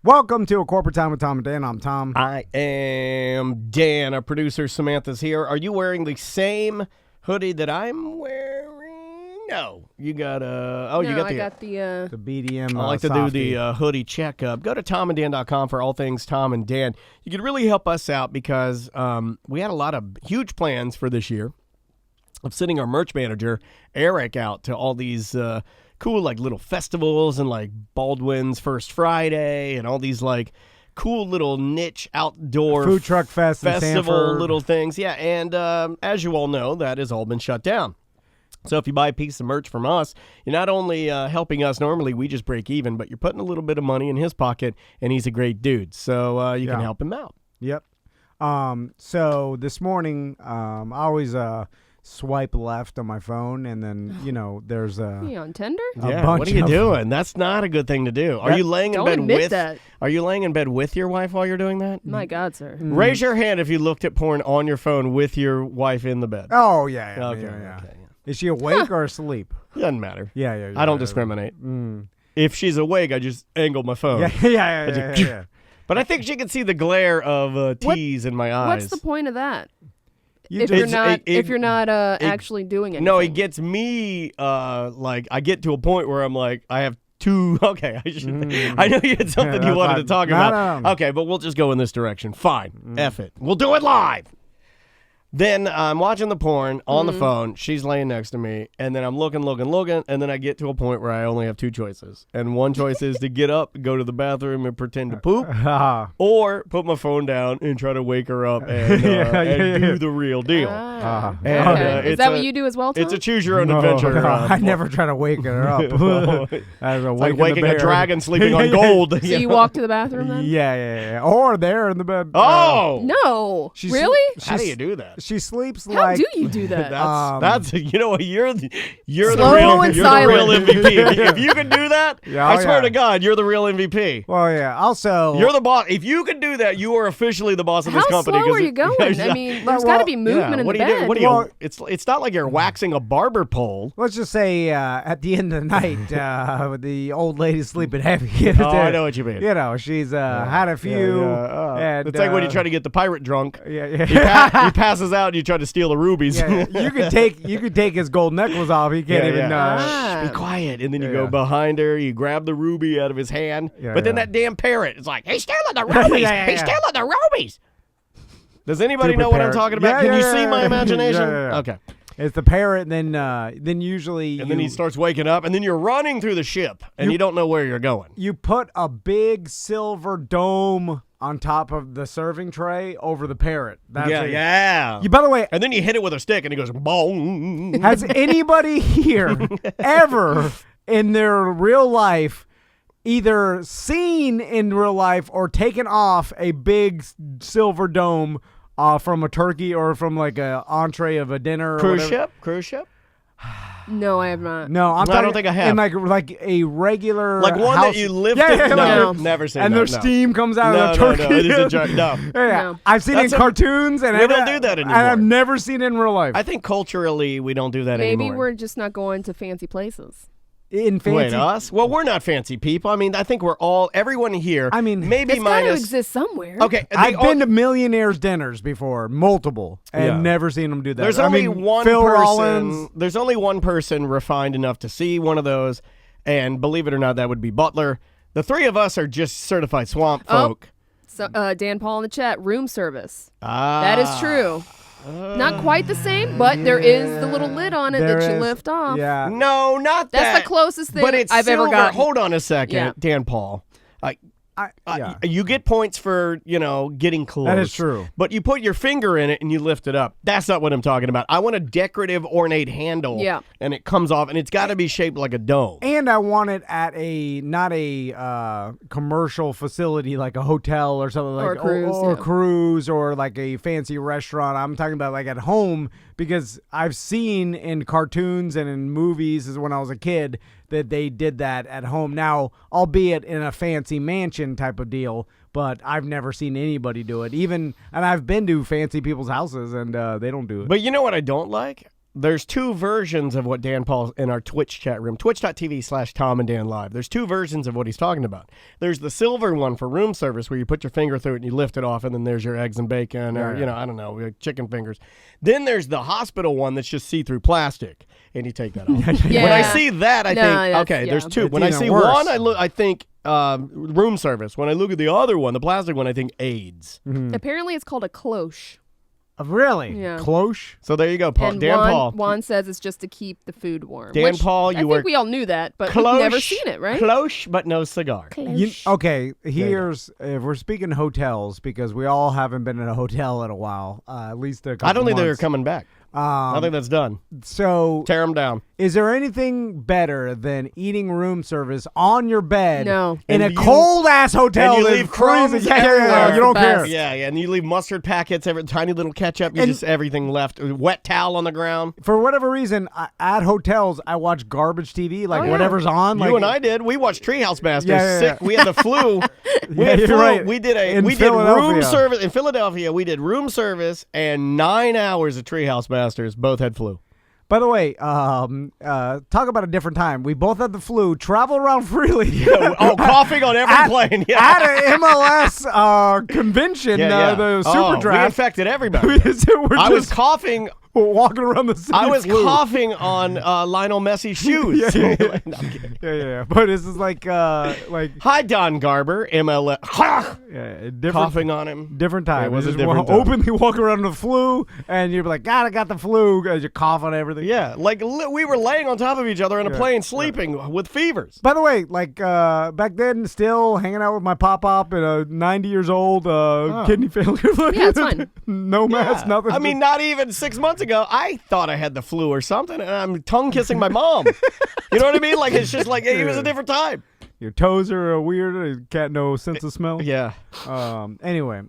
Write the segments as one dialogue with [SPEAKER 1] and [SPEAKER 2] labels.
[SPEAKER 1] Welcome to A Corporate Time with Tom and Dan. I'm Tom.
[SPEAKER 2] I am Dan. Our producer Samantha's here. Are you wearing the same hoodie that I'm wearing? No. You got you got
[SPEAKER 1] the BDM.
[SPEAKER 2] I like to do the hoodie checkup. Go to tomanddan.com for all things Tom and Dan. You could really help us out because we had a lot of huge plans for this year of sending our merch manager, Eric, out to all these cool like little festivals and like Baldwin's First Friday and all these like cool little niche outdoor
[SPEAKER 1] food truck
[SPEAKER 2] festival little things. Yeah, and as you all know, that has all been shut down. So if you buy a piece of merch from us, you're not only helping us. Normally we just break even, but you're putting a little bit of money in his pocket, and he's a great dude. So you can help him out.
[SPEAKER 1] Yep. So this morning, I always swipe left on my phone, and then there's a
[SPEAKER 3] you on Tinder?
[SPEAKER 2] What are you doing? That's not a good thing to do. Are you laying in bed with
[SPEAKER 3] that.
[SPEAKER 2] Are you laying in bed with your wife while you're doing that?
[SPEAKER 3] My God, sir.
[SPEAKER 2] Raise your hand if you looked at porn on your phone with your wife in the bed.
[SPEAKER 1] Oh yeah.
[SPEAKER 2] Okay.
[SPEAKER 1] Is she awake or asleep?
[SPEAKER 2] Doesn't matter.
[SPEAKER 1] Yeah.
[SPEAKER 2] I don't discriminate. If she's awake, I just angle my phone.
[SPEAKER 1] Yeah.
[SPEAKER 2] But I think she can see the glare of tease in my eyes.
[SPEAKER 3] What's the point of that?
[SPEAKER 1] If
[SPEAKER 3] you're not actually doing anything.
[SPEAKER 2] No, it gets me like I get to a point where I'm like I have two. Okay, I know you had something you wanted to talk about.
[SPEAKER 1] No.
[SPEAKER 2] Okay, but we'll just go in this direction. Fine, F it. We'll do it live. Then I'm watching the porn on the phone. She's laying next to me, and then I'm looking, and then I get to a point where I only have two choices. And one choice is to get up, go to the bathroom, and pretend to poop, or put my phone down and try to wake her up and do the real deal.
[SPEAKER 3] Is that what you do as well, Tom?
[SPEAKER 2] It's a choose-your-own adventure.
[SPEAKER 1] No, I never try to wake her up.
[SPEAKER 2] It's like waking a dragon sleeping on gold.
[SPEAKER 3] So you walk to the bathroom then?
[SPEAKER 1] Yeah. Or there in the bed.
[SPEAKER 2] Oh!
[SPEAKER 3] No. Really?
[SPEAKER 2] How do you do that?
[SPEAKER 1] She sleeps
[SPEAKER 3] How
[SPEAKER 1] like...
[SPEAKER 3] do you do that?
[SPEAKER 2] That's you know what, you're the real
[SPEAKER 3] silent.
[SPEAKER 2] MVP. If you can do that, I swear to God, you're the real MVP.
[SPEAKER 1] Well, yeah. Also,
[SPEAKER 2] you're the boss. If you can do that, you are officially the boss of this company.
[SPEAKER 3] How slow are you going? I mean, there's got to be movement in the bed.
[SPEAKER 2] What do you? It's not like you're waxing a barber pole.
[SPEAKER 1] Let's just say at the end of the night, with the old lady sleeping heavy.
[SPEAKER 2] I know what you mean.
[SPEAKER 1] She's had a few. And,
[SPEAKER 2] it's like when you try to get the pirate drunk.
[SPEAKER 1] Yeah.
[SPEAKER 2] He passes out and you try to steal the rubies.
[SPEAKER 1] Yeah. You could take his gold necklace off. He can't even.
[SPEAKER 2] Shh, be quiet. And then you go behind her. You grab the ruby out of his hand. But then that damn parrot is like, he's stealing the rubies. He's stealing the rubies. Does anybody know what I'm talking about? Can you see my imagination? Okay.
[SPEAKER 1] It's the parrot, and then usually...
[SPEAKER 2] And then he starts waking up, and then you're running through the ship, and you don't know where you're going.
[SPEAKER 1] You put a big silver dome on top of the serving tray over the parrot. That's it.
[SPEAKER 2] Yeah.
[SPEAKER 1] By the way...
[SPEAKER 2] And then you hit it with a stick, and it goes, boom.
[SPEAKER 1] Has anybody here ever in their real life either seen in real life or taken off a big silver dome from a turkey or from like a entree of a dinner or
[SPEAKER 2] Cruise ship?
[SPEAKER 3] No, I have not.
[SPEAKER 1] No, I
[SPEAKER 2] don't think I have.
[SPEAKER 1] In like a regular
[SPEAKER 2] like one
[SPEAKER 1] house.
[SPEAKER 2] that you lift
[SPEAKER 3] No.
[SPEAKER 2] Never seen
[SPEAKER 1] and
[SPEAKER 2] that.
[SPEAKER 1] there's steam comes out of the turkey.
[SPEAKER 2] No, it is a joke. No.
[SPEAKER 1] Yeah. I've seen it in cartoons and
[SPEAKER 2] we don't do that anymore.
[SPEAKER 1] And I've never seen it in real life.
[SPEAKER 2] I think culturally we don't do that
[SPEAKER 3] Maybe
[SPEAKER 2] anymore.
[SPEAKER 3] Maybe we're just not going to fancy places.
[SPEAKER 1] In fancy.
[SPEAKER 2] Wait, us? Well, we're not fancy people. I mean, I think everyone here. I mean, maybe
[SPEAKER 3] it's
[SPEAKER 2] minus.
[SPEAKER 3] It's got to exist somewhere.
[SPEAKER 2] Okay,
[SPEAKER 1] I've been to millionaires' dinners before, multiple, and never seen them do that.
[SPEAKER 2] There's only one
[SPEAKER 1] Phil
[SPEAKER 2] person.
[SPEAKER 1] Rollins.
[SPEAKER 2] There's only one person refined enough to see one of those, and believe it or not, that would be Butler. The three of us are just certified swamp folk.
[SPEAKER 3] So, Dan Paul in the chat, room service. That is true. Not quite the same, but there is the little lid on it that you lift off.
[SPEAKER 1] Yeah.
[SPEAKER 2] No, not that.
[SPEAKER 3] That's the closest thing
[SPEAKER 2] but it's
[SPEAKER 3] I've ever gotten.
[SPEAKER 2] Hold on a second, Dan Paul. You get points for, getting close.
[SPEAKER 1] That is true.
[SPEAKER 2] But you put your finger in it and you lift it up. That's not what I'm talking about. I want a decorative, ornate handle.
[SPEAKER 3] Yeah.
[SPEAKER 2] And it comes off, and it's got to be shaped like a dome.
[SPEAKER 1] And I want it at not a commercial facility like a hotel or something like
[SPEAKER 3] or
[SPEAKER 1] cruise or like a fancy restaurant. I'm talking about like at home, because I've seen in cartoons and in movies as when I was a kid that they did that at home. Now, albeit in a fancy mansion type of deal, but I've never seen anybody do it. And I've been to fancy people's houses, and they don't do it.
[SPEAKER 2] But you know what I don't like? there's two versions of what Dan Paul in our Twitch chat room, twitch.tv/Tom and Dan Live. There's two versions of what he's talking about. There's the silver one for room service where you put your finger through it and you lift it off, and then there's your eggs and bacon or, I don't know, chicken fingers. Then there's the hospital one that's just see-through plastic, and you take that off.
[SPEAKER 3] Yeah.
[SPEAKER 2] When I see that, I think, okay, there's two.
[SPEAKER 1] It's
[SPEAKER 2] When I
[SPEAKER 1] even
[SPEAKER 2] see
[SPEAKER 1] worse.
[SPEAKER 2] one, I think room service. When I look at the other one, the plastic one, I think AIDS.
[SPEAKER 3] Apparently, it's called a cloche.
[SPEAKER 1] Really?
[SPEAKER 3] Yeah.
[SPEAKER 1] Cloche?
[SPEAKER 2] So there you go, Paul.
[SPEAKER 3] And
[SPEAKER 2] Dan
[SPEAKER 3] Juan,
[SPEAKER 2] Paul.
[SPEAKER 3] Juan says it's just to keep the food warm.
[SPEAKER 2] Dan
[SPEAKER 3] which
[SPEAKER 2] Paul,
[SPEAKER 3] I
[SPEAKER 2] you were
[SPEAKER 3] think we all knew that, but we've never seen it, right?
[SPEAKER 2] Cloche, but no cigar.
[SPEAKER 1] Okay, here's if we're speaking hotels, because we all haven't been in a hotel in a while, at least a couple
[SPEAKER 2] I don't think they're
[SPEAKER 1] months.
[SPEAKER 2] coming back. I think that's done.
[SPEAKER 1] So,
[SPEAKER 2] Tear them down.
[SPEAKER 1] is there anything better than eating room service on your bed
[SPEAKER 3] No.
[SPEAKER 1] in
[SPEAKER 2] And
[SPEAKER 1] a
[SPEAKER 2] you-
[SPEAKER 1] cold-ass hotel
[SPEAKER 2] and you
[SPEAKER 1] that's
[SPEAKER 2] leave crumbs
[SPEAKER 1] freezing?
[SPEAKER 2] everywhere.
[SPEAKER 1] Yeah, you don't
[SPEAKER 3] It's the
[SPEAKER 1] care.
[SPEAKER 3] best.
[SPEAKER 2] Yeah, and you leave mustard packets, every tiny little ketchup, you
[SPEAKER 1] And-
[SPEAKER 2] just everything left. Wet towel on the ground.
[SPEAKER 1] For whatever reason, at hotels, I watch garbage TV, like
[SPEAKER 3] Oh, yeah.
[SPEAKER 1] whatever's on.
[SPEAKER 2] You
[SPEAKER 1] like,
[SPEAKER 2] and I did. We watched Treehouse Masters.
[SPEAKER 1] Yeah, yeah,
[SPEAKER 2] Sick.
[SPEAKER 1] yeah.
[SPEAKER 2] We had the flu. We
[SPEAKER 1] Yeah,
[SPEAKER 2] had
[SPEAKER 1] you're
[SPEAKER 2] flu.
[SPEAKER 1] right.
[SPEAKER 2] We did
[SPEAKER 1] In
[SPEAKER 2] room
[SPEAKER 1] Philadelphia.
[SPEAKER 2] service in Philadelphia. We did room service and 9 hours of Treehouse Masters. Both had flu.
[SPEAKER 1] By the way, talk about a different time. We both had the flu, travel around freely.
[SPEAKER 2] Oh, coughing on every plane. Yeah.
[SPEAKER 1] At an MLS convention, the Super
[SPEAKER 2] We
[SPEAKER 1] Draft.
[SPEAKER 2] infected everybody.
[SPEAKER 1] We're
[SPEAKER 2] I was
[SPEAKER 1] just
[SPEAKER 2] coughing.
[SPEAKER 1] walking around the city.
[SPEAKER 2] I was
[SPEAKER 1] flu.
[SPEAKER 2] coughing on Lionel Messi's shoes.
[SPEAKER 1] Yeah.
[SPEAKER 2] No, I'm kidding.
[SPEAKER 1] Yeah. But this is like
[SPEAKER 2] Hi, Don Garber, MLS.
[SPEAKER 1] different,
[SPEAKER 2] Coughing on him.
[SPEAKER 1] different time.
[SPEAKER 2] It was
[SPEAKER 1] You
[SPEAKER 2] a
[SPEAKER 1] just
[SPEAKER 2] different time.
[SPEAKER 1] openly walk around with the flu, and you're like, God, I got the flu, because you cough on everything.
[SPEAKER 2] Yeah, like we were laying on top of each other in a plane, sleeping with fevers.
[SPEAKER 1] By the way, like back then, still hanging out with my pop-up and a 90 years old kidney failure.
[SPEAKER 3] Yeah, it's fine.
[SPEAKER 1] No mask, nothing.
[SPEAKER 2] I mean, not even 6 months ago, I thought I had the flu or something, and I'm tongue kissing my mom. You know what I mean? Like it's just like it was a different time.
[SPEAKER 1] your toes are weird. Cat no sense of smell.
[SPEAKER 2] Yeah.
[SPEAKER 1] Anyway,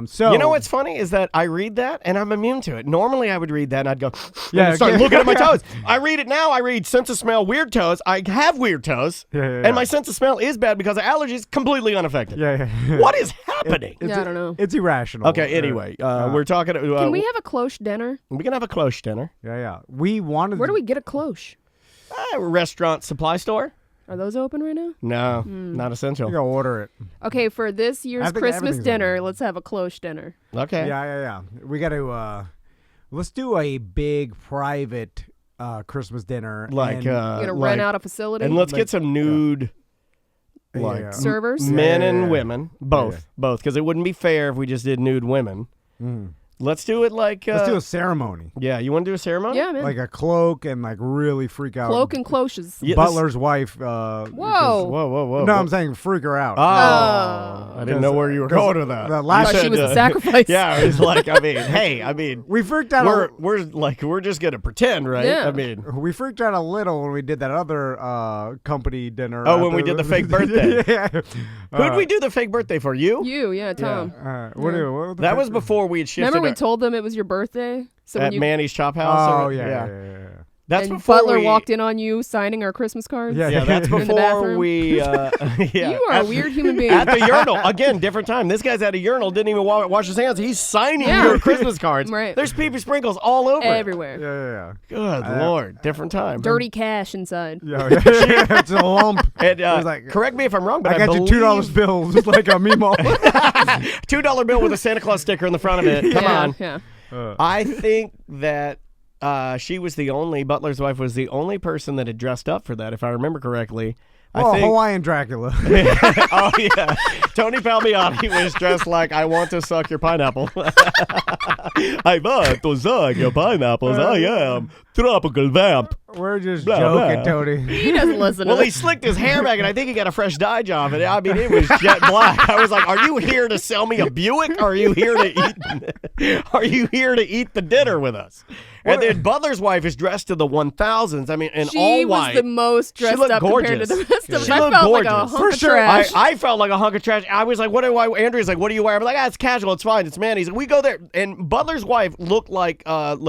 [SPEAKER 1] so
[SPEAKER 2] You know what's funny is that I read that and I'm immune to it. Normally I would read that and I'd go,
[SPEAKER 1] Yeah,
[SPEAKER 2] and start
[SPEAKER 1] okay.
[SPEAKER 2] looking at my toes. I read it now. I read sense of smell, weird toes. I have weird toes,
[SPEAKER 1] Yeah.
[SPEAKER 2] and my sense of smell is bad because of allergies. Completely unaffected.
[SPEAKER 1] Yeah.
[SPEAKER 2] What is happening?
[SPEAKER 3] Yeah, I don't know.
[SPEAKER 1] It's irrational.
[SPEAKER 2] Okay. Anyway, we're talking.
[SPEAKER 3] Can we have a cloche dinner?
[SPEAKER 2] We can have a cloche dinner.
[SPEAKER 1] Yeah. We wanted.
[SPEAKER 3] Where do we get a cloche?
[SPEAKER 2] Restaurant supply store.
[SPEAKER 3] Are those open right now?
[SPEAKER 2] No, not essential.
[SPEAKER 1] We gotta order it.
[SPEAKER 3] Okay, for this year's
[SPEAKER 1] think
[SPEAKER 3] Christmas
[SPEAKER 1] everything's
[SPEAKER 3] dinner,
[SPEAKER 1] open.
[SPEAKER 3] let's have a cloche dinner.
[SPEAKER 2] Okay.
[SPEAKER 1] Yeah. We got to. Let's do a big private Christmas dinner.
[SPEAKER 2] Like,
[SPEAKER 1] and,
[SPEAKER 3] You're gonna
[SPEAKER 2] like-
[SPEAKER 3] rent out a facility.
[SPEAKER 2] And let's get some nude.
[SPEAKER 1] Yeah.
[SPEAKER 2] Like
[SPEAKER 3] servers.
[SPEAKER 2] men
[SPEAKER 1] Yeah.
[SPEAKER 2] and women, both, because it wouldn't be fair if we just did nude women. Let's do it like.
[SPEAKER 1] let's do a ceremony,
[SPEAKER 2] Yeah, you want to do a ceremony?
[SPEAKER 3] Yeah, man.
[SPEAKER 1] like a cloak and like really freak out.
[SPEAKER 3] Cloak and cloches.
[SPEAKER 2] Yeah,
[SPEAKER 1] Butler's wife.
[SPEAKER 3] Whoa.
[SPEAKER 2] Whoa.
[SPEAKER 1] No, I'm saying freak her out.
[SPEAKER 2] Oh, I didn't know where you were going with that.
[SPEAKER 1] the
[SPEAKER 3] I
[SPEAKER 1] last-
[SPEAKER 3] thought she was a sacrifice.
[SPEAKER 2] Yeah, it's like I mean,
[SPEAKER 1] we freaked out.
[SPEAKER 2] we're just gonna pretend, right?
[SPEAKER 3] Yeah.
[SPEAKER 2] I mean,
[SPEAKER 1] We freaked out a little when we did that other company dinner.
[SPEAKER 2] Oh, when we did the fake birthday.
[SPEAKER 1] Yeah.
[SPEAKER 2] who'd we do the fake birthday for? You?
[SPEAKER 3] You, yeah, Tom.
[SPEAKER 1] What the
[SPEAKER 2] That
[SPEAKER 1] fake-
[SPEAKER 2] was before we had shifted.
[SPEAKER 3] Remember we told them it was your birthday? So when
[SPEAKER 2] at
[SPEAKER 3] you
[SPEAKER 2] Manny's Chop House.
[SPEAKER 1] Oh
[SPEAKER 2] or-
[SPEAKER 1] yeah.
[SPEAKER 2] That's
[SPEAKER 3] and
[SPEAKER 2] before
[SPEAKER 3] Butler
[SPEAKER 2] we,
[SPEAKER 3] walked in on you signing our Christmas cards.
[SPEAKER 1] Yeah.
[SPEAKER 2] Yeah, that's
[SPEAKER 3] In the
[SPEAKER 2] before
[SPEAKER 3] bathroom.
[SPEAKER 2] we. Yeah,
[SPEAKER 3] You are a weird human being.
[SPEAKER 2] At the urinal. Again, different time. This guy's at a urinal, didn't even wash his hands. He's signing
[SPEAKER 3] Yeah.
[SPEAKER 2] your Christmas cards.
[SPEAKER 3] Right.
[SPEAKER 2] There's pee sprinkles all over it.
[SPEAKER 3] Everywhere.
[SPEAKER 1] Yeah.
[SPEAKER 2] Good Lord. Different time.
[SPEAKER 3] Dirty cash inside.
[SPEAKER 1] Yeah. It's a lump.
[SPEAKER 2] And,
[SPEAKER 1] was like,
[SPEAKER 2] correct me if I'm wrong, but
[SPEAKER 1] I got you $2 bills, just like a meme.
[SPEAKER 2] $2 bill with a Santa Claus sticker in the front of it. Come on.
[SPEAKER 3] Yeah.
[SPEAKER 2] I think that she was the only, Butler's wife was the only person that had dressed up for that, if I remember correctly. I think.
[SPEAKER 1] Hawaiian Dracula.
[SPEAKER 2] Oh, yeah. Tony Palmiotti was dressed like, I want to suck your pineapple. I want to suck your pineapples. I am tropical vamp.
[SPEAKER 1] We're just
[SPEAKER 2] Blah,
[SPEAKER 1] joking,
[SPEAKER 2] blah.
[SPEAKER 1] Tony.
[SPEAKER 3] He doesn't listen
[SPEAKER 2] Well,
[SPEAKER 3] to
[SPEAKER 2] he slicked his hair back, and I think he got a fresh dye job. And I mean, it was jet black. I was like, "Are you here to sell me a Buick? Or are you here to eat? Are you here to eat the dinner with us?" And then Butler's wife is dressed to the 1000s. I mean, in
[SPEAKER 3] She
[SPEAKER 2] all
[SPEAKER 3] was
[SPEAKER 2] white.
[SPEAKER 3] the most dressed
[SPEAKER 2] looked
[SPEAKER 3] up compared to
[SPEAKER 2] gorgeous.
[SPEAKER 3] the rest of us.
[SPEAKER 2] She
[SPEAKER 3] I
[SPEAKER 2] looked
[SPEAKER 3] felt like a
[SPEAKER 2] gorgeous.
[SPEAKER 3] hunk
[SPEAKER 1] For
[SPEAKER 3] of
[SPEAKER 1] sure.
[SPEAKER 3] trash.
[SPEAKER 2] I felt like a hunk of trash. I was like, what do I? Andrea's like, what do you wear? I'm like, it's casual. It's fine. It's man. He's like, we go there. And Butler's wife looked like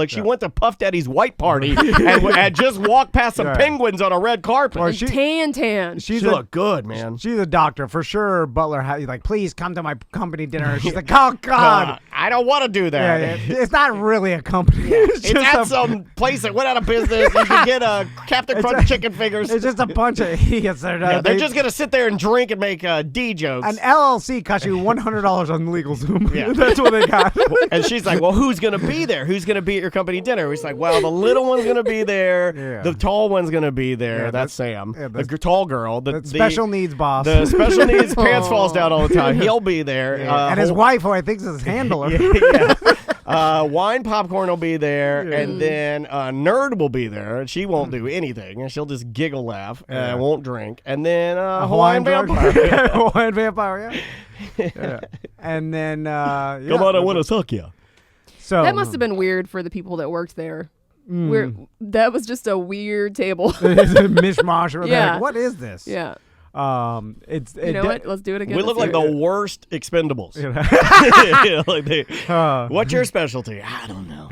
[SPEAKER 2] she went to Puff Daddy's white party and had just walked past some penguins on a red carpet.
[SPEAKER 1] Or
[SPEAKER 3] tan.
[SPEAKER 2] She looked good, man.
[SPEAKER 1] She's a doctor for sure. Butler had like, please come to my company dinner. She's like, oh God,
[SPEAKER 2] I don't want to do that.
[SPEAKER 1] yeah. It's not really a company.
[SPEAKER 2] It's at some place that went out of business. You can get a Captain Crunch chicken fingers.
[SPEAKER 1] It's just a bunch of idiots.
[SPEAKER 2] They're just gonna sit there and drink and make D jokes.
[SPEAKER 1] An LLC costs you $100 on LegalZoom. Yeah. That's what they got.
[SPEAKER 2] And she's like, well, who's going to be there? Who's going to be at your company dinner? He's like, well, the little one's going to be there. Yeah. The tall one's going to be there. That's Sam. Yeah, the tall girl. The
[SPEAKER 1] special needs boss.
[SPEAKER 2] The special needs pants falls down all the time. He'll be there.
[SPEAKER 1] Yeah. And his wife, who I think is his handler.
[SPEAKER 2] Wine popcorn will be there. And then Nerd will be there. She won't do anything. She'll just giggle, laugh, and won't drink. And then Hawaiian Vampire.
[SPEAKER 1] Hawaiian Vampire, yeah. And then
[SPEAKER 2] come on, I want to suck you.
[SPEAKER 1] So
[SPEAKER 3] that must have been weird for the people that worked there. That was just a weird table.
[SPEAKER 1] It's a mishmash.
[SPEAKER 3] Yeah.
[SPEAKER 1] Like, what is this?
[SPEAKER 3] Yeah.
[SPEAKER 1] It's
[SPEAKER 3] you know what? Let's do it again.
[SPEAKER 2] We look like the worst Expendables. What's your specialty? I don't know.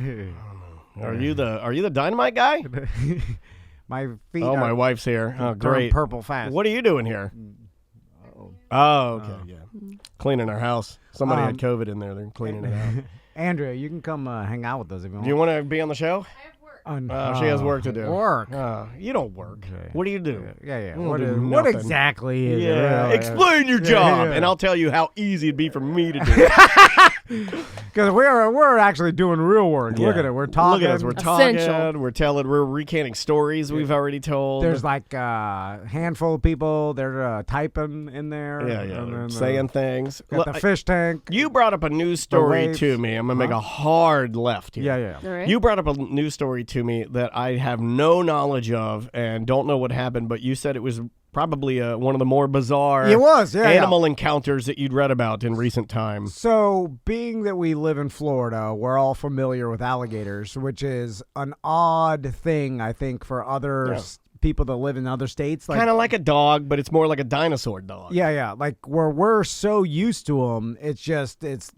[SPEAKER 2] Are you the dynamite guy?
[SPEAKER 1] My feet.
[SPEAKER 2] Oh, my wife's here. Oh, great.
[SPEAKER 1] Purple fast.
[SPEAKER 2] What are you doing here? Oh, okay, yeah. Cleaning our house. Somebody had COVID in there. They're cleaning it out.
[SPEAKER 1] Andrea, you can come hang out with us if you want.
[SPEAKER 2] Do you want to be on the show?
[SPEAKER 3] I have work.
[SPEAKER 2] She has work to do.
[SPEAKER 1] Work.
[SPEAKER 2] You don't work.
[SPEAKER 1] Okay.
[SPEAKER 2] What do you do?
[SPEAKER 1] Yeah.
[SPEAKER 2] What
[SPEAKER 1] exactly is it?
[SPEAKER 2] Yeah. Explain your job, and I'll tell you how easy it'd be for me to do it.
[SPEAKER 1] Because we're actually doing real work.
[SPEAKER 2] Yeah.
[SPEAKER 1] Look at it. We're talking.
[SPEAKER 2] Look at us. We're talking. We're recanting stories we've already told.
[SPEAKER 1] There's like a handful of people. They're typing in there.
[SPEAKER 2] Yeah.
[SPEAKER 1] And then,
[SPEAKER 2] saying things.
[SPEAKER 1] Got the fish tank.
[SPEAKER 2] You brought up a news story to me. I'm going to make a hard left here.
[SPEAKER 1] Yeah.
[SPEAKER 3] All right.
[SPEAKER 2] You brought up a news story to me that I have no knowledge of and don't know what happened, but you said it was probably one of the more bizarre animal encounters that you'd read about in recent times.
[SPEAKER 1] So, being that we live in Florida, we're all familiar with alligators, which is an odd thing, I think, for other people that live in other states.
[SPEAKER 2] Kind of like a dog, but it's more like a dinosaur dog.
[SPEAKER 1] Yeah. Like, where we're so used to them, it's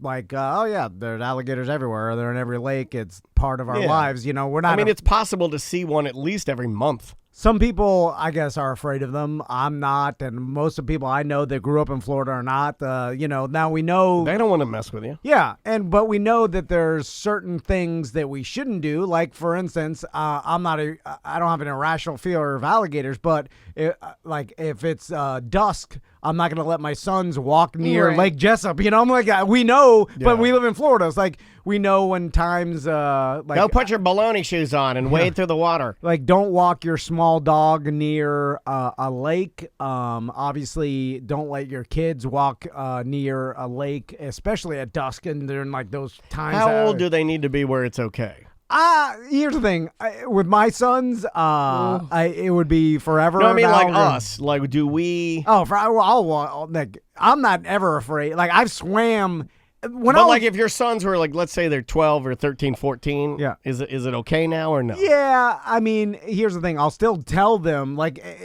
[SPEAKER 1] like, there's alligators everywhere. They're in every lake. It's part of our lives. We're not.
[SPEAKER 2] I mean, it's possible to see one at least every month.
[SPEAKER 1] Some people, I guess, are afraid of them. I'm not, and most of the people I know that grew up in Florida are not. Now we know
[SPEAKER 2] they don't want to mess with you.
[SPEAKER 1] Yeah, but we know that there's certain things that we shouldn't do. Like, for instance, I don't have an irrational fear of alligators, but if it's dusk, I'm not going to let my sons walk near Lake Jessup. I'm like, we know, but we live in Florida. It's like we know when times
[SPEAKER 2] don't put your baloney shoes on and wade through the water.
[SPEAKER 1] Like, don't walk your small dog near a lake. Obviously, don't let your kids walk near a lake, especially at dusk and during like those times.
[SPEAKER 2] How old do they need to be where it's okay?
[SPEAKER 1] Here's the thing. With my sons, it would be forever.
[SPEAKER 2] No, I mean like us. Like, do we?
[SPEAKER 1] Oh, I'm not ever afraid. Like, I've swam.
[SPEAKER 2] If your sons were like, let's say they're 12 or 13, 14, is it okay now or no?
[SPEAKER 1] Yeah, I mean, here's the thing. I'll still tell them,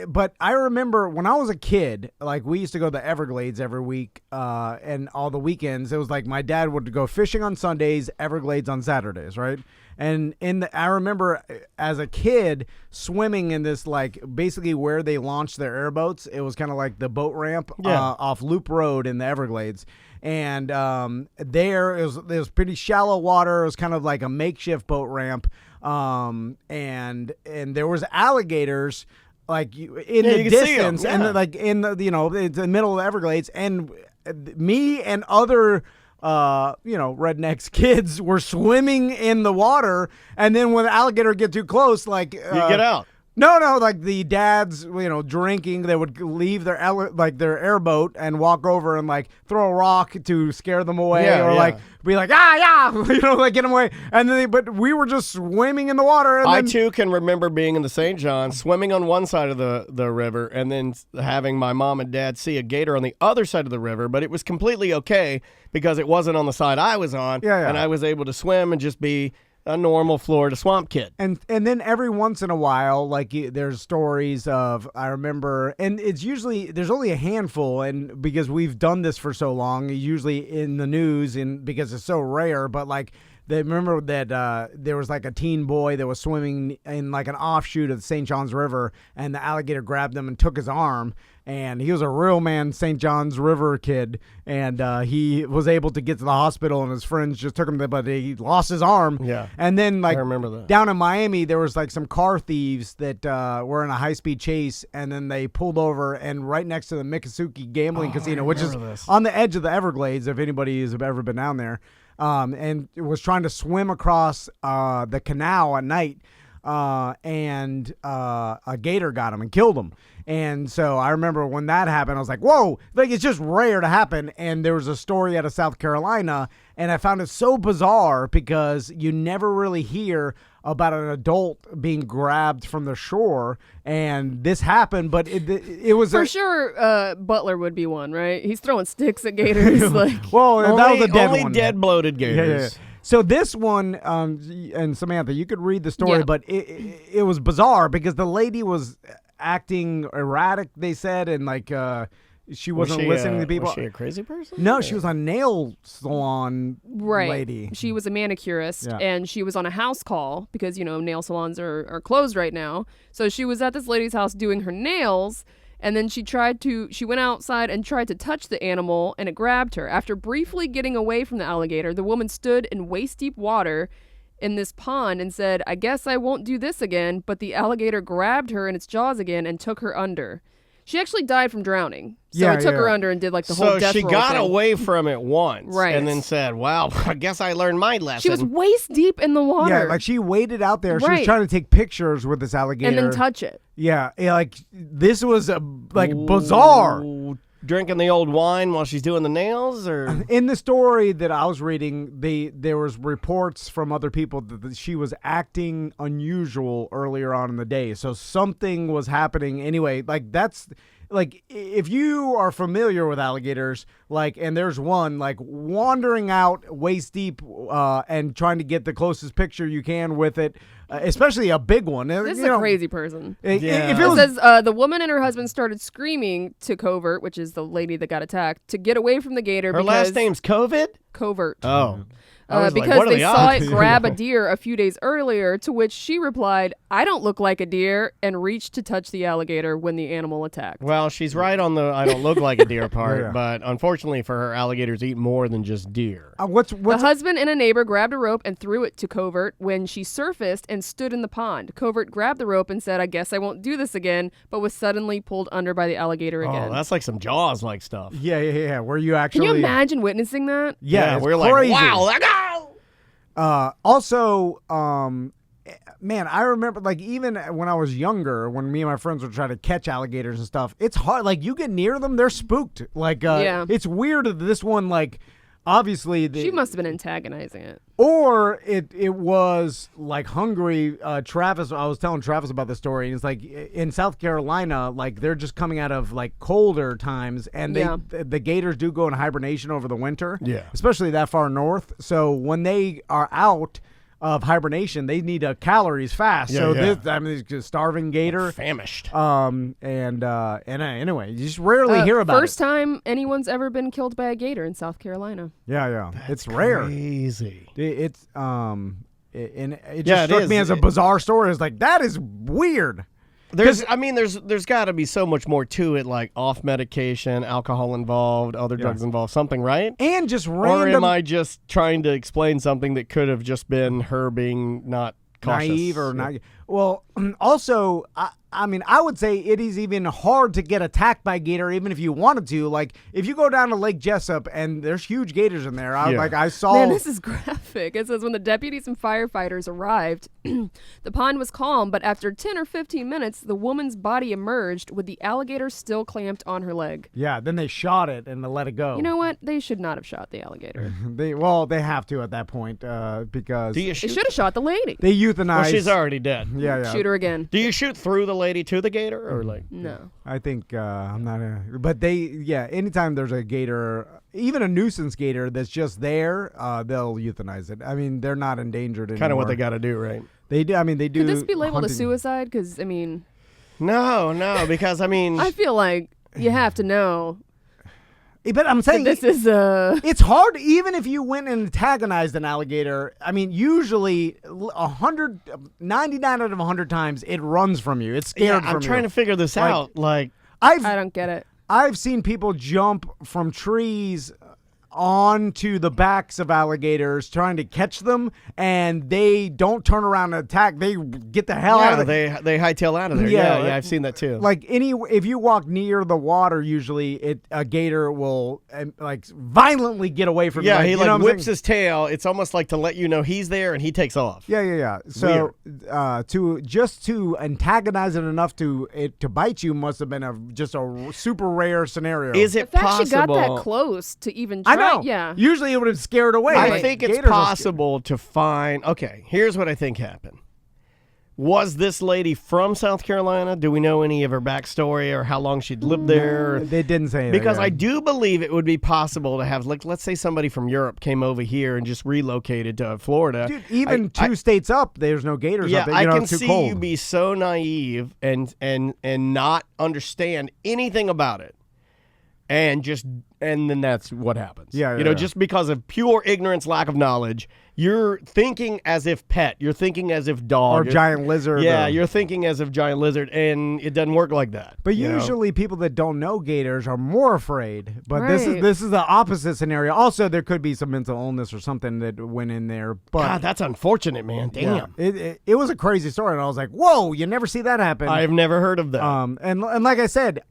[SPEAKER 1] but I remember when I was a kid, like, we used to go to the Everglades every week, and all the weekends. It was like my dad would go fishing on Sundays, Everglades on Saturdays, right? And I remember as a kid swimming in this, like, basically where they launched their airboats. It was kind of like the boat ramp off Loop Road in the Everglades. And there it was pretty shallow water. It was kind of like a makeshift boat ramp. And there was alligators like in the distance, and like in the it's the middle of the Everglades. And me and other rednecks kids were swimming in the water, and then when the alligator get too close, like
[SPEAKER 2] you get out.
[SPEAKER 1] No, like the dads, drinking, they would leave their airboat and walk over and like throw a rock to scare them away, like be like like get them away. And then but we were just swimming in the water. And
[SPEAKER 2] I too can remember being in the St. John, swimming on one side of the river, and then having my mom and dad see a gator on the other side of the river. But it was completely okay because it wasn't on the side I was on, and I was able to swim and just be a normal Florida swamp kid.
[SPEAKER 1] And then every once in a while, like there's stories of, I remember, and it's usually, there's only a handful, and because we've done this for so long, usually in the news, and because it's so rare, but like, they remember that there was like a teen boy that was swimming in like an offshoot of the St. Johns River, and the alligator grabbed him and took his arm. And he was a real man, St. Johns River kid, and he was able to get to the hospital, and his friends just took him there, but he lost his arm.
[SPEAKER 2] Yeah.
[SPEAKER 1] And then, like,
[SPEAKER 2] I remember that.
[SPEAKER 1] down in Miami, there was like some car thieves that were in a high-speed chase, and then they pulled over, and right next to the Miccosukee Gambling Casino, which is on the edge of the Everglades, if anybody has ever been down there, and was trying to swim across the canal at night, and a gator got him and killed him. And so I remember when that happened, I was like, whoa, like it's just rare to happen. And there was a story out of South Carolina, and I found it so bizarre because you never really hear about an adult being grabbed from the shore. And this happened, but it was
[SPEAKER 3] For sure, Butler would be one, right? He's throwing sticks at gators. Like,
[SPEAKER 1] well, that was a dead
[SPEAKER 2] only
[SPEAKER 1] one.
[SPEAKER 2] dead bloated gators.
[SPEAKER 1] Yeah. So this one, and Samantha, you could read the story,
[SPEAKER 3] Yeah.
[SPEAKER 1] but it was bizarre because the lady was acting erratic, they said, and like she wasn't listening to people.
[SPEAKER 2] Was she a crazy person?
[SPEAKER 1] No, she was a nail salon
[SPEAKER 3] right.
[SPEAKER 1] lady.
[SPEAKER 3] She was a manicurist,
[SPEAKER 1] Yeah.
[SPEAKER 3] and she was on a house call because, nail salons are closed right now. So she was at this lady's house doing her nails, and then she went outside and tried to touch the animal, and it grabbed her. After briefly getting away from the alligator, the woman stood in waist-deep water in this pond and said, "I guess I won't do this again," but the alligator grabbed her in its jaws again and took her under. She actually died from drowning. So
[SPEAKER 1] Yeah,
[SPEAKER 3] it took
[SPEAKER 1] yeah.
[SPEAKER 3] her under and did like the whole
[SPEAKER 2] So
[SPEAKER 3] death
[SPEAKER 2] she
[SPEAKER 3] roll
[SPEAKER 2] got
[SPEAKER 3] thing.
[SPEAKER 2] away from it once,
[SPEAKER 3] Right.
[SPEAKER 2] and then said, "Wow, I guess I learned my lesson."
[SPEAKER 3] She was waist deep in the water.
[SPEAKER 1] Yeah, like she waited out there. She was
[SPEAKER 3] Right.
[SPEAKER 1] trying to take pictures with this alligator.
[SPEAKER 3] and then touch it.
[SPEAKER 1] Yeah, like this was bizarre.
[SPEAKER 2] Ooh, drinking the old wine while she's doing the nails, or
[SPEAKER 1] In the story that I was reading, there was reports from other people that she was acting unusual earlier on in the day. So something was happening anyway. Like that's like if you are familiar with alligators, like, and there's one like wandering out waist deep and trying to get the closest picture you can with it, especially a big one.
[SPEAKER 3] This is a crazy person.
[SPEAKER 1] If
[SPEAKER 2] Yeah.
[SPEAKER 1] it
[SPEAKER 3] It
[SPEAKER 1] was,
[SPEAKER 3] says the woman and her husband started screaming to Covert, which is the lady that got attacked, to get away from the gator.
[SPEAKER 2] her
[SPEAKER 3] because
[SPEAKER 2] last name's COVID.
[SPEAKER 3] Covert.
[SPEAKER 2] Oh, I was like,
[SPEAKER 3] because
[SPEAKER 2] what are
[SPEAKER 3] they
[SPEAKER 2] the
[SPEAKER 3] saw
[SPEAKER 2] odds?
[SPEAKER 3] it grab a deer a few days earlier, to which she replied, "I don't look like a deer," and reached to touch the alligator when the animal attacked.
[SPEAKER 2] Well, she's right on the "I don't look like a deer" part,
[SPEAKER 1] Yeah.
[SPEAKER 2] but unfortunately for her, alligators eat more than just deer.
[SPEAKER 1] what's
[SPEAKER 3] The husband and a neighbor grabbed a rope and threw it to Covert when she surfaced and stood in the pond. Covert grabbed the rope and said, "I guess I won't do this again," but was suddenly pulled under by the alligator again.
[SPEAKER 2] Oh, that's like some Jaws-like stuff.
[SPEAKER 1] yeah. Where you
[SPEAKER 3] Can
[SPEAKER 1] actually
[SPEAKER 3] you imagine witnessing that?
[SPEAKER 1] Yeah, it's
[SPEAKER 2] we're
[SPEAKER 1] crazy.
[SPEAKER 2] like, wow, like, oh!
[SPEAKER 1] Also, man, I remember like even when I was younger, when me and my friends would try to catch alligators and stuff, it's hard. Like you get near them, they're spooked. Like,
[SPEAKER 3] Yeah.
[SPEAKER 1] it's weird that this one, like, obviously,
[SPEAKER 3] She must have been antagonizing it.
[SPEAKER 1] or it was like hungry. Travis, I was telling Travis about this story, and it's like in South Carolina, like they're just coming out of like colder times, and
[SPEAKER 3] Yeah.
[SPEAKER 1] the gators do go in hibernation over the winter.
[SPEAKER 2] Yeah.
[SPEAKER 1] especially that far north. So when they are out of hibernation, they need calories fast.
[SPEAKER 2] Yeah,
[SPEAKER 1] so
[SPEAKER 2] yeah.
[SPEAKER 1] this, I mean, it's a starving gator.
[SPEAKER 2] Famished.
[SPEAKER 1] Anyway, you just rarely hear about
[SPEAKER 3] First time anyone's ever been killed by a gator in South Carolina.
[SPEAKER 1] it. Yeah, it's rare.
[SPEAKER 2] Crazy.
[SPEAKER 1] It just
[SPEAKER 2] Yeah, it
[SPEAKER 1] struck
[SPEAKER 2] is.
[SPEAKER 1] me as a bizarre story. It's like that is weird.
[SPEAKER 2] There's got to be so much more to it, like off medication, alcohol involved, other drugs involved, something, right?
[SPEAKER 1] And just
[SPEAKER 2] Or
[SPEAKER 1] random
[SPEAKER 2] am I just trying to explain something that could have just been her being not cautious?
[SPEAKER 1] naive or not. Well, also, I mean, I would say it is even hard to get attacked by a gator, even if you wanted to. Like, if you go down to Lake Jessup and there's huge gators in there, I saw.
[SPEAKER 3] Man, this is graphic. It says when the deputies and firefighters arrived, the pond was calm, but after 10 or 15 minutes, the woman's body emerged with the alligator still clamped on her leg.
[SPEAKER 1] Yeah, then they shot it and they let it go.
[SPEAKER 3] You know what? They should not have shot the alligator.
[SPEAKER 1] They have to at that point because
[SPEAKER 2] Do you
[SPEAKER 3] They
[SPEAKER 2] shoot?
[SPEAKER 3] should have shot the lady.
[SPEAKER 1] they euthanize.
[SPEAKER 2] Well, she's already dead.
[SPEAKER 1] Yeah.
[SPEAKER 3] Shoot her again.
[SPEAKER 2] Do you shoot through the lady to the gator, or like?
[SPEAKER 3] No.
[SPEAKER 1] I think I'm not. But anytime there's a gator even a nuisance gator that's just there, they'll euthanize it. I mean, they're not endangered anymore.
[SPEAKER 2] Kind of what they got to do, right?
[SPEAKER 1] They do. I mean, they do.
[SPEAKER 3] Could this be labeled a
[SPEAKER 1] hunting.
[SPEAKER 3] suicide? Because I mean,
[SPEAKER 2] No, because I mean,
[SPEAKER 3] I feel like you have to know
[SPEAKER 1] But I'm
[SPEAKER 3] that
[SPEAKER 1] saying
[SPEAKER 3] this is
[SPEAKER 1] it's hard, even if you went and antagonized an alligator. I mean, usually 99 out of 100 times it runs from you. It's scared from you.
[SPEAKER 2] I'm trying to figure this
[SPEAKER 1] Like,
[SPEAKER 2] out. Like,
[SPEAKER 3] I don't get it.
[SPEAKER 1] I've seen people jump from trees onto the backs of alligators trying to catch them, and they don't turn around and attack. They get the hell out of it.
[SPEAKER 2] they hightail out of there.
[SPEAKER 1] Yeah,
[SPEAKER 2] Yeah, I've seen that too.
[SPEAKER 1] Like if you walk near the water, usually a gator will like violently get away from you.
[SPEAKER 2] yeah, he
[SPEAKER 1] you know
[SPEAKER 2] like
[SPEAKER 1] what I'm
[SPEAKER 2] whips
[SPEAKER 1] saying?
[SPEAKER 2] his tail. It's almost like to let you know he's there, and he takes off.
[SPEAKER 1] Yeah. So to antagonize it enough to bite you must have been just a super rare scenario.
[SPEAKER 2] Is
[SPEAKER 3] The
[SPEAKER 2] it
[SPEAKER 3] fact
[SPEAKER 2] possible?
[SPEAKER 3] she got that close to even try.
[SPEAKER 1] I know.
[SPEAKER 3] Yeah.
[SPEAKER 1] Usually it would have scared away.
[SPEAKER 2] I
[SPEAKER 1] but
[SPEAKER 2] think it's
[SPEAKER 1] gators are
[SPEAKER 2] possible to find. Okay, here's what I think happened. Was this lady from South Carolina? Do we know any of her backstory or how long she'd lived there?
[SPEAKER 1] They didn't say anything.
[SPEAKER 2] Because
[SPEAKER 1] yeah.
[SPEAKER 2] I do believe it would be possible to have, like, let's say somebody from Europe came over here and just relocated to Florida.
[SPEAKER 1] Dude, even
[SPEAKER 2] I-
[SPEAKER 1] two states up, there's no gators
[SPEAKER 2] Yeah,
[SPEAKER 1] up there.
[SPEAKER 2] I
[SPEAKER 1] You know,
[SPEAKER 2] can
[SPEAKER 1] it's too
[SPEAKER 2] see
[SPEAKER 1] cold.
[SPEAKER 2] you be so naive and not understand anything about it, and then that's what happens.
[SPEAKER 1] Yeah,
[SPEAKER 2] you know,
[SPEAKER 1] yeah.
[SPEAKER 2] just because of pure ignorance, lack of knowledge, you're thinking as if pet, you're thinking as if dog,
[SPEAKER 1] or giant lizard.
[SPEAKER 2] Yeah,
[SPEAKER 1] or-
[SPEAKER 2] you're thinking as if giant lizard, and it doesn't work like that.
[SPEAKER 1] But
[SPEAKER 2] you know?
[SPEAKER 1] usually people that don't know gators are more afraid. But
[SPEAKER 3] Right.
[SPEAKER 1] this is the opposite scenario. Also, there could be some mental illness or something that went in there. But
[SPEAKER 2] God, that's unfortunate, man.
[SPEAKER 1] yeah,
[SPEAKER 2] Damn,
[SPEAKER 1] it was a crazy story, and I was like, "Whoa, you never see that happen."
[SPEAKER 2] I've never heard of that.
[SPEAKER 1] And like I said,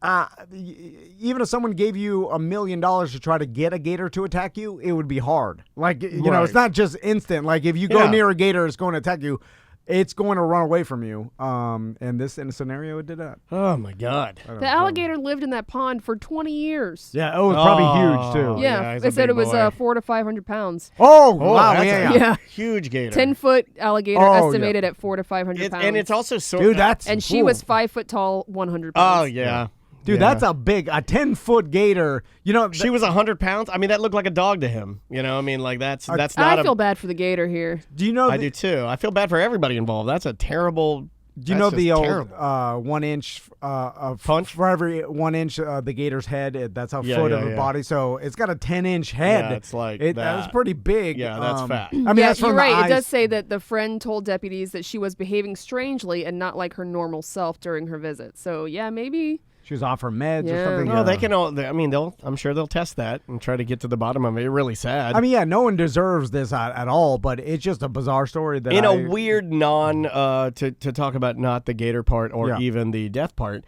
[SPEAKER 1] even if someone gave you $1 million to try to get a gator to attack you, it would be hard. Like you know,
[SPEAKER 2] Right.
[SPEAKER 1] it's not just instant. Like if you go
[SPEAKER 2] Yeah.
[SPEAKER 1] near a gator, it's going to attack you. It's going to run away from you. And this in a scenario, it did that.
[SPEAKER 2] Oh my God.
[SPEAKER 3] The alligator lived in that pond for 20 years.
[SPEAKER 1] Yeah, it was probably huge
[SPEAKER 2] Oh,
[SPEAKER 1] too.
[SPEAKER 3] Yeah,
[SPEAKER 2] yeah, he's
[SPEAKER 3] they
[SPEAKER 2] a
[SPEAKER 3] said
[SPEAKER 2] big
[SPEAKER 3] it was
[SPEAKER 2] boy.
[SPEAKER 3] 400 to 500 pounds.
[SPEAKER 1] Oh,
[SPEAKER 2] Oh,
[SPEAKER 1] wow,
[SPEAKER 2] that's
[SPEAKER 1] yeah.
[SPEAKER 2] a
[SPEAKER 3] Yeah.
[SPEAKER 2] huge gator.
[SPEAKER 3] 10-foot alligator
[SPEAKER 1] Oh, yeah.
[SPEAKER 3] estimated at 400 to 500 pounds.
[SPEAKER 2] And it's also so.
[SPEAKER 1] Dude, that's
[SPEAKER 3] and she
[SPEAKER 1] cool.
[SPEAKER 3] was 5 foot tall, 100 pounds.
[SPEAKER 2] Oh yeah.
[SPEAKER 1] Dude,
[SPEAKER 2] Yeah.
[SPEAKER 1] that's a 10-foot gator. You know,
[SPEAKER 2] She was 100 pounds. I mean, that looked like a dog to him. You know, I mean, like that's not.
[SPEAKER 3] I feel bad for the gator here.
[SPEAKER 1] do you know?
[SPEAKER 2] I do too. I feel bad for everybody involved. That's a terrible.
[SPEAKER 1] Do you know
[SPEAKER 2] that's
[SPEAKER 1] the
[SPEAKER 2] just
[SPEAKER 1] old
[SPEAKER 2] terrible.
[SPEAKER 1] 1 inch of
[SPEAKER 2] Punch?
[SPEAKER 1] for every 1 inch the gator's head? That's a
[SPEAKER 2] Yeah,
[SPEAKER 1] foot
[SPEAKER 2] yeah,
[SPEAKER 1] of a
[SPEAKER 2] yeah.
[SPEAKER 1] body. So it's got a 10-inch head.
[SPEAKER 2] Yeah, it's like
[SPEAKER 1] That's
[SPEAKER 2] that.
[SPEAKER 1] pretty big.
[SPEAKER 2] Yeah, that's fat.
[SPEAKER 1] I mean,
[SPEAKER 3] Yeah,
[SPEAKER 1] that's from
[SPEAKER 3] you're
[SPEAKER 1] the
[SPEAKER 3] right.
[SPEAKER 1] eyes.
[SPEAKER 3] It does say that the friend told deputies that she was behaving strangely and not like her normal self during her visit. So yeah, maybe.
[SPEAKER 1] She was off her meds or
[SPEAKER 3] Yeah.
[SPEAKER 1] something.
[SPEAKER 2] No, they can all. I mean, I'm sure they'll test that and try to get to the bottom of it. It's really sad.
[SPEAKER 1] I mean, yeah, no one deserves this at all, but it's just a bizarre story that
[SPEAKER 2] in
[SPEAKER 1] I,
[SPEAKER 2] a weird to talk about not the gator part or
[SPEAKER 1] Yeah.
[SPEAKER 2] even the death part.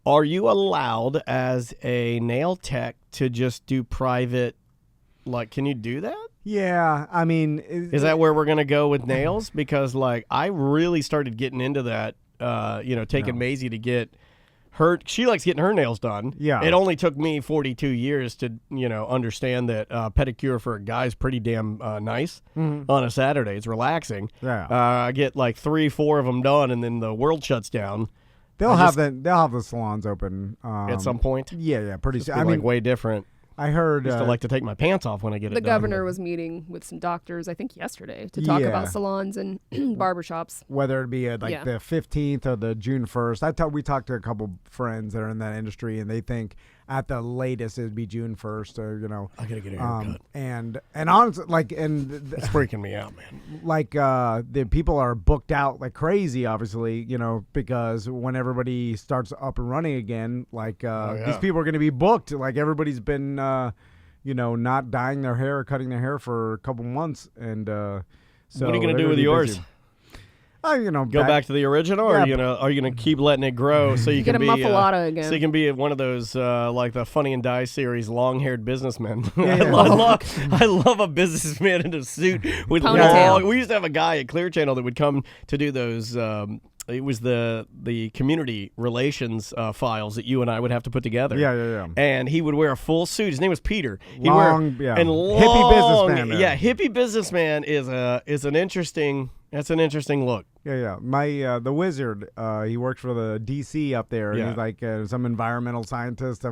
[SPEAKER 2] Are you allowed as a nail tech to just do private? Like, can you do that?
[SPEAKER 1] Yeah, I mean,
[SPEAKER 2] Is that where we're gonna go with nails? Because like I really started getting into that. Taking Maisie to get her. She likes getting her nails done.
[SPEAKER 1] Yeah.
[SPEAKER 2] It only took me 42 years to understand that pedicure for a guy's pretty damn nice on a Saturday. It's relaxing.
[SPEAKER 1] Yeah.
[SPEAKER 2] I get like 3-4 of them done, and then the world shuts down
[SPEAKER 1] they'll have the salons open
[SPEAKER 2] at some point.
[SPEAKER 1] Yeah, pretty soon.
[SPEAKER 2] Be
[SPEAKER 1] I
[SPEAKER 2] like
[SPEAKER 1] mean,
[SPEAKER 2] way different.
[SPEAKER 1] I heard
[SPEAKER 2] I like to take my pants off when I get
[SPEAKER 3] The
[SPEAKER 2] it done.
[SPEAKER 3] governor was meeting with some doctors, I think yesterday, to talk
[SPEAKER 1] Yeah.
[SPEAKER 3] about salons and barbershops.
[SPEAKER 1] whether it be
[SPEAKER 3] Yeah.
[SPEAKER 1] the 15th or the June 1st. We talked to a couple friends that are in that industry, and they think at the latest it'd be June 1st. Or
[SPEAKER 2] I gotta get a haircut.
[SPEAKER 1] and honestly,
[SPEAKER 2] It's freaking me out, man.
[SPEAKER 1] the people are booked out like crazy, obviously, because when everybody starts up and running again, these people are going to be booked. Like everybody's been, not dyeing their hair or cutting their hair for a couple months, and so
[SPEAKER 2] What are you gonna
[SPEAKER 1] they're
[SPEAKER 2] do with
[SPEAKER 1] be
[SPEAKER 2] yours?
[SPEAKER 1] busy.
[SPEAKER 2] Go back to the original, or
[SPEAKER 1] Yeah,
[SPEAKER 2] are you gonna keep letting it grow so you
[SPEAKER 3] Get
[SPEAKER 2] can
[SPEAKER 3] a
[SPEAKER 2] be
[SPEAKER 3] muffalata again.
[SPEAKER 2] So you can be one of those like the Funny and Die series, long-haired businessmen.
[SPEAKER 1] Yeah.
[SPEAKER 2] I love a businessman in a suit with
[SPEAKER 3] Ponytail.
[SPEAKER 2] long. We used to have a guy at Clear Channel that would come to do those. It was the community relations files that you and I would have to put together.
[SPEAKER 1] Yeah.
[SPEAKER 2] And he would wear a full suit. His name was Peter. He'd
[SPEAKER 1] Long,
[SPEAKER 2] wear
[SPEAKER 1] yeah.
[SPEAKER 2] and
[SPEAKER 1] Hippie
[SPEAKER 2] long,
[SPEAKER 1] businessman,
[SPEAKER 2] Yeah, hippie businessman is an interesting That's an interesting look.
[SPEAKER 1] Yeah. My the wizard, he works for the DC up there. And
[SPEAKER 2] Yeah.
[SPEAKER 1] he's like some environmental scientist. They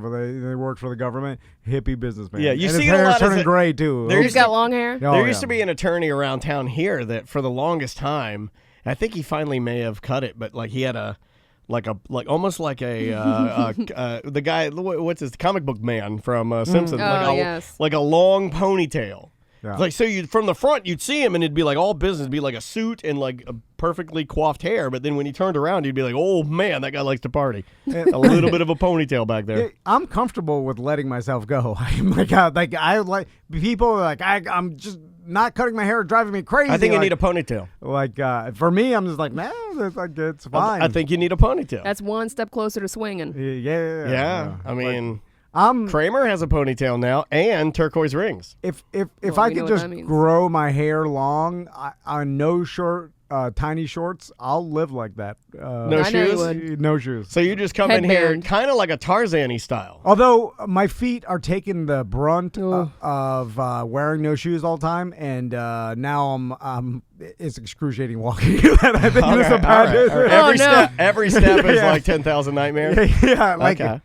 [SPEAKER 1] work for the government. Hippie businessman.
[SPEAKER 2] Yeah, you
[SPEAKER 1] and
[SPEAKER 2] see
[SPEAKER 1] his
[SPEAKER 2] a
[SPEAKER 1] hair's
[SPEAKER 2] lot of
[SPEAKER 1] turning
[SPEAKER 2] the-
[SPEAKER 1] gray too.
[SPEAKER 2] There
[SPEAKER 3] He's got long hair.
[SPEAKER 1] Oh,
[SPEAKER 2] There used
[SPEAKER 1] yeah.
[SPEAKER 2] to be an attorney around town here that for the longest time, I think he finally may have cut it, but like he had almost like the guy, what's his comic book man from Simpsons,
[SPEAKER 3] Oh, yes.
[SPEAKER 2] like a long ponytail.
[SPEAKER 1] Yeah.
[SPEAKER 2] Like so, you from the front you'd see him and it'd be like all business, it'd be like a suit and like a perfectly coiffed hair. But then when he turned around, you'd be like, oh man, that guy likes to party. A little bit of a ponytail back there.
[SPEAKER 1] Yeah, I'm comfortable with letting myself go. I'm like, I like people are like I'm just not cutting my hair, driving me crazy.
[SPEAKER 2] I think you
[SPEAKER 1] like,
[SPEAKER 2] need a ponytail.
[SPEAKER 1] Like for me, I'm just like, man, it's fine.
[SPEAKER 2] I think you need a ponytail.
[SPEAKER 3] That's one step closer to swinging.
[SPEAKER 1] Yeah.
[SPEAKER 2] I mean,
[SPEAKER 1] Kramer
[SPEAKER 2] has a ponytail now and turquoise rings.
[SPEAKER 1] If
[SPEAKER 3] Well,
[SPEAKER 1] I
[SPEAKER 3] we know
[SPEAKER 1] could
[SPEAKER 3] what
[SPEAKER 1] just
[SPEAKER 3] that means.
[SPEAKER 1] grow my hair long on no short, tiny shorts, I'll live like that.
[SPEAKER 2] No
[SPEAKER 3] I know you
[SPEAKER 2] shoes?
[SPEAKER 3] would.
[SPEAKER 1] No shoes.
[SPEAKER 2] So you just come in here
[SPEAKER 3] Headband.
[SPEAKER 2] kind of like a Tarzan-y style.
[SPEAKER 1] Although my feet are taking the brunt
[SPEAKER 3] Ugh.
[SPEAKER 1] of wearing no shoes all the time, and now it's excruciating walking. I think this is a bad.
[SPEAKER 3] Oh, no.
[SPEAKER 2] Every step is
[SPEAKER 1] Yeah.
[SPEAKER 2] like 10,000 nightmares.
[SPEAKER 1] Yeah, like
[SPEAKER 2] Okay.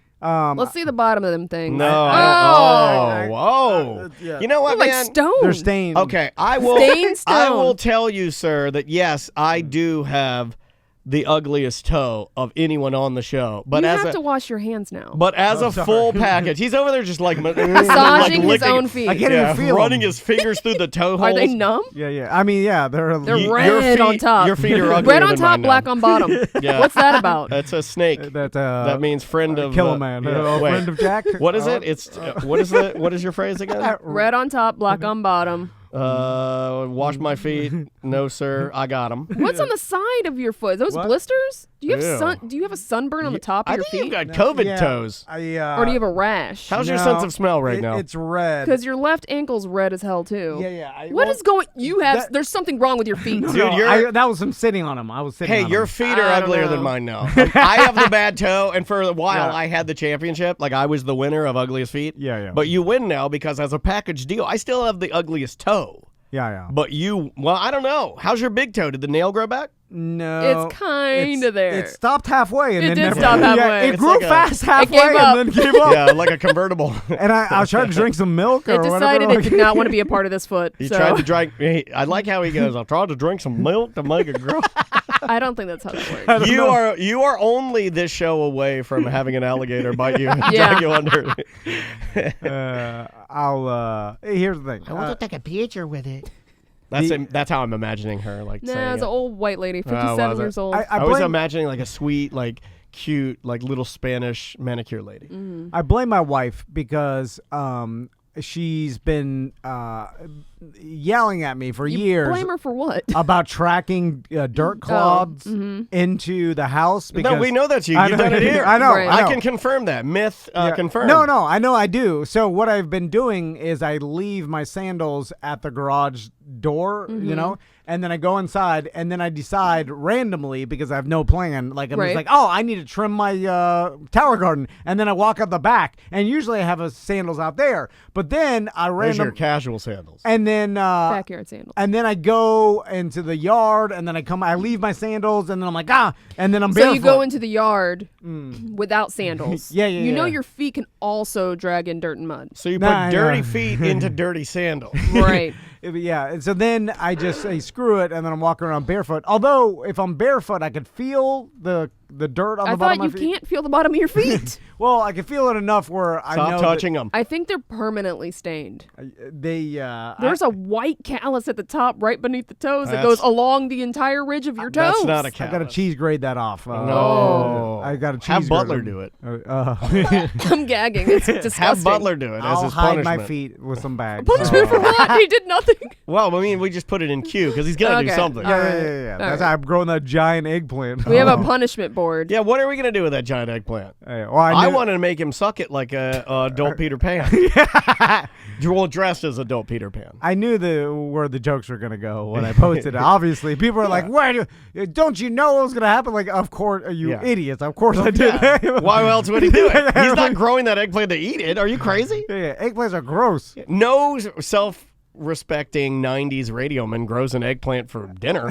[SPEAKER 3] Let's see the bottom of them things.
[SPEAKER 2] No.
[SPEAKER 1] I-
[SPEAKER 2] Whoa.
[SPEAKER 1] yeah.
[SPEAKER 2] You know what,
[SPEAKER 3] They're like
[SPEAKER 2] man?
[SPEAKER 3] stone.
[SPEAKER 1] they're stained.
[SPEAKER 2] Okay, I will.
[SPEAKER 3] Stained
[SPEAKER 2] I
[SPEAKER 3] stone.
[SPEAKER 2] will tell you, sir, that yes, I do have the ugliest toe of anyone on the show. But
[SPEAKER 3] you
[SPEAKER 2] as
[SPEAKER 3] have
[SPEAKER 2] a
[SPEAKER 3] to wash your hands now.
[SPEAKER 2] but as a
[SPEAKER 1] sorry.
[SPEAKER 2] full package, he's over there just like
[SPEAKER 3] Massaging his
[SPEAKER 2] licking-
[SPEAKER 3] own feet.
[SPEAKER 1] I can't even feel
[SPEAKER 2] running
[SPEAKER 1] them.
[SPEAKER 2] his fingers through the toe holes.
[SPEAKER 3] Are they numb?
[SPEAKER 1] Yeah. I mean, yeah, they're
[SPEAKER 3] They're
[SPEAKER 2] Your
[SPEAKER 3] red on
[SPEAKER 2] feet-
[SPEAKER 3] top.
[SPEAKER 2] your feet are uglier
[SPEAKER 3] red on
[SPEAKER 2] than
[SPEAKER 3] top,
[SPEAKER 2] mine now.
[SPEAKER 3] black on bottom.
[SPEAKER 2] Yeah.
[SPEAKER 3] What's that about?
[SPEAKER 2] That's a snake.
[SPEAKER 1] that
[SPEAKER 2] means friend of
[SPEAKER 1] kill a man.
[SPEAKER 2] yeah,
[SPEAKER 1] A
[SPEAKER 2] wait.
[SPEAKER 1] friend of Jack.
[SPEAKER 2] What is it? It's what is your phrase again?
[SPEAKER 3] Red on top, black on bottom.
[SPEAKER 2] Wash my feet. No, sir, I got them.
[SPEAKER 3] What's on the side of your foot? Those
[SPEAKER 1] What?
[SPEAKER 3] blisters? Do you have
[SPEAKER 2] Ew.
[SPEAKER 3] Do you have a sunburn on the top of
[SPEAKER 2] I
[SPEAKER 3] your
[SPEAKER 2] think
[SPEAKER 3] feet?
[SPEAKER 2] you've got COVID
[SPEAKER 1] Yeah,
[SPEAKER 2] toes.
[SPEAKER 3] Or do you have a rash?
[SPEAKER 2] How's your
[SPEAKER 1] No,
[SPEAKER 2] sense of smell right
[SPEAKER 1] it-
[SPEAKER 2] now?
[SPEAKER 1] It's red.
[SPEAKER 3] Because your left ankle's red as hell too.
[SPEAKER 1] Yeah.
[SPEAKER 3] What is going? You have.
[SPEAKER 1] That-
[SPEAKER 3] There's something wrong with your feet.
[SPEAKER 2] Dude,
[SPEAKER 1] No,
[SPEAKER 2] you're-
[SPEAKER 1] that was him sitting on him. I was sitting
[SPEAKER 2] Hey,
[SPEAKER 1] on
[SPEAKER 2] your
[SPEAKER 1] him.
[SPEAKER 2] feet are
[SPEAKER 3] I don't
[SPEAKER 2] uglier
[SPEAKER 3] know.
[SPEAKER 2] than mine now. I have the bad toe, and for a while
[SPEAKER 1] Yeah.
[SPEAKER 2] I had the championship. Like I was the winner of ugliest feet.
[SPEAKER 1] Yeah.
[SPEAKER 2] But you win now because as a package deal, I still have the ugliest toe.
[SPEAKER 1] Yeah.
[SPEAKER 2] But well, I don't know. How's your big toe? Did the nail grow back?
[SPEAKER 1] No.
[SPEAKER 3] It's kinda there.
[SPEAKER 1] It stopped halfway and
[SPEAKER 3] It
[SPEAKER 1] then
[SPEAKER 3] did
[SPEAKER 1] never.
[SPEAKER 3] stop halfway.
[SPEAKER 1] Yeah, it
[SPEAKER 2] It's
[SPEAKER 1] grew
[SPEAKER 2] like a-
[SPEAKER 1] fast halfway
[SPEAKER 3] gave up.
[SPEAKER 1] and then gave up.
[SPEAKER 2] Yeah, like a convertible.
[SPEAKER 1] And I was trying to drink some milk
[SPEAKER 3] It
[SPEAKER 1] or
[SPEAKER 3] decided
[SPEAKER 1] whatever.
[SPEAKER 3] it did not want to be a part of this foot.
[SPEAKER 2] He
[SPEAKER 3] so
[SPEAKER 2] tried to drink. I like how he goes. I tried to drink some milk to make it grow.
[SPEAKER 3] I don't think that's how that works.
[SPEAKER 2] You are only this show away from having an alligator bite you and
[SPEAKER 3] Yeah.
[SPEAKER 2] drag you under.
[SPEAKER 1] Here's the thing.
[SPEAKER 4] to take a picture with it.
[SPEAKER 2] That's how I'm imagining her. Like
[SPEAKER 3] Nah,
[SPEAKER 2] saying
[SPEAKER 3] it's an
[SPEAKER 2] it.
[SPEAKER 3] old white lady,
[SPEAKER 2] was
[SPEAKER 3] 57
[SPEAKER 2] it?
[SPEAKER 3] years old.
[SPEAKER 1] I
[SPEAKER 2] I was
[SPEAKER 1] blame,
[SPEAKER 2] imagining like a sweet, like cute, like little Spanish manicure lady.
[SPEAKER 3] Mm-hmm.
[SPEAKER 1] I blame my wife because she's been yelling at me for
[SPEAKER 3] you
[SPEAKER 1] years
[SPEAKER 3] blame her for what?
[SPEAKER 1] about tracking dirt clods into the house. Because
[SPEAKER 2] No, we know that's you.
[SPEAKER 1] I
[SPEAKER 2] You've
[SPEAKER 1] know-
[SPEAKER 2] done it here.
[SPEAKER 1] I know.
[SPEAKER 3] Right.
[SPEAKER 2] I can confirm that. Myth
[SPEAKER 1] Yeah.
[SPEAKER 2] confirmed.
[SPEAKER 1] No, I know I do. So what I've been doing is I leave my sandals at the garage door, you know, and then I go inside and then I decide randomly because I have no plan. Like I'm
[SPEAKER 3] Right.
[SPEAKER 1] just like, oh, I need to trim my tower garden, and then I walk out the back, and usually I have sandals out there, but then I
[SPEAKER 2] There's your
[SPEAKER 1] random
[SPEAKER 2] casual sandals.
[SPEAKER 1] and then
[SPEAKER 3] Backyard sandals.
[SPEAKER 1] and then I go into the yard, and then I leave my sandals, and then I'm like, and then I'm
[SPEAKER 3] So
[SPEAKER 1] barefoot.
[SPEAKER 3] you go into the yard without sandals.
[SPEAKER 1] Yeah,
[SPEAKER 3] You know
[SPEAKER 1] yeah.
[SPEAKER 3] your feet can also drag in dirt and mud.
[SPEAKER 2] So you
[SPEAKER 1] Nah,
[SPEAKER 2] put dirty
[SPEAKER 1] yeah.
[SPEAKER 2] feet into dirty sandals.
[SPEAKER 3] Right.
[SPEAKER 1] Yeah, and so then I just say screw it, and then I'm walking around barefoot. Although if I'm barefoot, I could feel the dirt on
[SPEAKER 3] I
[SPEAKER 1] the bottom
[SPEAKER 3] thought
[SPEAKER 1] of my
[SPEAKER 3] you
[SPEAKER 1] feet.
[SPEAKER 3] can't feel the bottom of your feet.
[SPEAKER 1] Well, I can feel it enough where I know
[SPEAKER 2] Stop touching them.
[SPEAKER 3] I think they're permanently stained.
[SPEAKER 1] they.
[SPEAKER 3] There's a white callus at the top right beneath the toes that
[SPEAKER 2] That's-
[SPEAKER 3] goes along the entire ridge of your toes.
[SPEAKER 2] That's not a
[SPEAKER 1] I
[SPEAKER 2] callus.
[SPEAKER 1] got to cheese grade that off.
[SPEAKER 2] No.
[SPEAKER 1] I got to cheese.
[SPEAKER 2] Have
[SPEAKER 1] grade
[SPEAKER 2] Butler
[SPEAKER 1] them.
[SPEAKER 2] do it.
[SPEAKER 3] I'm gagging. It's disgusting.
[SPEAKER 2] Have Butler do it as
[SPEAKER 1] I'll
[SPEAKER 2] his
[SPEAKER 1] hide
[SPEAKER 2] punishment.
[SPEAKER 1] my feet with some bags.
[SPEAKER 3] Punishment for what? He did nothing.
[SPEAKER 2] Well, I mean, we just put it in queue because he's gonna do
[SPEAKER 3] Okay.
[SPEAKER 2] something.
[SPEAKER 3] All right.
[SPEAKER 1] Yeah.
[SPEAKER 3] All
[SPEAKER 1] That's
[SPEAKER 3] right.
[SPEAKER 1] how I'm growing that giant eggplant.
[SPEAKER 3] We have a punishment board.
[SPEAKER 2] Yeah, what are we gonna do with that giant eggplant?
[SPEAKER 1] Hey, well,
[SPEAKER 2] I
[SPEAKER 1] knew-
[SPEAKER 2] wanted to make him suck it like a adult Peter Pan. Well, dressed as adult Peter Pan.
[SPEAKER 1] I knew where the jokes were gonna go when I posted it. Obviously, people were like, "Where? Don't you know what was gonna happen?" Like, of course, you
[SPEAKER 2] Yeah.
[SPEAKER 1] idiots. Of course, I did.
[SPEAKER 2] Why else would he do it? He's not growing that eggplant to eat it. Are you crazy?
[SPEAKER 1] Yeah, eggplants are gross.
[SPEAKER 2] No self self-respecting 90s radioman grows an eggplant for dinner.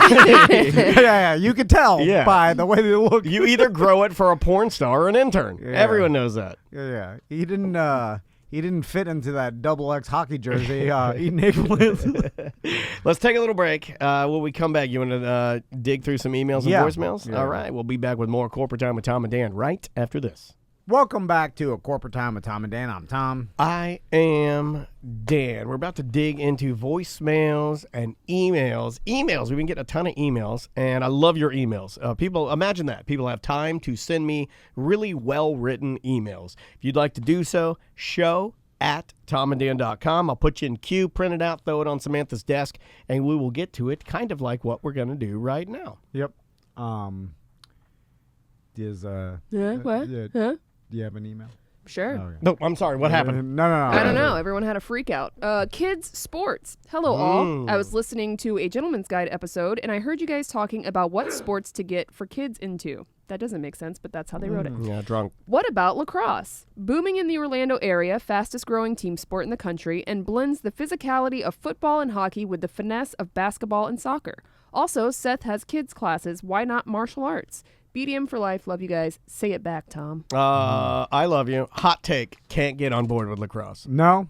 [SPEAKER 1] yeah, you could tell
[SPEAKER 2] Yeah.
[SPEAKER 1] by the way they look.
[SPEAKER 2] You either grow it for a porn star or an intern.
[SPEAKER 1] Yeah.
[SPEAKER 2] Everyone knows that.
[SPEAKER 1] Yeah. He didn't fit into that XX hockey jersey eating eggplants.
[SPEAKER 2] Let's take a little break. When we come back, you want to dig through some emails and
[SPEAKER 1] Yeah.
[SPEAKER 2] voicemails?
[SPEAKER 1] Yeah.
[SPEAKER 2] All right. We'll be back with more Corporate Time with Tom and Dan right after this.
[SPEAKER 1] Welcome back to A Corporate Time with Tom and Dan. I'm Tom.
[SPEAKER 2] I am Dan. We're about to dig into voicemails and emails. We've been getting a ton of emails, and I love your emails. People, imagine that. People have time to send me really well-written emails. If you'd like to do so, show@tomanddan.com. I'll put you in queue, print it out, throw it on Samantha's desk, and we will get to it kind of like what we're going to do right now.
[SPEAKER 1] Yep.
[SPEAKER 3] What? Huh?
[SPEAKER 1] Do you have an email?
[SPEAKER 3] Sure.
[SPEAKER 1] Okay.
[SPEAKER 2] No, I'm sorry. What happened?
[SPEAKER 1] No.
[SPEAKER 3] I don't know. Everyone had a freak out. Kids sports. Hello, all.
[SPEAKER 2] Mm.
[SPEAKER 3] I was listening to a Gentleman's Guide episode, and I heard you guys talking about what sports to get for kids into. That doesn't make sense, but that's how they wrote it.
[SPEAKER 2] Yeah, drunk.
[SPEAKER 3] What about lacrosse? Booming in the Orlando area, fastest growing team sport in the country, and blends the physicality of football and hockey with the finesse of basketball and soccer. Also, Seth has kids classes. Why not martial arts? BDM for life. Love you guys. Say it back, Tom.
[SPEAKER 2] I love you. Hot take. Can't get on board with lacrosse.
[SPEAKER 1] No?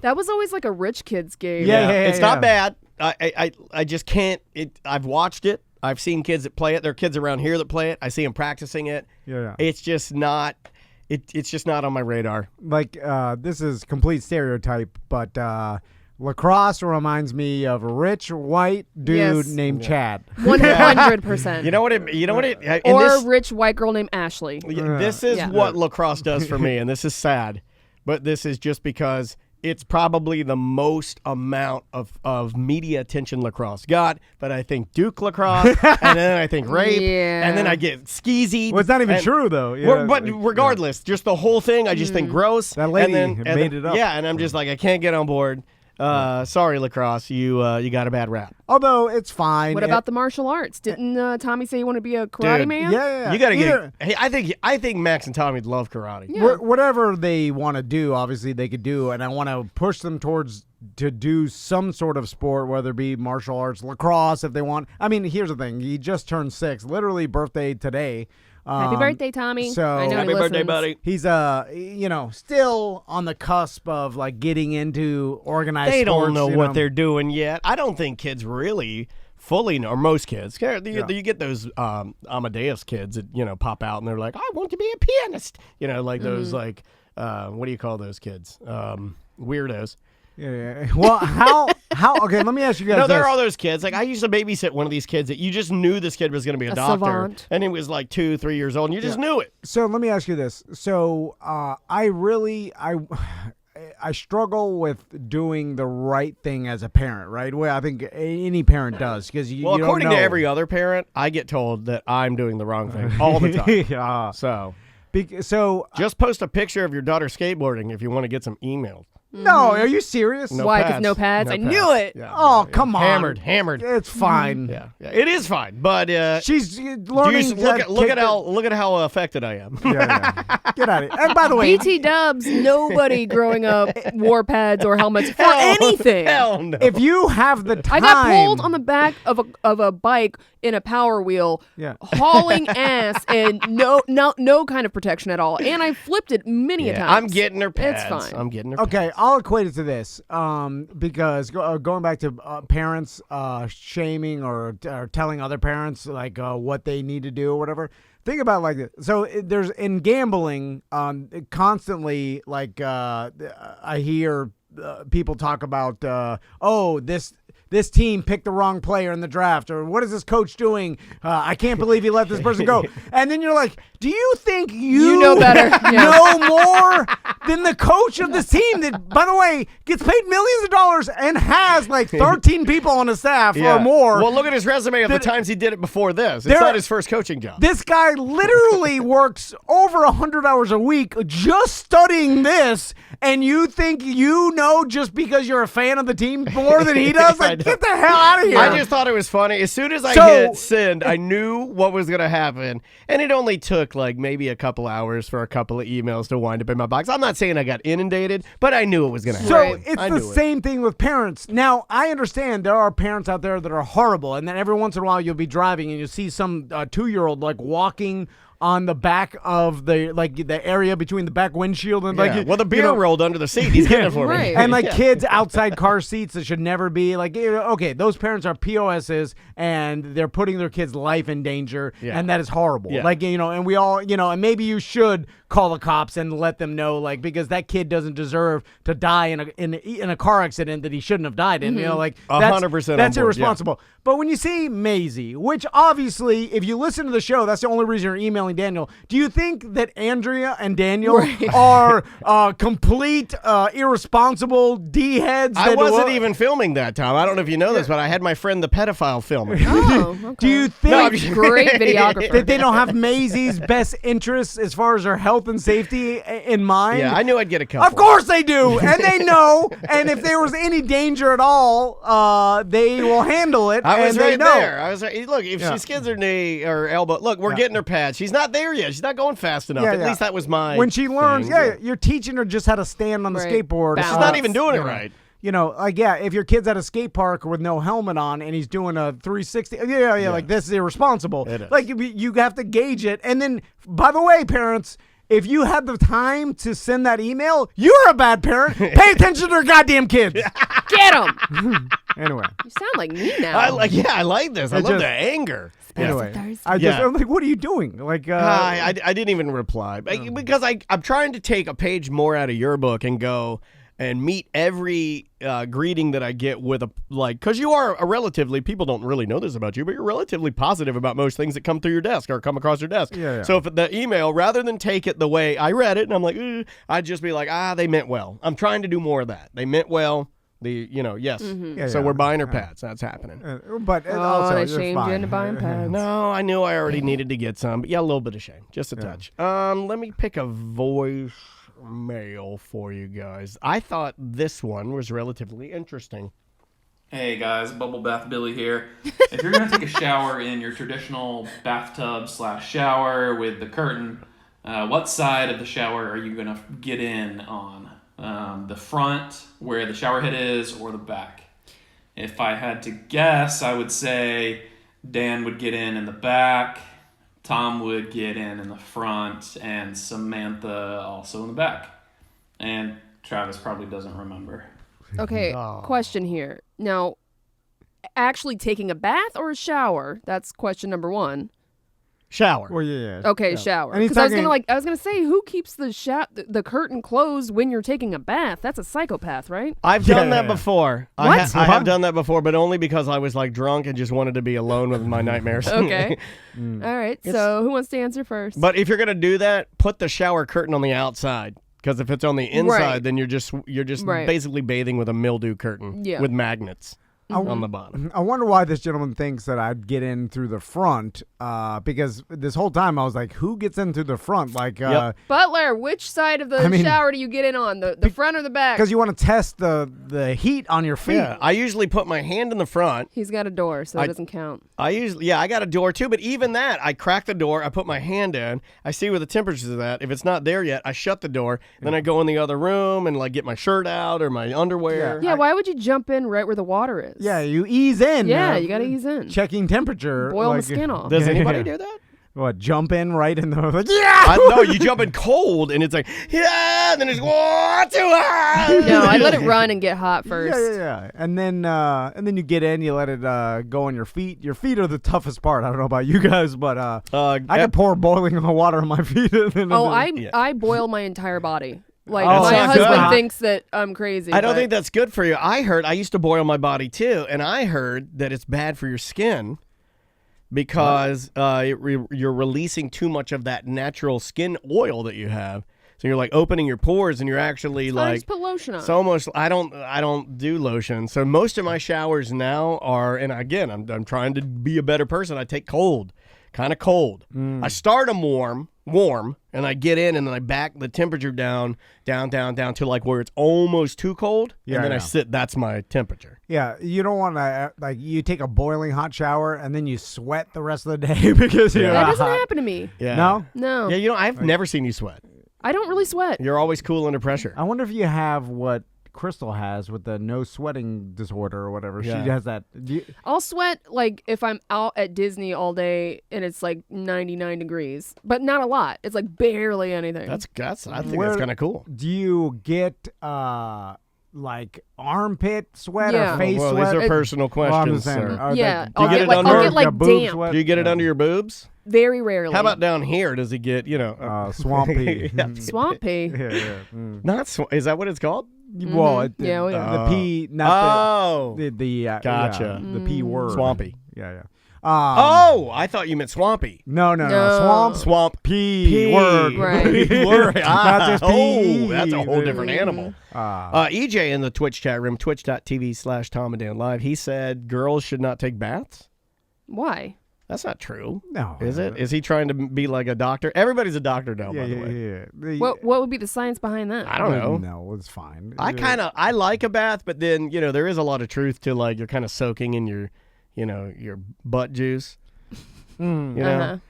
[SPEAKER 3] That was always like a rich kid's game.
[SPEAKER 1] Yeah.
[SPEAKER 2] It's not bad. I just can't. I've watched it. I've seen kids that play it. There are kids around here that play it. I see them practicing it.
[SPEAKER 1] Yeah.
[SPEAKER 2] It's just not. It's just not on my radar.
[SPEAKER 1] Like, this is complete stereotype, but lacrosse reminds me of a rich white dude
[SPEAKER 3] Yes.
[SPEAKER 1] named Chad.
[SPEAKER 3] 100%.
[SPEAKER 2] You know what? And
[SPEAKER 3] Or
[SPEAKER 2] this,
[SPEAKER 3] a rich white girl named Ashley.
[SPEAKER 2] this is
[SPEAKER 3] Yeah.
[SPEAKER 2] what lacrosse does for me, and this is sad, but this is just because it's probably the most amount of media attention lacrosse got. But I think Duke lacrosse, and then I think rape,
[SPEAKER 3] Yeah.
[SPEAKER 2] and then I get skeezy.
[SPEAKER 1] Well, it's not even
[SPEAKER 2] and-
[SPEAKER 1] true, though.
[SPEAKER 2] But regardless, just the whole thing, I just think gross.
[SPEAKER 1] That lady
[SPEAKER 2] and then,
[SPEAKER 1] made it up.
[SPEAKER 2] Yeah, and I'm just like, I can't get on board. Sorry, lacrosse, you got a bad rap.
[SPEAKER 1] Although it's fine.
[SPEAKER 3] What about the martial arts? Didn't Tommy say you want to be a karate
[SPEAKER 2] Dude,
[SPEAKER 3] man?
[SPEAKER 1] Yeah.
[SPEAKER 2] You got to
[SPEAKER 1] Either-
[SPEAKER 2] get. Hey, I think Max and Tommy love karate.
[SPEAKER 3] Yeah.
[SPEAKER 1] Whatever they want to do, obviously they could do, and I want to push them towards to do some sort of sport, whether it be martial arts, lacrosse, if they want. I mean, here's the thing: he just turned 6, literally birthday today.
[SPEAKER 3] Happy birthday, Tommy.
[SPEAKER 1] so-
[SPEAKER 3] I know he
[SPEAKER 2] Happy birthday,
[SPEAKER 3] listens.
[SPEAKER 2] buddy.
[SPEAKER 1] He's still on the cusp of like getting into organized.
[SPEAKER 2] They don't
[SPEAKER 1] sports,
[SPEAKER 2] know
[SPEAKER 1] you
[SPEAKER 2] what they're doing yet. I don't think kids really fully know, or most kids. You get those Amadeus kids that pop out and they're like, I want to be a pianist. Like those like what do you call those kids? Weirdos.
[SPEAKER 1] Yeah. Well, how? Okay, let me ask you guys.
[SPEAKER 2] No, there
[SPEAKER 1] this.
[SPEAKER 2] are all those kids. Like I used to babysit one of these kids that you just knew this kid was going to be a doctor,
[SPEAKER 3] savant.
[SPEAKER 2] and he was like 2-3 years old, and you just knew it.
[SPEAKER 1] So let me ask you this. So I struggle with doing the right thing as a parent, right? Well, I think any parent does because you.
[SPEAKER 2] Well,
[SPEAKER 1] you don't
[SPEAKER 2] according to
[SPEAKER 1] know.
[SPEAKER 2] every other parent, I get told that I'm doing the wrong thing all the time.
[SPEAKER 1] Yeah.
[SPEAKER 2] So
[SPEAKER 1] So
[SPEAKER 2] just post a picture of your daughter skateboarding if you want to get some emails.
[SPEAKER 1] no, are you serious?
[SPEAKER 2] No
[SPEAKER 3] Why? 'Cause
[SPEAKER 2] pads.
[SPEAKER 3] no pads? I knew it.
[SPEAKER 2] Yeah.
[SPEAKER 1] Oh, come on.
[SPEAKER 2] Hammered.
[SPEAKER 1] It's fine.
[SPEAKER 2] Yeah, it is fine, but
[SPEAKER 1] She's
[SPEAKER 2] do
[SPEAKER 1] learning.
[SPEAKER 2] you look at how affected I am.
[SPEAKER 1] Yeah. Get out of here. And by the way,
[SPEAKER 3] BT Dubs, nobody growing up wore pads or helmets for
[SPEAKER 2] Hell-
[SPEAKER 3] anything.
[SPEAKER 2] Hell no.
[SPEAKER 1] if you have the time,
[SPEAKER 3] I got pulled on the back of a bike in a Power Wheel,
[SPEAKER 1] Yeah.
[SPEAKER 3] hauling ass, and no kind of protection at all. And I flipped it many a
[SPEAKER 2] Yeah,
[SPEAKER 3] time.
[SPEAKER 2] I'm getting her pads.
[SPEAKER 3] It's fine.
[SPEAKER 2] I'm getting her.
[SPEAKER 1] Okay, I'll equate it to this, because going back to parents shaming or telling other parents like what they need to do or whatever. Think about it like this. So there's in gambling, constantly like I hear people talk about, this team picked the wrong player in the draft, or what is this coach doing? I can't believe he let this person go. And then you're like, do you think you
[SPEAKER 3] know better? Yeah.
[SPEAKER 1] know more than the coach of this team that, by the way, gets paid millions of dollars and has like 13 people on his staff
[SPEAKER 2] Yeah.
[SPEAKER 1] or more?
[SPEAKER 2] Well, look at his resume of the
[SPEAKER 1] That-
[SPEAKER 2] times he did it before this. It's
[SPEAKER 1] There-
[SPEAKER 2] not his first coaching job.
[SPEAKER 1] This guy literally works over 100 hours a week just studying this, and you think you know just because you're a fan of the team more than he does?
[SPEAKER 2] I
[SPEAKER 1] Like,
[SPEAKER 2] know.
[SPEAKER 1] get the hell out of here.
[SPEAKER 2] I just thought it was funny. As soon as I
[SPEAKER 1] So-
[SPEAKER 2] hit send, I knew what was going to happen. And it only took took like maybe a couple hours for a couple of emails to wind up in my box. I'm not saying I got inundated, but I knew it was going to happen.
[SPEAKER 1] So
[SPEAKER 3] Right.
[SPEAKER 1] it's
[SPEAKER 2] I
[SPEAKER 1] the
[SPEAKER 2] knew it.
[SPEAKER 1] same thing with parents. Now, I understand there are parents out there that are horrible, and then every once in a while you'll be driving and you'll see some 2-year-old like walking on the back of the area between the back windshield and
[SPEAKER 2] Yeah. Well, the beer rolled under the seat. He's getting it for
[SPEAKER 3] Right.
[SPEAKER 2] me.
[SPEAKER 1] and like kids outside car seats that should never be like, okay, those parents are POSs and they're putting their kids' life in danger,
[SPEAKER 2] Yeah.
[SPEAKER 1] and that is horrible.
[SPEAKER 2] Yeah.
[SPEAKER 1] Like, and we all, and maybe you should call the cops and let them know, like, because that kid doesn't deserve to die in a car accident that he shouldn't have died in. Like
[SPEAKER 2] 100% on
[SPEAKER 1] that's
[SPEAKER 2] board,
[SPEAKER 1] irresponsible. But when you see Maisie, which obviously, if you listen to the show, that's the only reason you're emailing Daniel. Do you think that Andrea and Daniel are complete irresponsible D-heads?
[SPEAKER 2] I
[SPEAKER 1] that
[SPEAKER 2] wasn't even filming that, Tom. I don't know if you know this, but I had my friend the pedophile filming.
[SPEAKER 3] Oh, okay.
[SPEAKER 1] Do you think
[SPEAKER 2] No, I'm just-
[SPEAKER 3] Great videographer.
[SPEAKER 1] that they don't have Maisie's best interests as far as her health and safety in mind?
[SPEAKER 2] Yeah, I knew I'd get a couple.
[SPEAKER 1] Of course they do, and they know. And if there was any danger at all, they will handle it.
[SPEAKER 2] I was
[SPEAKER 1] and they
[SPEAKER 2] right
[SPEAKER 1] know.
[SPEAKER 2] there. I was right. Look, if
[SPEAKER 1] Yeah.
[SPEAKER 2] she skids her knee or elbow, look, we're getting her pads. She's not there yet. She's not going fast enough.
[SPEAKER 1] Yeah,
[SPEAKER 2] At
[SPEAKER 1] yeah.
[SPEAKER 2] least that was my.
[SPEAKER 1] When she learns,
[SPEAKER 2] thing.
[SPEAKER 1] you're teaching her just how to stand on the
[SPEAKER 3] Right.
[SPEAKER 1] skateboard.
[SPEAKER 3] Balance.
[SPEAKER 2] She's not even doing it
[SPEAKER 1] Yeah.
[SPEAKER 2] right.
[SPEAKER 1] If your kid's at a skate park with no helmet on and he's doing a 360, like this is irresponsible.
[SPEAKER 2] It is.
[SPEAKER 1] Like you have to gauge it. And then, by the way, parents, if you had the time to send that email, you're a bad parent. Pay attention to your goddamn kids.
[SPEAKER 3] Get him.
[SPEAKER 1] Anyway,
[SPEAKER 3] You sound like me now.
[SPEAKER 2] I like this. I
[SPEAKER 1] It
[SPEAKER 2] love
[SPEAKER 1] just-
[SPEAKER 2] the anger.
[SPEAKER 1] anyway,
[SPEAKER 3] Thursday.
[SPEAKER 1] I'm like, what are you doing? Like,
[SPEAKER 2] I didn't even reply because I'm trying to take a page more out of your book and go and meet every greeting that I get with because you are a relatively, people don't really know this about you, but you're relatively positive about most things that come through your desk or come across your desk.
[SPEAKER 1] Yeah.
[SPEAKER 2] So if the email, rather than take it the way I read it and I'm like, I'd just be like, they meant well. I'm trying to do more of that. They meant well. Yes.
[SPEAKER 1] Yeah,
[SPEAKER 2] So
[SPEAKER 1] yeah.
[SPEAKER 2] we're buying her pads. That's happening.
[SPEAKER 1] but
[SPEAKER 3] Oh,
[SPEAKER 1] also,
[SPEAKER 3] they
[SPEAKER 1] you're
[SPEAKER 3] shamed you
[SPEAKER 1] fine.
[SPEAKER 3] into buying pads.
[SPEAKER 2] No, I knew I already needed to get some, but yeah, a little bit of shame, just a touch. Let me pick a voice mail for you guys. I thought this one was relatively interesting.
[SPEAKER 4] Hey guys, Bubble Bath Billy here. If you're gonna take a shower in your traditional bathtub/shower with the curtain, what side of the shower are you gonna get in on? The front, where the shower head is, or the back? If I had to guess, I would say Dan would get in the back, Tom would get in the front, and Samantha also in the back. And Travis probably doesn't remember.
[SPEAKER 3] Okay, question here. Now, actually taking a bath or a shower? That's question number one.
[SPEAKER 2] Shower.
[SPEAKER 1] Well, yeah.
[SPEAKER 3] Okay, shower.
[SPEAKER 1] And he's
[SPEAKER 3] Because
[SPEAKER 1] talking-
[SPEAKER 3] I was gonna say, who keeps the curtain closed when you're taking a bath? That's a psychopath, right?
[SPEAKER 2] I've
[SPEAKER 1] Yeah,
[SPEAKER 2] done
[SPEAKER 1] yeah,
[SPEAKER 2] that
[SPEAKER 1] yeah.
[SPEAKER 2] before.
[SPEAKER 3] What?
[SPEAKER 2] I have done that before, but only because I was like drunk and just wanted to be alone with my nightmares.
[SPEAKER 3] Okay. All right. So who wants to answer first?
[SPEAKER 2] But if you're gonna do that, put the shower curtain on the outside. Because if it's on the inside,
[SPEAKER 3] Right.
[SPEAKER 2] then you're just
[SPEAKER 3] Right.
[SPEAKER 2] basically bathing with a mildew curtain
[SPEAKER 3] Yeah.
[SPEAKER 2] with magnets on the bottom.
[SPEAKER 1] I wonder why this gentleman thinks that I'd get in through the front, because this whole time I was like, who gets in through the front? Like,
[SPEAKER 2] Yep.
[SPEAKER 3] Butler, which side of the shower do you get in on? The front or the back?
[SPEAKER 1] because you want to test the heat on your feet.
[SPEAKER 2] Yeah, I usually put my hand in the front.
[SPEAKER 3] He's got a door, so it doesn't count.
[SPEAKER 2] I got a door too, but even that, I crack the door, I put my hand in, I see where the temperature is at. If it's not there yet, I shut the door, then I go in the other room and like get my shirt out or my underwear.
[SPEAKER 3] Yeah, why would you jump in right where the water is?
[SPEAKER 1] Yeah, you ease in.
[SPEAKER 3] Yeah, you gotta ease in.
[SPEAKER 1] Checking temperature.
[SPEAKER 3] Boil the
[SPEAKER 1] like-
[SPEAKER 3] skin off.
[SPEAKER 2] Does
[SPEAKER 1] Yeah,
[SPEAKER 2] anybody
[SPEAKER 1] yeah.
[SPEAKER 2] do that?
[SPEAKER 1] What, jump in right in the like, yeah.
[SPEAKER 2] No, you jump in cold and it's like, yeah, and then it's too hot.
[SPEAKER 3] No, I let it run and get hot first.
[SPEAKER 1] Yeah. And then you get in, you let it go on your feet. Your feet are the toughest part. I don't know about you guys, but I can pour boiling hot water on my feet.
[SPEAKER 3] Oh, I boil my entire body. Like
[SPEAKER 1] Oh,
[SPEAKER 3] my
[SPEAKER 1] that's
[SPEAKER 3] husband
[SPEAKER 1] good.
[SPEAKER 3] thinks that I'm crazy.
[SPEAKER 2] I don't
[SPEAKER 3] but-
[SPEAKER 2] think that's good for you. I used to boil my body too, and I heard that it's bad for your skin because you're releasing too much of that natural skin oil that you have. So you're like opening your pores, and you're actually
[SPEAKER 3] I
[SPEAKER 2] like
[SPEAKER 3] just put lotion on.
[SPEAKER 2] it's almost. I don't do lotion. So most of my showers now are, and again, I'm trying to be a better person. I take cold, kind of cold. I start them warm, and I get in and then I back the temperature down to like where it's almost too cold,
[SPEAKER 1] Yeah,
[SPEAKER 2] and then I
[SPEAKER 1] yeah.
[SPEAKER 2] sit. That's my temperature.
[SPEAKER 1] Yeah, you don't want to like you take a boiling hot shower and then you sweat the rest of the day because you're
[SPEAKER 3] That doesn't
[SPEAKER 1] hot.
[SPEAKER 3] happen to me.
[SPEAKER 2] Yeah.
[SPEAKER 1] No,
[SPEAKER 3] No,
[SPEAKER 2] Yeah, I've never seen you sweat.
[SPEAKER 3] I don't really sweat.
[SPEAKER 2] You're always cool under pressure.
[SPEAKER 1] I wonder if you have what Crystal has with the no sweating disorder or whatever.
[SPEAKER 2] Yeah.
[SPEAKER 1] She has that.
[SPEAKER 3] I'll sweat like if I'm out at Disney all day and it's like 99 degrees, but not a lot. It's like barely anything.
[SPEAKER 2] That's I think
[SPEAKER 1] Where-
[SPEAKER 2] that's kind of cool.
[SPEAKER 1] Do you get like armpit sweat
[SPEAKER 3] Yeah.
[SPEAKER 1] or face
[SPEAKER 2] Well,
[SPEAKER 1] sweat?
[SPEAKER 2] these are personal
[SPEAKER 1] Well, I'm
[SPEAKER 2] questions,
[SPEAKER 1] just saying,
[SPEAKER 2] sir.
[SPEAKER 1] are
[SPEAKER 3] Yeah,
[SPEAKER 1] they-
[SPEAKER 3] I'll
[SPEAKER 2] get
[SPEAKER 3] get
[SPEAKER 2] it
[SPEAKER 3] like
[SPEAKER 2] under
[SPEAKER 3] I'll get like
[SPEAKER 1] boob
[SPEAKER 3] damp.
[SPEAKER 1] sweat?
[SPEAKER 2] Do you get it under your boobs?
[SPEAKER 3] Very rarely.
[SPEAKER 2] How about down here? Does he get
[SPEAKER 1] swampy?
[SPEAKER 2] Yeah.
[SPEAKER 3] swamp pee?
[SPEAKER 1] Yeah, yeah. Mm.
[SPEAKER 2] Not is that what it's called?
[SPEAKER 1] Well,
[SPEAKER 3] Yeah, oh, yeah.
[SPEAKER 1] the P, not
[SPEAKER 2] Oh,
[SPEAKER 1] the
[SPEAKER 2] Gotcha.
[SPEAKER 1] the P word.
[SPEAKER 2] swampy.
[SPEAKER 1] Yeah, yeah.
[SPEAKER 2] Oh, I thought you meant swampy.
[SPEAKER 1] No,
[SPEAKER 3] No.
[SPEAKER 1] swamp.
[SPEAKER 2] Swamp.
[SPEAKER 1] P word.
[SPEAKER 3] Right.
[SPEAKER 2] Word.
[SPEAKER 1] Not just
[SPEAKER 2] Oh,
[SPEAKER 1] P.
[SPEAKER 2] that's a whole different
[SPEAKER 3] Mhm.
[SPEAKER 2] animal. EJ in the Twitch chat room, twitch.tv/Tom and Dan Live, he said girls should not take baths.
[SPEAKER 3] Why?
[SPEAKER 2] That's not true.
[SPEAKER 1] No,
[SPEAKER 2] Is it? Is he trying to be like a doctor? Everybody's a doctor now,
[SPEAKER 1] Yeah,
[SPEAKER 2] by the
[SPEAKER 1] yeah,
[SPEAKER 2] way.
[SPEAKER 1] yeah.
[SPEAKER 3] What would be the science behind that?
[SPEAKER 2] I don't know.
[SPEAKER 1] No, it's fine.
[SPEAKER 2] I like a bath, but then, there is a lot of truth to like you're kind of soaking in your, your butt juice. You know?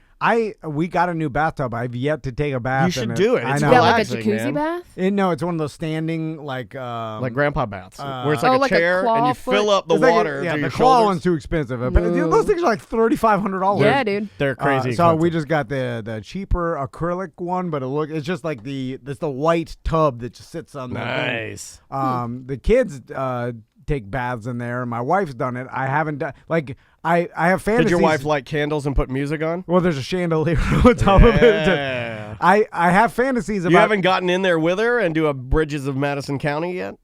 [SPEAKER 1] We got a new bathtub. I've yet to take a bath.
[SPEAKER 2] You should
[SPEAKER 1] in
[SPEAKER 2] do it.
[SPEAKER 1] I
[SPEAKER 2] It's
[SPEAKER 3] Is
[SPEAKER 1] know.
[SPEAKER 3] that like a
[SPEAKER 2] relaxing,
[SPEAKER 3] jacuzzi
[SPEAKER 2] man.
[SPEAKER 3] bath?
[SPEAKER 1] No, it's one of those standing like
[SPEAKER 2] Like grandpa baths, where it's
[SPEAKER 3] Oh,
[SPEAKER 2] like a
[SPEAKER 3] like a
[SPEAKER 2] chair and you
[SPEAKER 3] claw
[SPEAKER 2] fill
[SPEAKER 3] foot?
[SPEAKER 2] up the
[SPEAKER 1] it's like
[SPEAKER 2] water
[SPEAKER 1] yeah,
[SPEAKER 2] through
[SPEAKER 1] the
[SPEAKER 2] your
[SPEAKER 1] claw
[SPEAKER 2] shoulders.
[SPEAKER 1] one's too expensive. But those things are like $3,500.
[SPEAKER 3] Yeah, dude.
[SPEAKER 2] They're crazy.
[SPEAKER 1] So we
[SPEAKER 2] expensive.
[SPEAKER 1] just got the cheaper acrylic one, but it's just like the white tub that just sits on the thing.
[SPEAKER 2] nice.
[SPEAKER 1] The kids take baths in there. My wife's done it. I haven't done I have fantasies.
[SPEAKER 2] Did your wife light candles and put music on?
[SPEAKER 1] Well, there's a chandelier on top of it.
[SPEAKER 2] Yeah.
[SPEAKER 1] I have fantasies about.
[SPEAKER 2] You haven't gotten in there with her and do a Bridges of Madison County yet?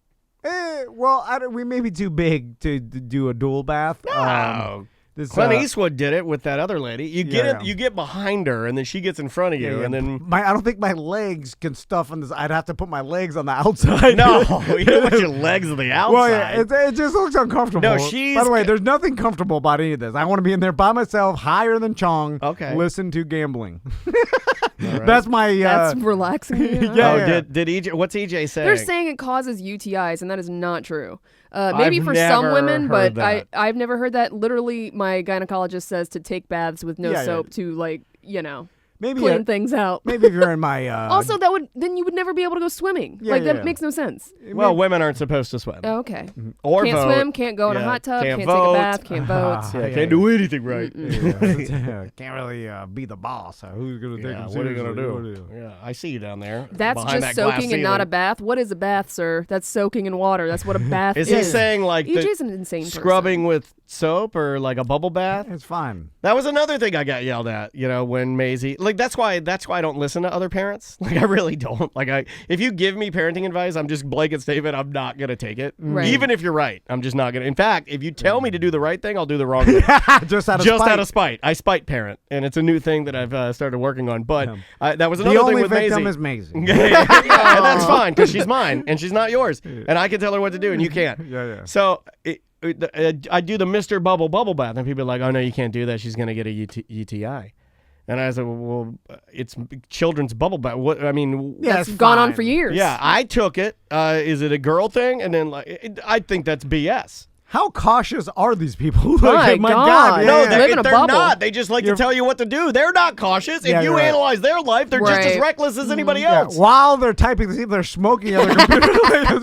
[SPEAKER 1] Well, we may be too big to do a dual bath.
[SPEAKER 2] Oh.
[SPEAKER 1] This,
[SPEAKER 2] Clint Eastwood did it with that other lady. You get
[SPEAKER 1] Yeah.
[SPEAKER 2] you get behind her, and then she gets in front of you, and then
[SPEAKER 1] I don't think my legs can stuff on this. I'd have to put my legs on the outside.
[SPEAKER 2] no, you don't want your legs on the outside.
[SPEAKER 1] Well, yeah, it just looks uncomfortable.
[SPEAKER 2] No,
[SPEAKER 1] By the way, there's nothing comfortable about any of this. I want to be in there by myself, higher than Chong.
[SPEAKER 2] Okay.
[SPEAKER 1] Listen to gambling.
[SPEAKER 2] right.
[SPEAKER 1] That's my.
[SPEAKER 3] That's relaxing.
[SPEAKER 1] yeah.
[SPEAKER 2] Oh, did EJ? What's EJ saying?
[SPEAKER 3] They're saying it causes UTIs, and that is not true. Maybe
[SPEAKER 2] I've
[SPEAKER 3] for some
[SPEAKER 2] never
[SPEAKER 3] women,
[SPEAKER 2] heard
[SPEAKER 3] but
[SPEAKER 2] that.
[SPEAKER 3] I've never heard that. Literally, my gynecologist says to take baths with no
[SPEAKER 1] Yeah, yeah.
[SPEAKER 3] soap to
[SPEAKER 1] maybe
[SPEAKER 3] clean things out.
[SPEAKER 1] maybe if you're in my.
[SPEAKER 3] Also, then you would never be able to go swimming.
[SPEAKER 1] Yeah,
[SPEAKER 3] that
[SPEAKER 1] yeah.
[SPEAKER 3] makes no sense.
[SPEAKER 2] well, women aren't supposed to swim
[SPEAKER 3] Oh, okay.
[SPEAKER 2] or
[SPEAKER 3] Can't
[SPEAKER 2] vote.
[SPEAKER 3] swim, can't go in a
[SPEAKER 2] Yeah,
[SPEAKER 3] hot tub,
[SPEAKER 2] can't
[SPEAKER 3] can't
[SPEAKER 2] vote.
[SPEAKER 3] take a bath, can't vote.
[SPEAKER 2] Yeah,
[SPEAKER 1] Yeah,
[SPEAKER 2] can't do anything right.
[SPEAKER 1] Can't really be the boss. Who's gonna take
[SPEAKER 2] Yeah,
[SPEAKER 1] him
[SPEAKER 2] what are you gonna
[SPEAKER 1] seriously?
[SPEAKER 2] do? Yeah, I see you down there.
[SPEAKER 3] That's
[SPEAKER 2] behind
[SPEAKER 3] just
[SPEAKER 2] that glass
[SPEAKER 3] soaking and not a
[SPEAKER 2] ceiling.
[SPEAKER 3] bath. What is a bath, sir? That's soaking in water. That's what a bath
[SPEAKER 2] Is
[SPEAKER 3] is.
[SPEAKER 2] he saying like the
[SPEAKER 3] EJ's an insane person.
[SPEAKER 2] scrubbing with soap or like a bubble bath?
[SPEAKER 1] It's fine.
[SPEAKER 2] That was another thing I got yelled at, when Maisie, like that's why I don't listen to other parents. Like I really don't. Like if you give me parenting advice, I'm just blanket statement, I'm not going to take it.
[SPEAKER 3] Right.
[SPEAKER 2] Even if you're right, I'm just not going to. In fact, if you tell me to do the right thing, I'll do the wrong thing.
[SPEAKER 1] Just out of
[SPEAKER 2] Just
[SPEAKER 1] spite.
[SPEAKER 2] out of spite. I spite parent, and it's a new thing that I've started working on. But that was
[SPEAKER 1] The
[SPEAKER 2] another
[SPEAKER 1] only
[SPEAKER 2] thing with
[SPEAKER 1] victim
[SPEAKER 2] Maisie.
[SPEAKER 1] is Maisie.
[SPEAKER 2] and that's fine because she's mine and she's not yours, and I can tell her what to do and you can't.
[SPEAKER 1] Yeah.
[SPEAKER 2] So I do the Mr. Bubble bath, and people are like, "Oh no, you can't do that. She's gonna get a UTI." And I said, "Well, it's children's bubble bath. What? I mean,
[SPEAKER 1] Yeah,
[SPEAKER 3] That's
[SPEAKER 1] it's
[SPEAKER 3] gone on
[SPEAKER 1] fine.
[SPEAKER 3] for years.
[SPEAKER 2] yeah, I took it. Is it a girl thing? And then I think that's BS.
[SPEAKER 1] How cautious are these people?
[SPEAKER 3] My
[SPEAKER 1] my
[SPEAKER 3] God.
[SPEAKER 1] God.
[SPEAKER 2] No,
[SPEAKER 1] yeah.
[SPEAKER 3] Live in a
[SPEAKER 2] they're
[SPEAKER 3] bubble.
[SPEAKER 2] not. They just like to tell you what to do. They're not cautious.
[SPEAKER 1] Yeah,
[SPEAKER 2] If you
[SPEAKER 1] you're right.
[SPEAKER 2] analyze their life, they're just as
[SPEAKER 3] Right.
[SPEAKER 2] reckless as anybody
[SPEAKER 1] Yeah,
[SPEAKER 2] else.
[SPEAKER 1] while they're typing this, they're smoking other computers.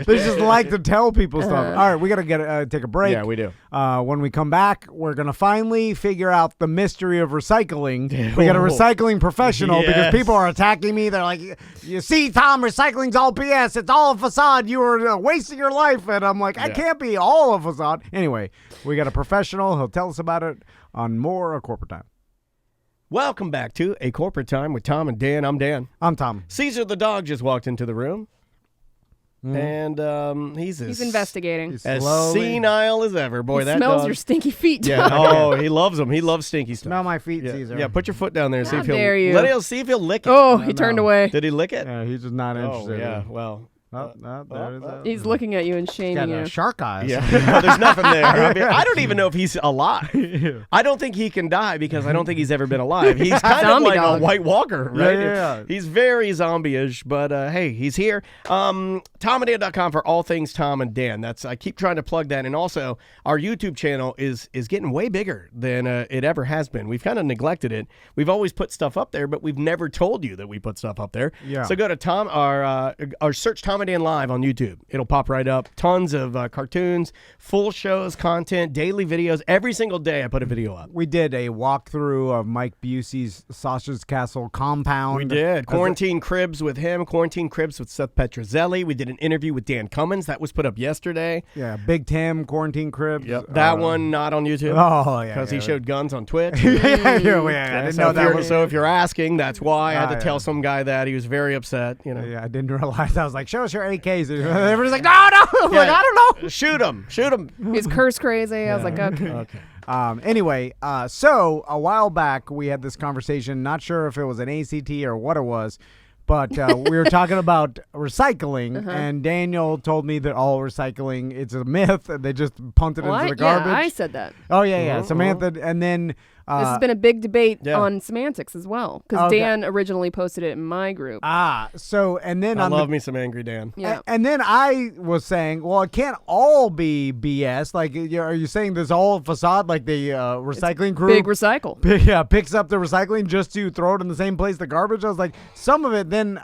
[SPEAKER 1] They just like to tell people stuff. All right, we gotta take a break.
[SPEAKER 2] Yeah, we do.
[SPEAKER 1] When we come back, we're gonna finally figure out the mystery of recycling. We got a recycling professional because
[SPEAKER 2] Yes.
[SPEAKER 1] people are attacking me. They're like, "You see, Tom, recycling's all BS. It's all a facade. You are wasting your life." And I'm like, "I
[SPEAKER 2] Yeah.
[SPEAKER 1] can't be all a facade." Anyway, we got a professional. He'll tell us about it on more of Corporate Time.
[SPEAKER 2] Welcome back to A Corporate Time with Tom and Dan. I'm Dan.
[SPEAKER 1] I'm Tom.
[SPEAKER 2] Caesar the dog just walked into the room, and he's
[SPEAKER 3] He's investigating.
[SPEAKER 1] He's
[SPEAKER 2] as
[SPEAKER 1] slowly-
[SPEAKER 2] senile as ever. Boy,
[SPEAKER 3] He
[SPEAKER 2] that
[SPEAKER 3] smells
[SPEAKER 2] dog.
[SPEAKER 3] your stinky feet.
[SPEAKER 2] Yeah.
[SPEAKER 3] Tom.
[SPEAKER 2] Oh, he loves them. He loves stinky stuff.
[SPEAKER 1] Smell my feet,
[SPEAKER 2] yeah.
[SPEAKER 1] Caesar.
[SPEAKER 2] Yeah, put your foot down there and see
[SPEAKER 3] How
[SPEAKER 2] if he'll
[SPEAKER 3] dare you.
[SPEAKER 2] let him see if he'll lick it.
[SPEAKER 3] Oh, he turned away.
[SPEAKER 2] Did he lick it?
[SPEAKER 1] Yeah, he's just not
[SPEAKER 2] Oh,
[SPEAKER 1] interested.
[SPEAKER 2] yeah. Well,
[SPEAKER 1] Oh, there it is.
[SPEAKER 3] He's looking at you and
[SPEAKER 1] Got
[SPEAKER 3] shaming you.
[SPEAKER 1] shark eyes.
[SPEAKER 2] Yeah, there's nothing there. I mean, I don't even know if he's alive. I don't think he can die because I don't think he's ever been alive. He's kind of
[SPEAKER 3] Zombie
[SPEAKER 2] like
[SPEAKER 3] dog.
[SPEAKER 2] a White Walker, right?
[SPEAKER 1] Yeah.
[SPEAKER 2] He's very zombie-ish, but hey, he's here. TomandDan.com for all things Tom and Dan. I keep trying to plug that, and also our YouTube channel is getting way bigger than it ever has been. We've kind of neglected it. We've always put stuff up there, but we've never told you that we put stuff up there.
[SPEAKER 1] Yeah.
[SPEAKER 2] So go to or search Tom and Dan Live on YouTube. It'll pop right up. Tons of cartoons, full shows, content, daily videos. Every single day I put a video up.
[SPEAKER 1] We did a walkthrough of Mike Busey's Sausage Castle compound.
[SPEAKER 2] We did. Quarantine Cribs with him. Quarantine Cribs with Seth Petrozelli. We did an interview with Dan Cummins. That was put up yesterday.
[SPEAKER 1] Yeah, Big Tim, Quarantine Cribs.
[SPEAKER 2] That one not on YouTube.
[SPEAKER 1] Oh, yeah.
[SPEAKER 2] Because he showed guns on Twitch.
[SPEAKER 1] yeah, I didn't know that was.
[SPEAKER 2] So if you're asking, that's why I had to tell some guy that. He was very upset.
[SPEAKER 1] Yeah, I didn't realize. I was like, show us your AKs. Everybody's like, no. I'm like, I don't know.
[SPEAKER 2] Shoot him.
[SPEAKER 3] He's curse crazy. I was like, okay.
[SPEAKER 2] Okay.
[SPEAKER 1] Anyway, so a while back we had this conversation. Not sure if it was an ACT or what it was, but we were talking about recycling, and Daniel told me that all recycling it's a myth. They just punt it into the garbage.
[SPEAKER 3] Yeah, I said that.
[SPEAKER 1] Oh yeah. Samantha, and then
[SPEAKER 3] This has been a big debate
[SPEAKER 2] Yeah.
[SPEAKER 3] on semantics as well, because
[SPEAKER 1] Okay.
[SPEAKER 3] Dan originally posted it in my group.
[SPEAKER 1] So and then
[SPEAKER 2] I
[SPEAKER 1] on
[SPEAKER 2] love me some Angry Dan.
[SPEAKER 3] Yeah.
[SPEAKER 1] And then I was saying, well, it can't all be BS. Like, are you saying this all facade, like the recycling crew?
[SPEAKER 3] Big recycle.
[SPEAKER 1] Picks up the recycling just to throw it in the same place the garbage. I was like, some of it. Then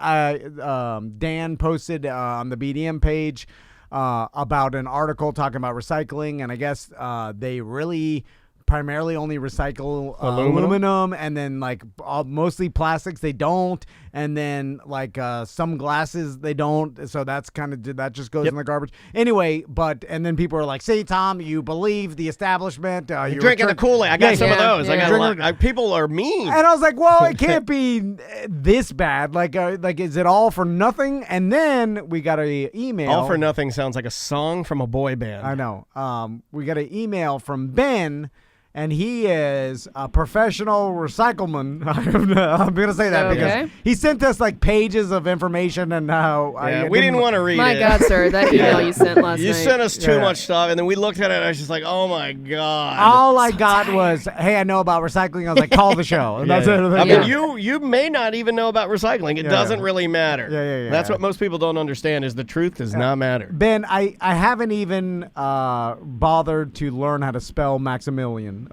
[SPEAKER 1] Dan posted on the BDM page about an article talking about recycling, and I guess they really primarily only recycle aluminum, and then like mostly plastics they don't, and then like some glasses they don't, so that's kind of that just goes in the garbage anyway. But and then people are like, see, Tom, you believe the establishment,
[SPEAKER 2] You're drinking the Kool-Aid. I got some of those. I got a lot. People are mean.
[SPEAKER 1] and I was like, well, it can't be this bad. Like is it all for nothing? And then we got a email.
[SPEAKER 2] All for Nothing sounds like a song from a boy band.
[SPEAKER 1] I know. We got an email from Ben, and he is a professional recycleman. I'm going to say that because he sent us like pages of information and how
[SPEAKER 2] we didn't want to read
[SPEAKER 3] My
[SPEAKER 2] it.
[SPEAKER 3] God, sir, that email you sent last
[SPEAKER 2] You
[SPEAKER 3] night.
[SPEAKER 2] sent us too much stuff, and then we looked at it, and I was just like, oh, my God.
[SPEAKER 1] All I got was, hey, I know about recycling. I was like, call the show. And that's it.
[SPEAKER 2] I mean, you may not even know about recycling. It doesn't really matter.
[SPEAKER 1] Yeah.
[SPEAKER 2] That's what most people don't understand is the truth does not matter.
[SPEAKER 1] Ben, I haven't even bothered to learn how to spell Maximilian.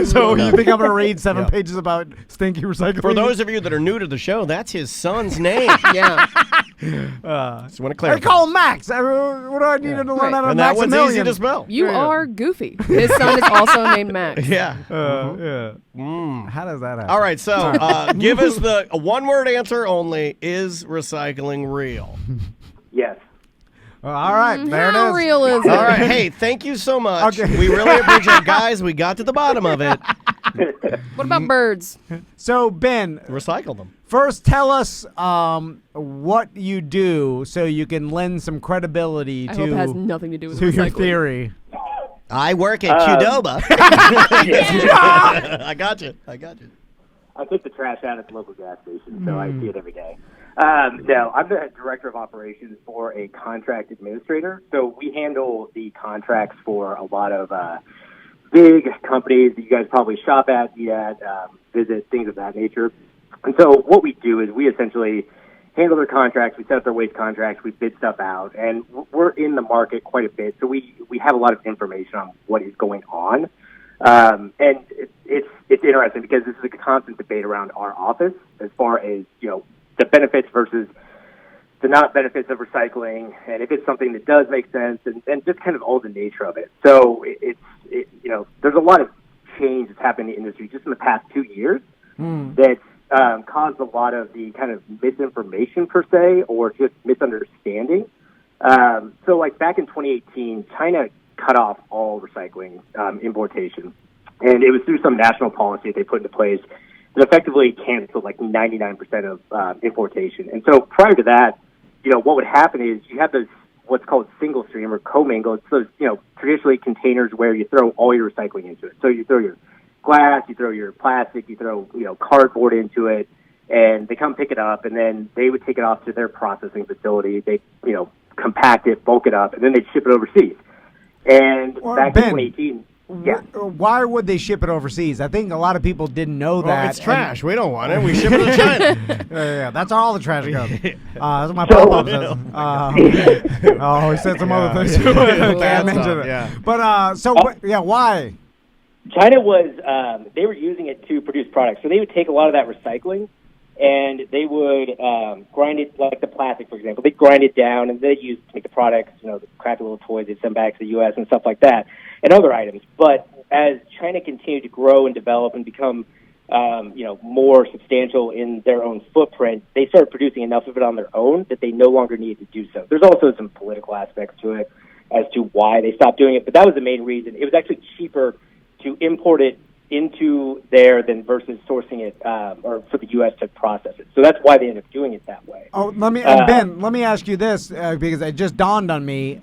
[SPEAKER 1] So you think I'm going to read 7 pages about stinky recycling?
[SPEAKER 2] For those of you that are new to the show, that's his son's name.
[SPEAKER 3] Yeah.
[SPEAKER 2] Just want to
[SPEAKER 1] I
[SPEAKER 2] clarify.
[SPEAKER 1] call him Max. What do I need to learn how to
[SPEAKER 2] And that one's
[SPEAKER 1] Maximilian?
[SPEAKER 2] easy to spell.
[SPEAKER 3] You are goofy. His son is also named Max.
[SPEAKER 2] Yeah.
[SPEAKER 1] How does that happen?
[SPEAKER 2] All right, so give us the one-word answer only. Is recycling real?
[SPEAKER 5] Yes.
[SPEAKER 1] All right, there
[SPEAKER 3] How
[SPEAKER 1] it is.
[SPEAKER 3] real is it?
[SPEAKER 2] All right, hey, thank you so much.
[SPEAKER 1] Okay.
[SPEAKER 2] We really appreciate it. Guys, we got to the bottom of it.
[SPEAKER 3] What about birds?
[SPEAKER 1] So, Ben,
[SPEAKER 2] Recycle them.
[SPEAKER 1] first tell us what you do so you can lend some credibility
[SPEAKER 3] I hope it has
[SPEAKER 1] to
[SPEAKER 3] nothing to do with
[SPEAKER 1] your
[SPEAKER 3] recycling.
[SPEAKER 1] theory.
[SPEAKER 2] I work at Qdoba. I got you.
[SPEAKER 5] I take the trash out at the local gas station, so I see it every day. No, I'm the director of operations for a contract administrator. So we handle the contracts for a lot of big companies that you guys probably shop at, eat at, visit, things of that nature. And so what we do is we essentially handle their contracts, we set up their waste contracts, we bid stuff out, and we're in the market quite a bit. So we have a lot of information on what is going on. And it's interesting because this is a constant debate around our office as far as, the benefits versus the not benefits of recycling, and if it's something that does make sense, and just kind of all the nature of it. So there's a lot of change that's happened in the industry just in the past 2 years that's caused a lot of the kind of misinformation per se, or just misunderstanding. So like back in 2018, China cut off all recycling importation, and it was through some national policy that they put into place that effectively canceled like 99% of importation. And so prior to that, what would happen is you have those what's called single stream or commingled. So traditionally containers where you throw all your recycling into it. So you throw your glass, you throw your plastic, you throw cardboard into it, and they come pick it up, and then they would take it off to their processing facility. They, compact it, bulk it up, and then they'd ship it overseas. And
[SPEAKER 1] Well,
[SPEAKER 5] back
[SPEAKER 1] Ben,
[SPEAKER 5] in 2018, yeah.
[SPEAKER 1] Why would they ship it overseas? I think a lot of people didn't know
[SPEAKER 2] Well,
[SPEAKER 1] that.
[SPEAKER 2] it's trash. We don't want it. We ship it to China.
[SPEAKER 1] Yeah, that's all the trash goes. That's what my pop-up says. He said some other things.
[SPEAKER 2] Bad
[SPEAKER 1] Can't mention
[SPEAKER 2] stuff,
[SPEAKER 1] it.
[SPEAKER 2] yeah.
[SPEAKER 1] But, why?
[SPEAKER 5] China was, they were using it to produce products. So they would take a lot of that recycling, and they would grind it, like the plastic, for example. They'd grind it down, and they'd use to make the products, the crappy little toys they'd send back to the U.S. and stuff like that, and other items. But as China continued to grow and develop and become, more substantial in their own footprint, they started producing enough of it on their own that they no longer needed to do so. There's also some political aspects to it as to why they stopped doing it, but that was the main reason. It was actually cheaper to import it into there than versus sourcing it or for the U.S. to process it. So that's why they ended up doing it that way.
[SPEAKER 1] Oh, Ben, let me ask you this because it just dawned on me.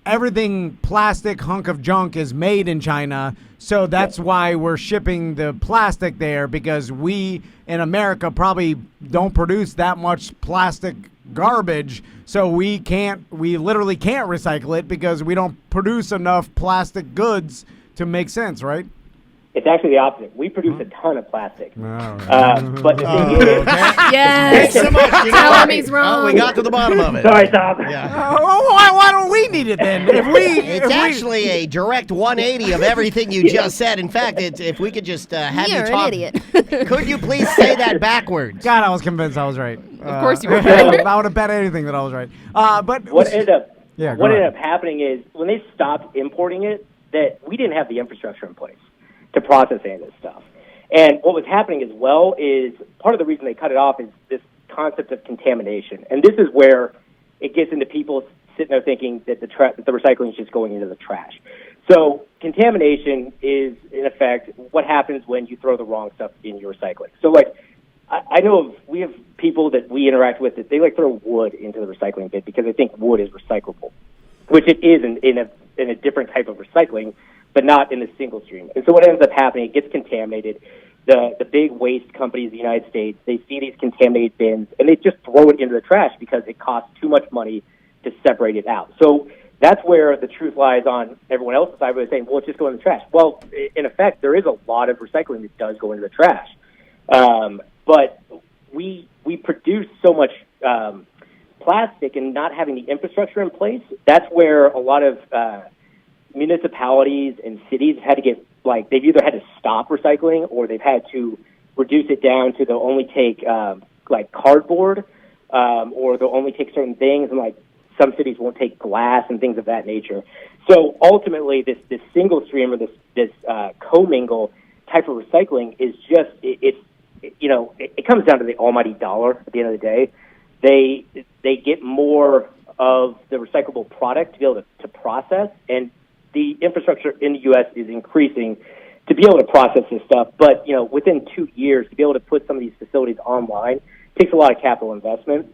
[SPEAKER 1] Everything plastic hunk of junk is made in China, so that's why we're shipping the plastic there, because we in America probably don't produce that much plastic garbage, so we literally can't recycle it because we don't produce enough plastic goods to make sense, right?
[SPEAKER 5] It's actually the opposite. We produce a ton of plastic.
[SPEAKER 1] Right.
[SPEAKER 5] But the thing is,
[SPEAKER 3] Yes.
[SPEAKER 2] Thanks so much. You know
[SPEAKER 3] Tell
[SPEAKER 2] what?
[SPEAKER 3] him he's wrong.
[SPEAKER 2] We got to the bottom of it.
[SPEAKER 5] sorry, Tom.
[SPEAKER 2] Yeah.
[SPEAKER 1] Why don't we need it then?
[SPEAKER 6] It's actually a direct 180 of everything you just said. In fact, if we could just have
[SPEAKER 3] You're
[SPEAKER 6] you talk.
[SPEAKER 3] an idiot.
[SPEAKER 6] Could you please say that backwards?
[SPEAKER 1] God, I was convinced I was right.
[SPEAKER 3] Of course you were.
[SPEAKER 1] I would have bet anything that I was right. But
[SPEAKER 5] What ended up
[SPEAKER 1] Yeah, go
[SPEAKER 5] what
[SPEAKER 1] ahead.
[SPEAKER 5] ended up happening is when they stopped importing it, that we didn't have the infrastructure in place to process any of this stuff. And what was happening as well is part of the reason they cut it off is this concept of contamination. And this is where it gets into people sitting there thinking that the recycling is just going into the trash. So contamination is, in effect, what happens when you throw the wrong stuff in your recycling. So, I know we have people that we interact with that they throw wood into the recycling bin because they think wood is recyclable, which it is in a different type of recycling, but not in the single stream. And so what ends up happening, it gets contaminated. The big waste companies in the United States, they see these contaminated bins, and they just throw it into the trash because it costs too much money to separate it out. So that's where the truth lies on everyone else's side, where they're saying, well, it's just going in the trash. Well, in effect, there is a lot of recycling that does go into the trash. But we produce so much plastic, and not having the infrastructure in place, that's where a lot of municipalities and cities have had to get, they've either had to stop recycling or they've had to reduce it down to they'll only take cardboard or they'll only take certain things, and some cities won't take glass and things of that nature. So ultimately, this single stream or this commingle type of recycling is just it comes down to the almighty dollar at the end of the day. They get more of the recyclable product to be able to process, and the infrastructure in the U.S. is increasing to be able to process this stuff. But, within 2 years, to be able to put some of these facilities online takes a lot of capital investment,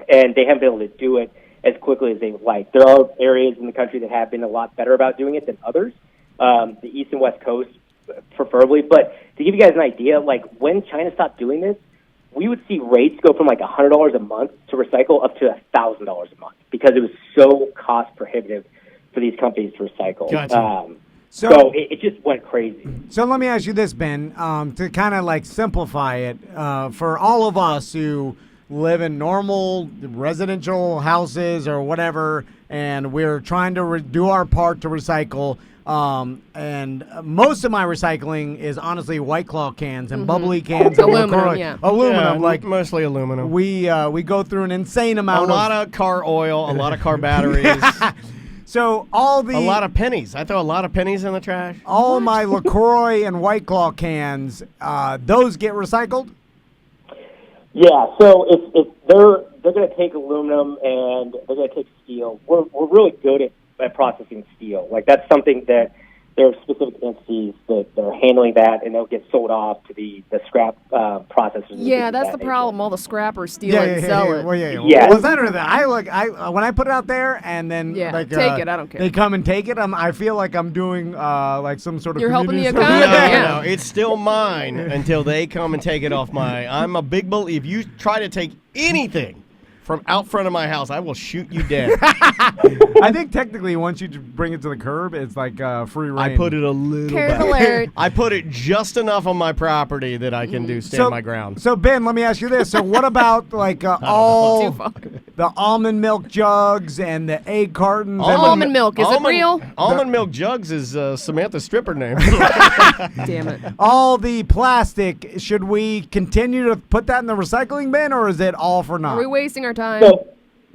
[SPEAKER 5] and they haven't been able to do it as quickly as they would like. There are areas in the country that have been a lot better about doing it than others, the East and West Coast preferably. But to give you guys an idea, when China stopped doing this, we would see rates go from $100 a month to recycle up to $1,000 a month because it was so cost prohibitive for these companies to recycle.
[SPEAKER 2] Gotcha.
[SPEAKER 5] So it just went crazy.
[SPEAKER 1] So let me ask you this, Ben, to kind of simplify it for all of us who live in normal residential houses or whatever, and we're trying to do our part to recycle. And most of my recycling is honestly White Claw cans and bubbly cans. And
[SPEAKER 3] Aluminum,
[SPEAKER 1] LaCroix.
[SPEAKER 3] yeah.
[SPEAKER 1] Aluminum.
[SPEAKER 2] Mostly aluminum.
[SPEAKER 1] We go through an insane
[SPEAKER 2] A
[SPEAKER 1] amount
[SPEAKER 2] lot of car oil, a lot of car batteries,
[SPEAKER 1] So all the
[SPEAKER 2] a lot of pennies. I throw a lot of pennies in the trash.
[SPEAKER 1] all my LaCroix and White Claw cans, those get recycled?
[SPEAKER 5] Yeah, so if they're going to take aluminum and they're going to take steel. We're really good at processing steel. That's something that there are specific entities that are handling that, and they'll get sold off to the scrap processors. and
[SPEAKER 3] Yeah,
[SPEAKER 5] things of
[SPEAKER 3] that's
[SPEAKER 5] that
[SPEAKER 3] the problem.
[SPEAKER 5] nature.
[SPEAKER 3] All the scrappers steal it and sell it.
[SPEAKER 1] Well, yeah.
[SPEAKER 5] Yeah.
[SPEAKER 1] Well, that or that. I when I put it out there and then
[SPEAKER 3] Yeah,
[SPEAKER 1] like
[SPEAKER 3] take it, I don't care.
[SPEAKER 1] They come and take it. I feel like I'm doing like some sort of
[SPEAKER 3] You're helping
[SPEAKER 1] community
[SPEAKER 3] the
[SPEAKER 1] service.
[SPEAKER 3] economy,
[SPEAKER 2] No,
[SPEAKER 3] yeah.
[SPEAKER 2] no, it's still mine until they come and take it off my. I'm a big believer. If you try to take anything from out front of my house, I will shoot you dead.
[SPEAKER 1] I think technically once you bring it to the curb, it's like free reign.
[SPEAKER 2] I put it a little
[SPEAKER 3] Curb
[SPEAKER 2] back.
[SPEAKER 3] alert.
[SPEAKER 2] I put it just enough on my property that I can do stand my ground.
[SPEAKER 1] So Ben, let me ask you this: so what about like all
[SPEAKER 3] Too far.
[SPEAKER 1] the almond milk jugs and the egg cartons?
[SPEAKER 3] Almond milk, is it real?
[SPEAKER 2] Almond milk jugs is Samantha's stripper name.
[SPEAKER 3] Damn it.
[SPEAKER 1] all the plastic? Should we continue to put that in the recycling bin, or is it all for naught?
[SPEAKER 3] Are we wasting our time?
[SPEAKER 5] So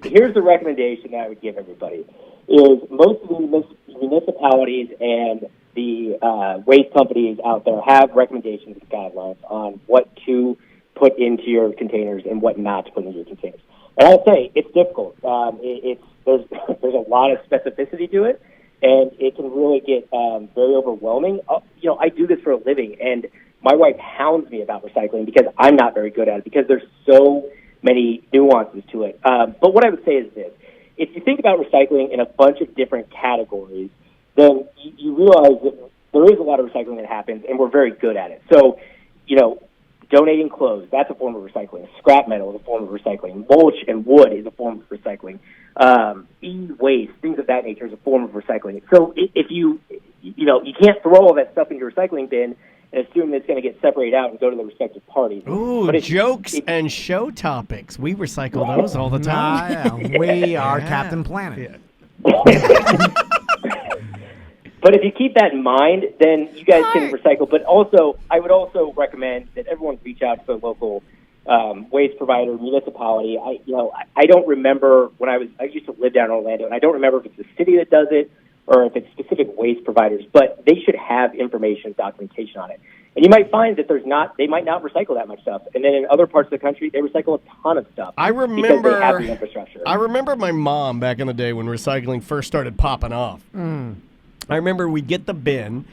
[SPEAKER 5] here's the recommendation that I would give everybody: is most of the municipalities and the waste companies out there have recommendations and guidelines on what to put into your containers and what not to put into your containers. And I'll say it's difficult. There's a lot of specificity to it, and it can really get very overwhelming. I do this for a living, and my wife hounds me about recycling because I'm not very good at it because there's so many nuances to it. But what I would say is this: if you think about recycling in a bunch of different categories, then you realize that there is a lot of recycling that happens, and we're very good at it. So, donating clothes, that's a form of recycling. Scrap metal is a form of recycling. Mulch and wood is a form of recycling. E-waste, things of that nature is a form of recycling. So if you can't throw all that stuff in your recycling bin and assume that it's going to get separated out and go to the respective parties.
[SPEAKER 2] Ooh,
[SPEAKER 5] But
[SPEAKER 2] jokes and show topics. We recycle those all the time.
[SPEAKER 1] Yeah, we are Captain Planet.
[SPEAKER 5] But if you keep that in mind, then you guys can recycle. But also, I would also recommend that everyone reach out to their local waste provider, municipality. I don't remember when I used to live down in Orlando, and I don't remember if it's the city that does it or if it's specific waste providers, but they should have information, documentation on it. And you might find that they might not recycle that much stuff. And then in other parts of the country, they recycle a ton of stuff. Because they have the infrastructure.
[SPEAKER 2] I remember my mom back in the day when recycling first started popping off. I remember we'd get the bin,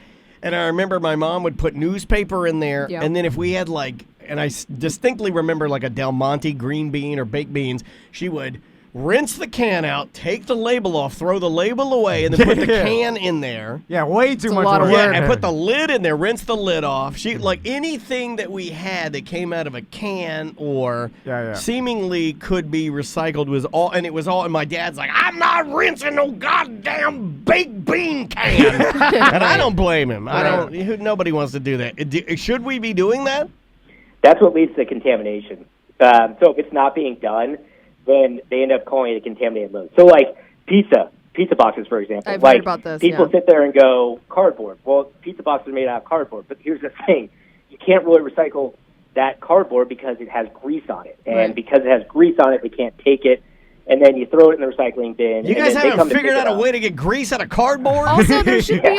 [SPEAKER 2] and I remember my mom would put newspaper in there,
[SPEAKER 3] Yeah.
[SPEAKER 2] and then if we had and I distinctly remember like a Del Monte green bean or baked beans, she would rinse the can out, take the label off, throw the label away, and then put the can in there.
[SPEAKER 1] Yeah, way too
[SPEAKER 3] a
[SPEAKER 1] much
[SPEAKER 3] lot of
[SPEAKER 1] work.
[SPEAKER 3] work.
[SPEAKER 2] Yeah, and put the lid in there, rinse the lid off. She anything that we had that came out of a can or seemingly could be recycled was all, and my dad's like, I'm not rinsing no goddamn baked bean can, and I don't blame him. Nobody wants to do that. Should we be doing that?
[SPEAKER 5] That's what leads to contamination. So if it's not being done, then they end up calling it a contaminated load. So like pizza boxes, for example.
[SPEAKER 3] I've heard about this,
[SPEAKER 5] People
[SPEAKER 3] yeah.
[SPEAKER 5] sit there and go, cardboard. Well, pizza boxes are made out of cardboard. But here's the thing. You can't really recycle that cardboard because it has grease on it. And
[SPEAKER 3] Right.
[SPEAKER 5] because it has grease on it, they can't take it. And then you throw it in the recycling bin.
[SPEAKER 2] You
[SPEAKER 5] and
[SPEAKER 2] guys
[SPEAKER 5] then they
[SPEAKER 2] haven't
[SPEAKER 5] come to
[SPEAKER 2] figured
[SPEAKER 5] pick
[SPEAKER 2] out
[SPEAKER 5] it
[SPEAKER 2] a
[SPEAKER 5] up.
[SPEAKER 2] way to get grease out of cardboard?
[SPEAKER 3] Also, there should be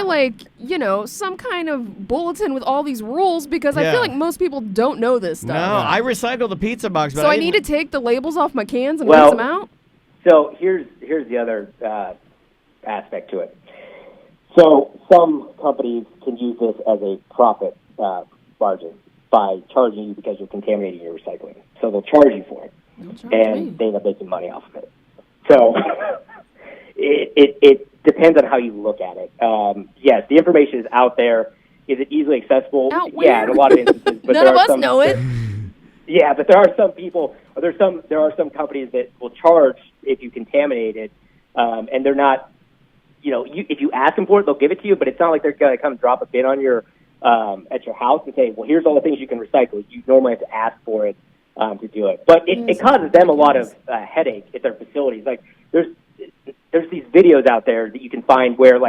[SPEAKER 3] some kind of bulletin with all these rules because I
[SPEAKER 2] Yeah.
[SPEAKER 3] feel like most people don't know this
[SPEAKER 2] No,
[SPEAKER 3] stuff.
[SPEAKER 2] I recycle the pizza box, but
[SPEAKER 3] So I
[SPEAKER 2] didn't-
[SPEAKER 3] need to take the labels off my cans and
[SPEAKER 5] Well-
[SPEAKER 3] rinse them out?
[SPEAKER 5] So here's the other aspect to it. So some companies can use this as a profit margin by charging you because you're contaminating your recycling. So they'll charge you for it, and they end up making money off of it. So it depends on how you look at it. Yes, the information is out there. Is it easily accessible?
[SPEAKER 3] Out
[SPEAKER 5] Yeah, in a lot of instances. But
[SPEAKER 3] None
[SPEAKER 5] there
[SPEAKER 3] of
[SPEAKER 5] are
[SPEAKER 3] us
[SPEAKER 5] some,
[SPEAKER 3] know it.
[SPEAKER 5] Yeah, but there are some people, or there are some companies that will charge if you contaminate it, and they're not, if you ask them for it, they'll give it to you, but it's not like they're going to come drop a bin on your, at your house and say, well, here's all the things you can recycle. You normally have to ask for it to do it. But it causes them a lot of headache at their facilities. Like, there's these videos out there that you can find where,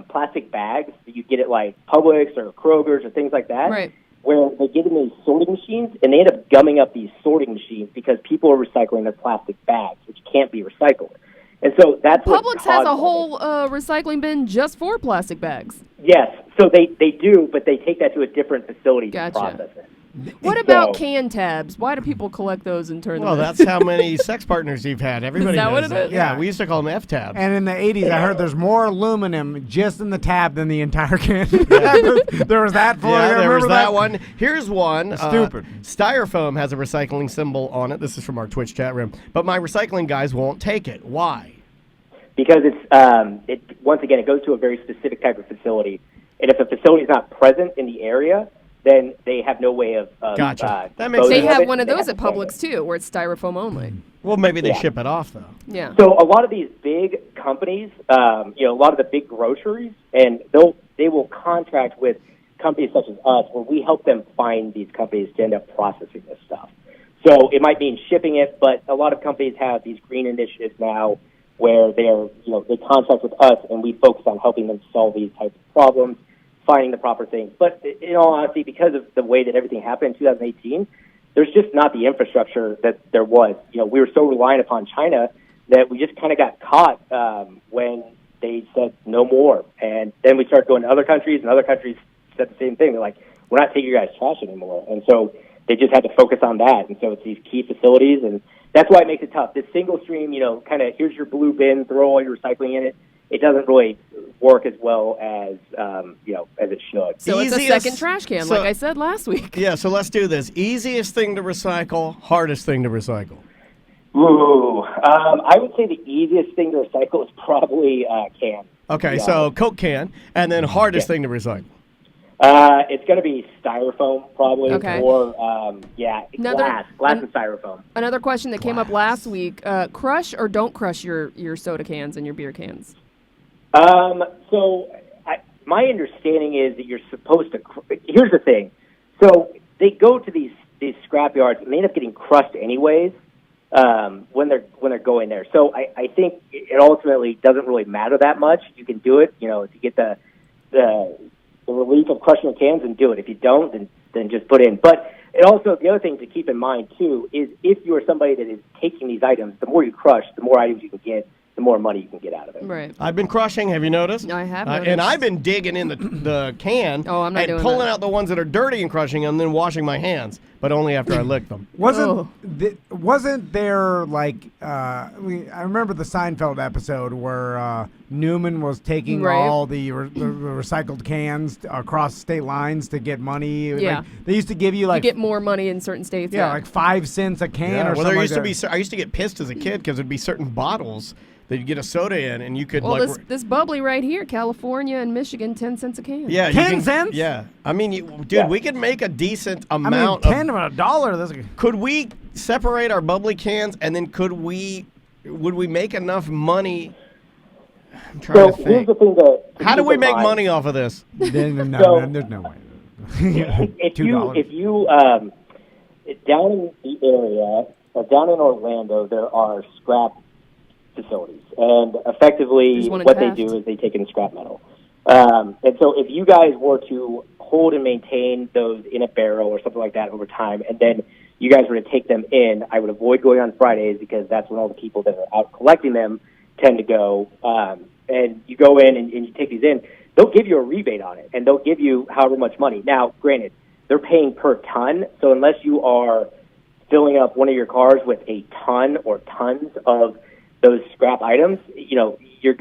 [SPEAKER 5] plastic bags that you get at, Publix or Kroger's or things like that.
[SPEAKER 3] Right.
[SPEAKER 5] Where they get in these sorting machines, and they end up gumming up these sorting machines because people are recycling their plastic bags, which can't be recycled. And so that's what
[SPEAKER 3] Publix
[SPEAKER 5] caused
[SPEAKER 3] has a
[SPEAKER 5] all
[SPEAKER 3] whole recycling bin just for plastic bags.
[SPEAKER 5] this. Yes, so they do, but they take that to a different facility
[SPEAKER 3] Gotcha.
[SPEAKER 5] to process it.
[SPEAKER 3] What about
[SPEAKER 5] So-
[SPEAKER 3] can tabs? Why do people collect those and turn
[SPEAKER 2] Well,
[SPEAKER 3] them in?
[SPEAKER 2] that's how many sex partners you've had. Everybody
[SPEAKER 3] that what
[SPEAKER 2] knows
[SPEAKER 3] it
[SPEAKER 2] that.
[SPEAKER 3] is?
[SPEAKER 2] Yeah,
[SPEAKER 1] Yeah.
[SPEAKER 2] we used to call them F-tabs.
[SPEAKER 1] And in the 80s, I heard there's more aluminum just in the tab than the entire can. There was that for
[SPEAKER 2] Yeah,
[SPEAKER 1] you.
[SPEAKER 2] there was
[SPEAKER 1] Remember
[SPEAKER 2] that one. Here's one.
[SPEAKER 1] Stupid.
[SPEAKER 2] Styrofoam has a recycling symbol on it. This is from our Twitch chat room. But my recycling guys won't take it. Why?
[SPEAKER 5] Because once again, it goes to a very specific type of facility. And if the facility is not present in the area, then they have no way of
[SPEAKER 2] Gotcha. That makes
[SPEAKER 3] They
[SPEAKER 2] sense.
[SPEAKER 3] have one of those at Publix too, where it's styrofoam only.
[SPEAKER 2] Well, maybe they
[SPEAKER 5] Yeah.
[SPEAKER 2] ship it off, though.
[SPEAKER 3] Yeah.
[SPEAKER 5] So a lot of these big companies, a lot of the big groceries, and they will contract with companies such as us, where we help them find these companies to end up processing this stuff. So it might mean shipping it, but a lot of companies have these green initiatives now where they contract with us, and we focus on helping them solve these types of problems, finding the proper things. But in all honesty, because of the way that everything happened in 2018, there's just not the infrastructure that there was. We were so reliant upon China that we just kind of got caught when they said no more. And then we started going to other countries, and other countries said the same thing. They're like, we're not taking your guys' trash anymore. And so they just had to focus on that. And so it's these key facilities, and that's why it makes it tough. This single stream, kind of here's your blue bin, throw all your recycling in it. It doesn't really work as well as as it should.
[SPEAKER 3] So it's a
[SPEAKER 2] Easiest-
[SPEAKER 3] second trash can,
[SPEAKER 2] so-
[SPEAKER 3] like I said last week.
[SPEAKER 2] Yeah, so let's do this. Easiest thing to recycle, hardest thing to recycle.
[SPEAKER 5] Ooh, I would say the easiest thing to recycle is probably cans.
[SPEAKER 2] Okay,
[SPEAKER 5] Yeah.
[SPEAKER 2] so Coke can, and then hardest thing to recycle.
[SPEAKER 5] It's going to be styrofoam probably,
[SPEAKER 3] Okay.
[SPEAKER 5] or
[SPEAKER 3] Another-
[SPEAKER 5] glass and styrofoam.
[SPEAKER 3] Another question that came up last week: crush or don't crush your soda cans and your beer cans?
[SPEAKER 5] My understanding is that you're supposed to. Here's the thing: so they go to these scrap yards and they end up getting crushed anyways when they're going there. So I think it ultimately doesn't really matter that much. You can do it, if you get the relief of crushing the cans, and do it. If you don't, then just put in. But it also, the other thing to keep in mind too is if you are somebody that is taking these items, the more you crush, the more items you can get, the more money you can get out of it.
[SPEAKER 3] Right.
[SPEAKER 2] I've been crushing. Have you noticed?
[SPEAKER 3] I have
[SPEAKER 2] And
[SPEAKER 3] noticed.
[SPEAKER 2] I've been digging in the can
[SPEAKER 3] Oh, I'm not
[SPEAKER 2] and
[SPEAKER 3] doing
[SPEAKER 2] pulling
[SPEAKER 3] that.
[SPEAKER 2] out the ones that are dirty and crushing them, then washing my hands, but only after I lick them.
[SPEAKER 1] Wasn't
[SPEAKER 3] Oh.
[SPEAKER 1] wasn't there like I remember the Seinfeld episode where Newman was taking
[SPEAKER 3] Right.
[SPEAKER 1] all the recycled cans across state lines to get money.
[SPEAKER 3] Yeah.
[SPEAKER 1] Like, they used to give you
[SPEAKER 3] You
[SPEAKER 1] like
[SPEAKER 3] get more money in certain states.
[SPEAKER 1] yeah, like 5 cents a can
[SPEAKER 2] Yeah,
[SPEAKER 1] or
[SPEAKER 2] well,
[SPEAKER 1] something
[SPEAKER 2] there
[SPEAKER 1] like
[SPEAKER 2] used to
[SPEAKER 1] that.
[SPEAKER 2] be. I used to get pissed as a kid because there'd be certain bottles that you get a soda in, and you could
[SPEAKER 3] Well,
[SPEAKER 2] like.
[SPEAKER 3] this bubbly right here, California and Michigan, 10 cents a can.
[SPEAKER 2] Yeah, you
[SPEAKER 1] 10
[SPEAKER 2] can-
[SPEAKER 1] cents?
[SPEAKER 2] Yeah, I mean, dude,
[SPEAKER 5] Yeah.
[SPEAKER 2] we could make a decent
[SPEAKER 1] I mean,
[SPEAKER 2] amount
[SPEAKER 1] 10
[SPEAKER 2] of.
[SPEAKER 1] of $1. That's
[SPEAKER 2] Could we separate our bubbly cans, and then would we make enough money? I'm trying
[SPEAKER 5] So
[SPEAKER 2] to
[SPEAKER 5] here's
[SPEAKER 2] think.
[SPEAKER 5] the thing to
[SPEAKER 2] How do
[SPEAKER 5] keep
[SPEAKER 2] we
[SPEAKER 5] in
[SPEAKER 2] make
[SPEAKER 5] mind.
[SPEAKER 2] money off of this?
[SPEAKER 1] no,
[SPEAKER 5] So-
[SPEAKER 1] there's no way.
[SPEAKER 5] If
[SPEAKER 1] $2.
[SPEAKER 5] you down in the area, down in Orlando, there are scrap facilities, and effectively
[SPEAKER 3] There's one in
[SPEAKER 5] what they
[SPEAKER 3] Taft.
[SPEAKER 5] do is they take in scrap metal. And so if you guys were to hold and maintain those in a barrel or something like that over time, and then you guys were to take them in, I would avoid going on Fridays because that's when all the people that are out collecting them tend to go. And you go in and you take these in, they'll give you a rebate on it, and they'll give you however much money. Now, granted, they're paying per ton, so unless you are filling up one of your cars with a ton or tons of those scrap items, you're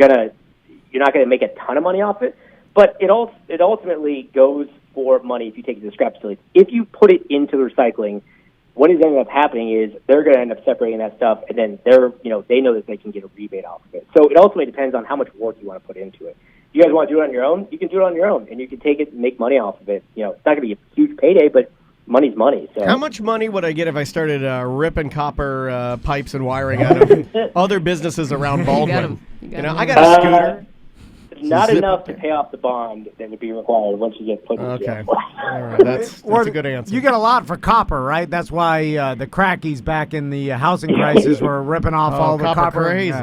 [SPEAKER 5] not gonna make a ton of money off it. But it ultimately goes for money if you take it to the scrap facility. If you put it into the recycling, what is ending up happening is they're going to end up separating that stuff, and then they know that they can get a rebate off of it. So it ultimately depends on how much work you want to put into it. If you guys want to do it on your own, you can do it on your own, and you can take it and make money off of it. It's not going to be a huge payday, but money's money. So
[SPEAKER 2] How much money would I get if I started ripping copper pipes and wiring out of other businesses around Baldwin?
[SPEAKER 3] 'em. You got 'em.
[SPEAKER 2] I got a scooter.
[SPEAKER 5] not
[SPEAKER 2] Zip
[SPEAKER 5] enough
[SPEAKER 2] up
[SPEAKER 5] to
[SPEAKER 2] there.
[SPEAKER 5] pay off the bond that would be required once you get put in
[SPEAKER 2] Okay.
[SPEAKER 5] jail.
[SPEAKER 2] All right, that's
[SPEAKER 1] Or
[SPEAKER 2] a good answer.
[SPEAKER 1] You get a lot for copper, right? That's why the crackies back in the housing crisis were ripping off all the
[SPEAKER 2] copper
[SPEAKER 1] copper.
[SPEAKER 2] crazy.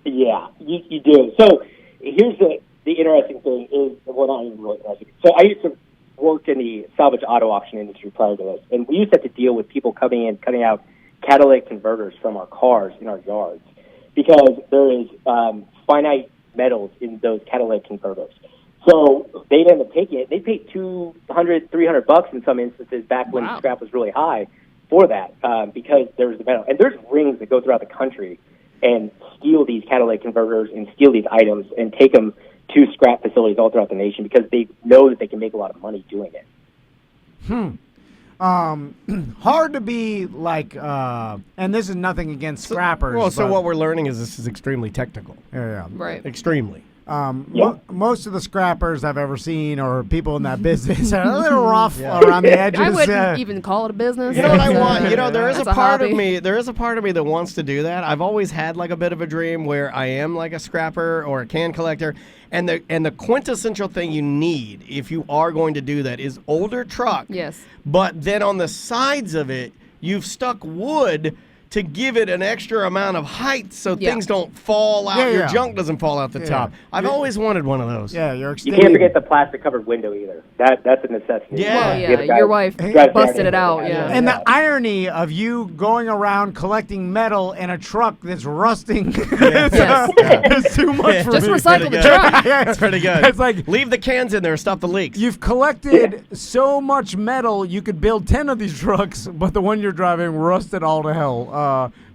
[SPEAKER 5] Yeah, you do. So here's the interesting thing is, well, not even really interesting. So I used to work in the salvage auto auction industry prior to this, and we used to have to deal with people coming in, cutting out catalytic converters from our cars in our yards because there is finite metals in those catalytic converters. So they'd end up taking it. They paid $200, $300 in some instances back when
[SPEAKER 3] Wow.
[SPEAKER 5] scrap was really high for that because there was the metal. And there's rings that go throughout the country and steal these catalytic converters and steal these items and take them to scrap facilities all throughout the nation because they know that they can make a lot of money doing it.
[SPEAKER 1] Hard to be like, and this is nothing against scrappers.
[SPEAKER 2] Well, so
[SPEAKER 1] but-
[SPEAKER 2] what we're learning is this is extremely technical.
[SPEAKER 1] Yeah.
[SPEAKER 3] Right.
[SPEAKER 2] Extremely.
[SPEAKER 1] Most of the scrappers I've ever seen or people in that business are a little rough around the edges.
[SPEAKER 3] I wouldn't even call it a business.
[SPEAKER 2] You know what I
[SPEAKER 3] It's,
[SPEAKER 2] want? You know, there is a
[SPEAKER 3] it's
[SPEAKER 2] part of
[SPEAKER 3] hobby.
[SPEAKER 2] me. There is a part of me that wants to do that. I've always had like a bit of a dream where I am like a scrapper or a can collector, and the quintessential thing you need if you are going to do that is older truck.
[SPEAKER 3] Yes.
[SPEAKER 2] But then on the sides of it, you've stuck wood to give it an extra amount of height so
[SPEAKER 3] Yeah.
[SPEAKER 2] things don't fall out.
[SPEAKER 1] Yeah,
[SPEAKER 2] Your
[SPEAKER 1] yeah.
[SPEAKER 2] junk doesn't fall out the top. I've always wanted one of those.
[SPEAKER 1] Yeah, you're
[SPEAKER 5] You
[SPEAKER 1] extending.
[SPEAKER 5] can't forget the plastic covered window either. That's a necessity.
[SPEAKER 2] Yeah.
[SPEAKER 3] Well,
[SPEAKER 5] You have
[SPEAKER 3] yeah,
[SPEAKER 5] guys-
[SPEAKER 3] your wife
[SPEAKER 5] guys
[SPEAKER 3] busted
[SPEAKER 5] down
[SPEAKER 3] it out.
[SPEAKER 5] there.
[SPEAKER 3] Yeah.
[SPEAKER 1] And the irony of you going around collecting metal in a truck that's rusting
[SPEAKER 3] Yes.
[SPEAKER 1] is too much for
[SPEAKER 3] Just
[SPEAKER 1] me.
[SPEAKER 3] recycle the
[SPEAKER 2] good.
[SPEAKER 3] truck.
[SPEAKER 2] That's pretty good.
[SPEAKER 1] It's like
[SPEAKER 2] Leave the cans in there, stop the leaks.
[SPEAKER 1] you've collected so much metal, you could build 10 of these trucks, but the one you're driving rusted all to hell.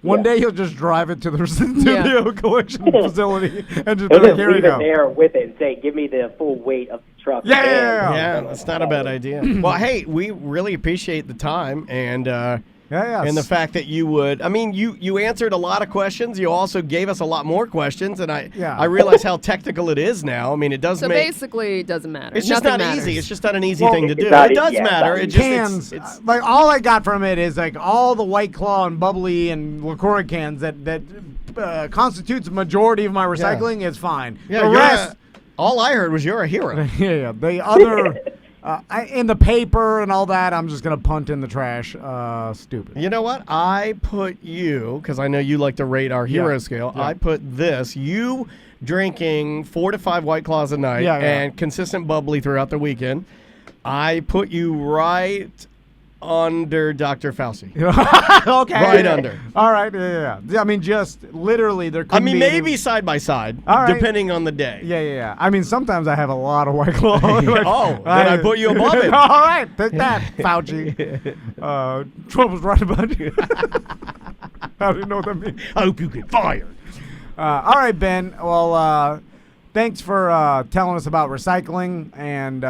[SPEAKER 1] One day you'll just drive it to the studio collection facility and just be
[SPEAKER 5] They'll
[SPEAKER 1] like,
[SPEAKER 5] just
[SPEAKER 1] here we
[SPEAKER 5] leave it
[SPEAKER 1] go.
[SPEAKER 5] there with it and say, give me the full weight of the truck.
[SPEAKER 1] Yeah,
[SPEAKER 5] and-
[SPEAKER 1] yeah.
[SPEAKER 2] Yeah, that's not a bad idea. Well, hey, we really appreciate the time and
[SPEAKER 1] Yeah.
[SPEAKER 2] and the fact that you would. I mean, you answered a lot of questions. You also gave us a lot more questions, and I realize how technical it is now. I mean, it does
[SPEAKER 3] So
[SPEAKER 2] make.
[SPEAKER 3] basically, it doesn't matter.
[SPEAKER 2] It's just
[SPEAKER 3] Nothing
[SPEAKER 2] not
[SPEAKER 3] matters.
[SPEAKER 2] easy. It's just not an easy
[SPEAKER 1] Well,
[SPEAKER 2] thing to do.
[SPEAKER 5] it's not
[SPEAKER 2] It does
[SPEAKER 5] easy, yeah,
[SPEAKER 2] matter.
[SPEAKER 5] it's
[SPEAKER 2] It just
[SPEAKER 1] cans.
[SPEAKER 2] it's
[SPEAKER 1] Like all I got from it is like all the White Claw and bubbly and LaCroix cans that constitutes a majority of my recycling is fine.
[SPEAKER 2] yeah.
[SPEAKER 1] The
[SPEAKER 2] you're
[SPEAKER 1] rest,
[SPEAKER 2] all I heard was you're a hero.
[SPEAKER 1] yeah. The other, in the paper and all that, I'm just gonna punt in the trash. Stupid.
[SPEAKER 2] You know what? I put you, because I know you like to rate our hero scale, I put this, you drinking 4 to 5 White Claws a night
[SPEAKER 1] Yeah, yeah.
[SPEAKER 2] and consistent bubbly throughout the weekend. I put you right under Dr. Fauci.
[SPEAKER 1] Okay.
[SPEAKER 2] Right under.
[SPEAKER 1] All right. Yeah. I mean, just literally, there could
[SPEAKER 2] I mean,
[SPEAKER 1] be
[SPEAKER 2] maybe side by side,
[SPEAKER 1] All right.
[SPEAKER 2] depending on the day.
[SPEAKER 1] Yeah. I mean, sometimes I have a lot of White Claw.
[SPEAKER 2] Oh, then I put you above it.
[SPEAKER 1] All right, take that, Fauci. Trump was right about you. How do you know what that means?
[SPEAKER 2] I hope you get fired.
[SPEAKER 1] All right, Ben. Well, thanks for telling us about recycling, and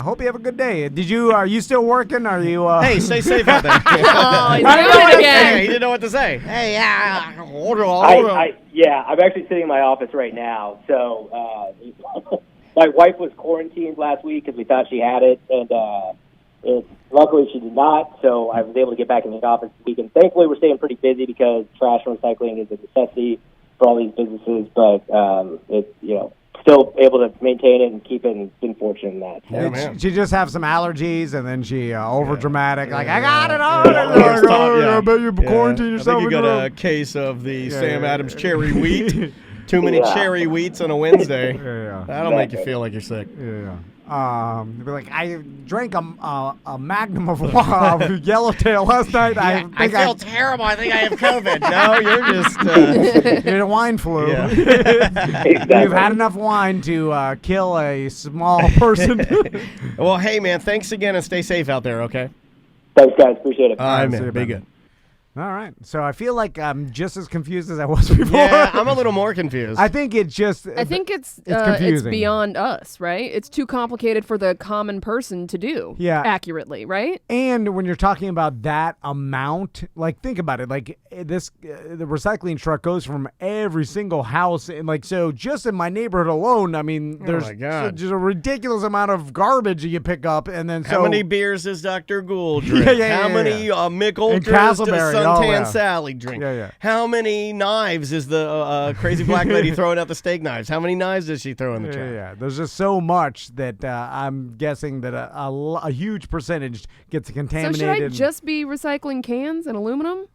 [SPEAKER 1] hope you have a good day. Are you still working? Are you?
[SPEAKER 2] Hey, stay safe out there.
[SPEAKER 3] Oh, he's
[SPEAKER 1] I don't know
[SPEAKER 3] doing
[SPEAKER 1] what
[SPEAKER 3] it
[SPEAKER 1] to
[SPEAKER 3] again.
[SPEAKER 2] He didn't know what to say. Hey, hold on.
[SPEAKER 5] I'm actually sitting in my office right now. So my wife was quarantined last week because we thought she had it, and luckily she did not. So I was able to get back in the office this week. And thankfully, we're staying pretty busy because trash and recycling is a necessity for all these businesses. But still able to maintain it and keep it, and been fortunate in that. So.
[SPEAKER 2] Yeah, man.
[SPEAKER 1] She just have some allergies, and then she over dramatic, like I got it
[SPEAKER 2] Yeah.
[SPEAKER 1] on. I bet you quarantine
[SPEAKER 2] I
[SPEAKER 1] yourself.
[SPEAKER 2] think you
[SPEAKER 1] in
[SPEAKER 2] got
[SPEAKER 1] your
[SPEAKER 2] a
[SPEAKER 1] room.
[SPEAKER 2] case of the
[SPEAKER 1] Yeah,
[SPEAKER 2] Sam
[SPEAKER 1] yeah,
[SPEAKER 2] Adams
[SPEAKER 1] yeah.
[SPEAKER 2] cherry wheat. Too many
[SPEAKER 5] Yeah.
[SPEAKER 2] cherry wheats on a Wednesday.
[SPEAKER 1] Yeah.
[SPEAKER 2] That'll make you feel like you're sick.
[SPEAKER 1] Yeah. Be like, I drank a magnum of yellowtail last night. I think
[SPEAKER 2] terrible. I think I have COVID. No, you're just.
[SPEAKER 1] you're a wine flu.
[SPEAKER 2] Yeah.
[SPEAKER 5] Exactly.
[SPEAKER 1] You've had enough wine to kill a small person.
[SPEAKER 2] Well, hey, man, thanks again and stay safe out there, okay?
[SPEAKER 5] Thanks, guys. Appreciate it.
[SPEAKER 2] All right,
[SPEAKER 1] see you,
[SPEAKER 2] man. Be
[SPEAKER 1] Ben.
[SPEAKER 2] good.
[SPEAKER 1] All right. So I feel like I'm just as confused as I was before.
[SPEAKER 2] Yeah, I'm a little more confused.
[SPEAKER 1] I think it's just.
[SPEAKER 3] I think it's
[SPEAKER 1] confusing.
[SPEAKER 3] beyond us, right? It's too complicated for the common person to do.
[SPEAKER 1] Yeah.
[SPEAKER 3] Accurately, right?
[SPEAKER 1] And when you're talking about that amount, like think about it, like the recycling truck goes from every single house, and like so just in my neighborhood alone, I mean, there's
[SPEAKER 2] my God.
[SPEAKER 1] just a ridiculous amount of garbage you pick up, and then
[SPEAKER 2] How
[SPEAKER 1] so
[SPEAKER 2] many beers does Dr. Gould drink?
[SPEAKER 1] Yeah,
[SPEAKER 2] How
[SPEAKER 1] yeah,
[SPEAKER 2] many
[SPEAKER 1] yeah.
[SPEAKER 2] Mick
[SPEAKER 1] And
[SPEAKER 2] Ultras does
[SPEAKER 1] Castleberry,
[SPEAKER 2] Suntan
[SPEAKER 1] yeah.
[SPEAKER 2] Sally drink?
[SPEAKER 1] Yeah.
[SPEAKER 2] How many knives is the crazy black lady throwing out the steak knives? How many knives does she throw in the trash?
[SPEAKER 1] Yeah. There's just so much that I'm guessing that a huge percentage gets
[SPEAKER 3] So
[SPEAKER 1] contaminated.
[SPEAKER 3] should I just be recycling cans and aluminum?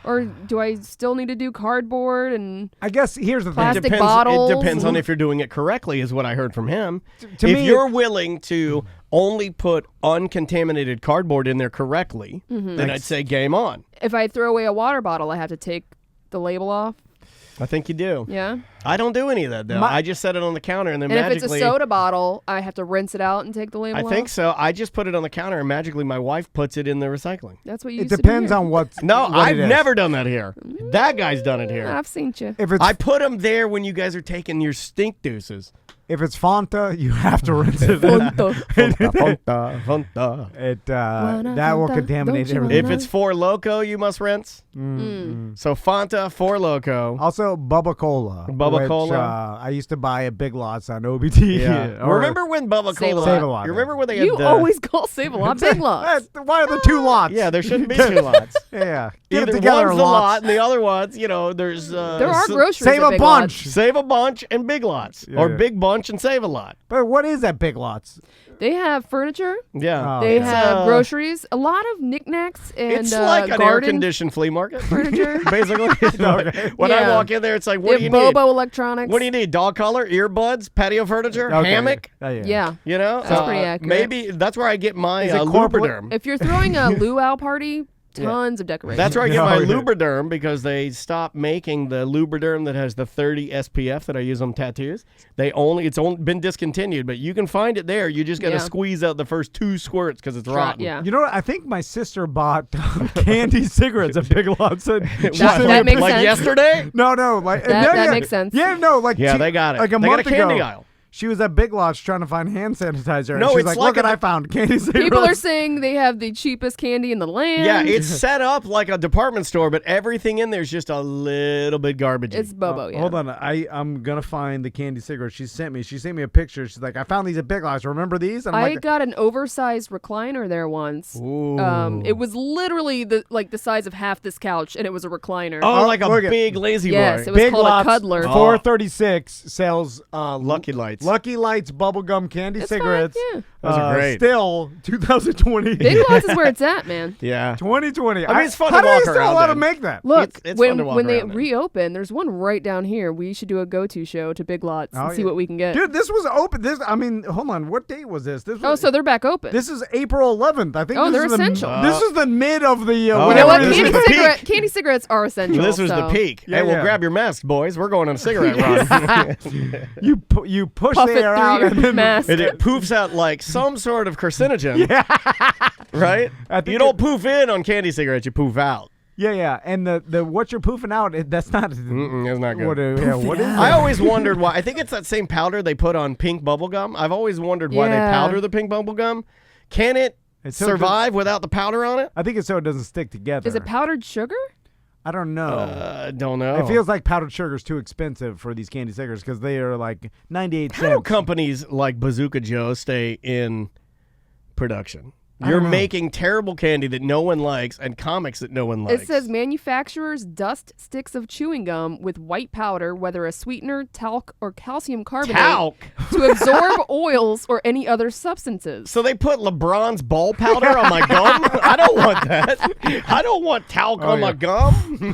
[SPEAKER 3] Or do I still need to do cardboard and
[SPEAKER 1] I guess here's the thing.
[SPEAKER 3] Plastic
[SPEAKER 2] It
[SPEAKER 3] bottles?
[SPEAKER 2] depends on if you're doing it correctly, is what I heard from him.
[SPEAKER 1] to
[SPEAKER 2] if
[SPEAKER 1] me,
[SPEAKER 2] you're willing to only put uncontaminated cardboard in there correctly, then I'd say game on.
[SPEAKER 3] if I throw away a water bottle, I have to take the label off?
[SPEAKER 2] I think you do.
[SPEAKER 3] Yeah.
[SPEAKER 2] I don't do any of that, though. I just set it on the counter and then
[SPEAKER 3] And
[SPEAKER 2] magically...
[SPEAKER 3] if it's a soda bottle, I have to rinse it out and take the label
[SPEAKER 2] I
[SPEAKER 3] off?
[SPEAKER 2] think so. I just put it on the counter and magically my wife puts it in the recycling.
[SPEAKER 3] That's what you
[SPEAKER 1] It
[SPEAKER 3] used
[SPEAKER 1] depends
[SPEAKER 3] to do
[SPEAKER 1] on what.
[SPEAKER 2] No,
[SPEAKER 1] what
[SPEAKER 2] I've
[SPEAKER 1] it is.
[SPEAKER 2] never done that here. That guy's done it
[SPEAKER 3] here.
[SPEAKER 2] here.
[SPEAKER 3] I've seen you.
[SPEAKER 1] If it's
[SPEAKER 2] I put them there when you guys are taking your stink deuces.
[SPEAKER 1] if it's Fanta, you have to rinse it.
[SPEAKER 2] Fanta.
[SPEAKER 1] It
[SPEAKER 3] Wanna
[SPEAKER 1] that will
[SPEAKER 3] Fanta?
[SPEAKER 1] contaminate
[SPEAKER 3] Don't you
[SPEAKER 1] everything.
[SPEAKER 2] If it's Four Loco, you must rinse. So Fanta, Four Loco.
[SPEAKER 1] Also, Bubba Cola.
[SPEAKER 2] Bubba
[SPEAKER 1] which,
[SPEAKER 2] Cola?
[SPEAKER 1] I used to buy at Big Lots on OBT. Or-
[SPEAKER 2] Remember when Bubba
[SPEAKER 3] Save a
[SPEAKER 2] Cola?
[SPEAKER 3] Lot.
[SPEAKER 1] Save a Lot.
[SPEAKER 2] You remember when they had
[SPEAKER 3] You
[SPEAKER 2] the,
[SPEAKER 3] always call Save-A-Lot Big Lots.
[SPEAKER 1] Why are there two lots?
[SPEAKER 2] Yeah, there shouldn't be two lots.
[SPEAKER 1] Yeah. Get it
[SPEAKER 2] Either
[SPEAKER 1] together,
[SPEAKER 2] one's the lot
[SPEAKER 1] lots.
[SPEAKER 2] and the other one's, there's
[SPEAKER 3] There are groceries
[SPEAKER 1] Save
[SPEAKER 3] at
[SPEAKER 1] a
[SPEAKER 3] Big
[SPEAKER 1] bunch.
[SPEAKER 3] Lots.
[SPEAKER 2] Save a Bunch and Big Lots.
[SPEAKER 1] Yeah,
[SPEAKER 2] or
[SPEAKER 1] yeah.
[SPEAKER 2] Big Bunch and Save a Lot.
[SPEAKER 1] But what is that Big Lots?
[SPEAKER 3] They have furniture.
[SPEAKER 2] Yeah.
[SPEAKER 1] Oh,
[SPEAKER 3] They
[SPEAKER 1] yeah.
[SPEAKER 3] have groceries. A lot of knickknacks and
[SPEAKER 2] It's like an
[SPEAKER 3] garden
[SPEAKER 2] air-conditioned flea market.
[SPEAKER 3] furniture.
[SPEAKER 2] Basically. When I
[SPEAKER 3] Yeah.
[SPEAKER 2] walk in there, it's like,
[SPEAKER 3] They
[SPEAKER 2] what do
[SPEAKER 3] have
[SPEAKER 2] you need?
[SPEAKER 3] Bobo Electronics.
[SPEAKER 2] What do you need? Dog collar, earbuds, patio furniture,
[SPEAKER 1] Okay.
[SPEAKER 2] hammock?
[SPEAKER 1] Oh,
[SPEAKER 3] Yeah.
[SPEAKER 2] You know?
[SPEAKER 3] That's pretty accurate.
[SPEAKER 2] Maybe that's where I get my
[SPEAKER 1] Is it corporate?
[SPEAKER 2] Lubriderm.
[SPEAKER 3] If you're throwing a luau party, tons of decorations.
[SPEAKER 2] That's where I get my
[SPEAKER 1] Oh, yeah.
[SPEAKER 2] Lubriderm because they stopped making the Lubriderm that has the 30 SPF that I use on tattoos. It's only been discontinued, but you can find it there. You just got to
[SPEAKER 3] Yeah.
[SPEAKER 2] squeeze out the first 2 squirts because it's rotten.
[SPEAKER 3] Yeah.
[SPEAKER 1] You know what? I think my sister bought candy cigarettes at Big Lots. And she
[SPEAKER 2] What,
[SPEAKER 1] sent me
[SPEAKER 3] that
[SPEAKER 1] a
[SPEAKER 3] makes
[SPEAKER 2] like
[SPEAKER 3] sense.
[SPEAKER 2] yesterday?
[SPEAKER 1] No, like
[SPEAKER 3] That makes sense.
[SPEAKER 1] Yeah, no, like
[SPEAKER 2] Yeah, they got it.
[SPEAKER 1] Like a
[SPEAKER 2] They got
[SPEAKER 1] month
[SPEAKER 2] a candy
[SPEAKER 1] ago,
[SPEAKER 2] aisle.
[SPEAKER 1] she was at Big Lots trying to find hand sanitizer.
[SPEAKER 2] No,
[SPEAKER 1] and she's
[SPEAKER 2] it's
[SPEAKER 1] like,
[SPEAKER 2] like
[SPEAKER 1] look what
[SPEAKER 2] a-
[SPEAKER 1] I found, candy cigarettes.
[SPEAKER 3] People are saying they have the cheapest candy in the land.
[SPEAKER 2] Yeah, it's set up like a department store, but everything in there is just a little bit garbagey.
[SPEAKER 3] It's Bobo. Yeah.
[SPEAKER 1] Hold on, I'm gonna find the candy cigarettes she sent me. She sent me a picture. She's like, I found these at Big Lots. Remember these? And I'm
[SPEAKER 3] I
[SPEAKER 1] like,
[SPEAKER 3] got an oversized recliner there once. It was literally the size of half this couch, and it was a recliner.
[SPEAKER 2] oh, like a
[SPEAKER 1] look at-
[SPEAKER 2] big lazy
[SPEAKER 3] Yes,
[SPEAKER 2] boy.
[SPEAKER 3] it was
[SPEAKER 1] Big
[SPEAKER 3] called
[SPEAKER 1] Lots,
[SPEAKER 3] a cuddler.
[SPEAKER 1] 436 sells
[SPEAKER 2] Lucky Lights.
[SPEAKER 1] Lucky Lights bubblegum candy
[SPEAKER 3] It's fine,
[SPEAKER 1] cigarettes.
[SPEAKER 3] yeah.
[SPEAKER 2] Those are great.
[SPEAKER 1] Still, 2020.
[SPEAKER 3] Big Lots is where it's at, man.
[SPEAKER 2] Yeah.
[SPEAKER 1] 2020.
[SPEAKER 2] I mean, it's fun
[SPEAKER 1] how
[SPEAKER 2] to
[SPEAKER 1] do they
[SPEAKER 2] walk
[SPEAKER 1] still
[SPEAKER 2] around
[SPEAKER 1] allow to
[SPEAKER 2] in.
[SPEAKER 1] make that?
[SPEAKER 3] Look,
[SPEAKER 2] It's fun to walk
[SPEAKER 3] when they
[SPEAKER 2] around in.
[SPEAKER 3] reopen, there's one right down here. We should do a go-to show to Big Lots and
[SPEAKER 1] Oh,
[SPEAKER 3] see
[SPEAKER 1] yeah.
[SPEAKER 3] what we can get.
[SPEAKER 1] Dude, this was open. Hold on. What date was this? This was,
[SPEAKER 3] Oh, so they're back open.
[SPEAKER 1] this is April 11th. I think.
[SPEAKER 3] Oh,
[SPEAKER 1] this
[SPEAKER 3] they're
[SPEAKER 1] is the,
[SPEAKER 3] essential.
[SPEAKER 1] This is the mid of the.
[SPEAKER 2] Oh.
[SPEAKER 3] you know
[SPEAKER 1] whatever
[SPEAKER 3] what?
[SPEAKER 2] This
[SPEAKER 1] it
[SPEAKER 2] is
[SPEAKER 1] is.
[SPEAKER 2] the
[SPEAKER 3] Candy cigarettes are essential.
[SPEAKER 2] This was the
[SPEAKER 3] so
[SPEAKER 2] peak.
[SPEAKER 1] Yeah,
[SPEAKER 2] Hey, well,
[SPEAKER 1] yeah.
[SPEAKER 2] grab your masks, boys. We're going on a cigarette run.
[SPEAKER 1] You push
[SPEAKER 3] Puff
[SPEAKER 1] the
[SPEAKER 3] it
[SPEAKER 1] air
[SPEAKER 3] through
[SPEAKER 1] out
[SPEAKER 3] your
[SPEAKER 1] and then
[SPEAKER 3] mask.
[SPEAKER 2] And it poofs out like some sort of carcinogen. Right?
[SPEAKER 1] I think
[SPEAKER 2] You don't poof in on candy cigarettes, you poof out.
[SPEAKER 1] yeah. And the what you're poofing out, that's not.
[SPEAKER 2] Mm-mm, it's not good.
[SPEAKER 1] What is
[SPEAKER 2] I
[SPEAKER 1] it?
[SPEAKER 2] always wondered why. I think it's that same powder they put on pink bubble gum. I've always wondered why they
[SPEAKER 3] Yeah.
[SPEAKER 2] powder the pink bubble gum. Can it
[SPEAKER 1] It's so
[SPEAKER 2] survive without the powder on it?
[SPEAKER 1] I think it's so it doesn't stick together.
[SPEAKER 3] Is it powdered sugar?
[SPEAKER 1] I don't know.
[SPEAKER 2] Don't know.
[SPEAKER 1] It feels like powdered sugar is too expensive for these candy cigarettes because they are like 98
[SPEAKER 2] How do
[SPEAKER 1] cents.
[SPEAKER 2] companies like Bazooka Joe stay in production?
[SPEAKER 1] I
[SPEAKER 2] You're
[SPEAKER 1] don't know.
[SPEAKER 2] making terrible candy that no one likes and comics that no one likes.
[SPEAKER 3] It says manufacturers dust sticks of chewing gum with white powder, whether a sweetener, talc, or calcium carbonate,
[SPEAKER 2] talc.
[SPEAKER 3] to absorb oils or any other substances.
[SPEAKER 2] So they put LeBron's ball powder on my gum? I don't want that. I don't want talc on my gum.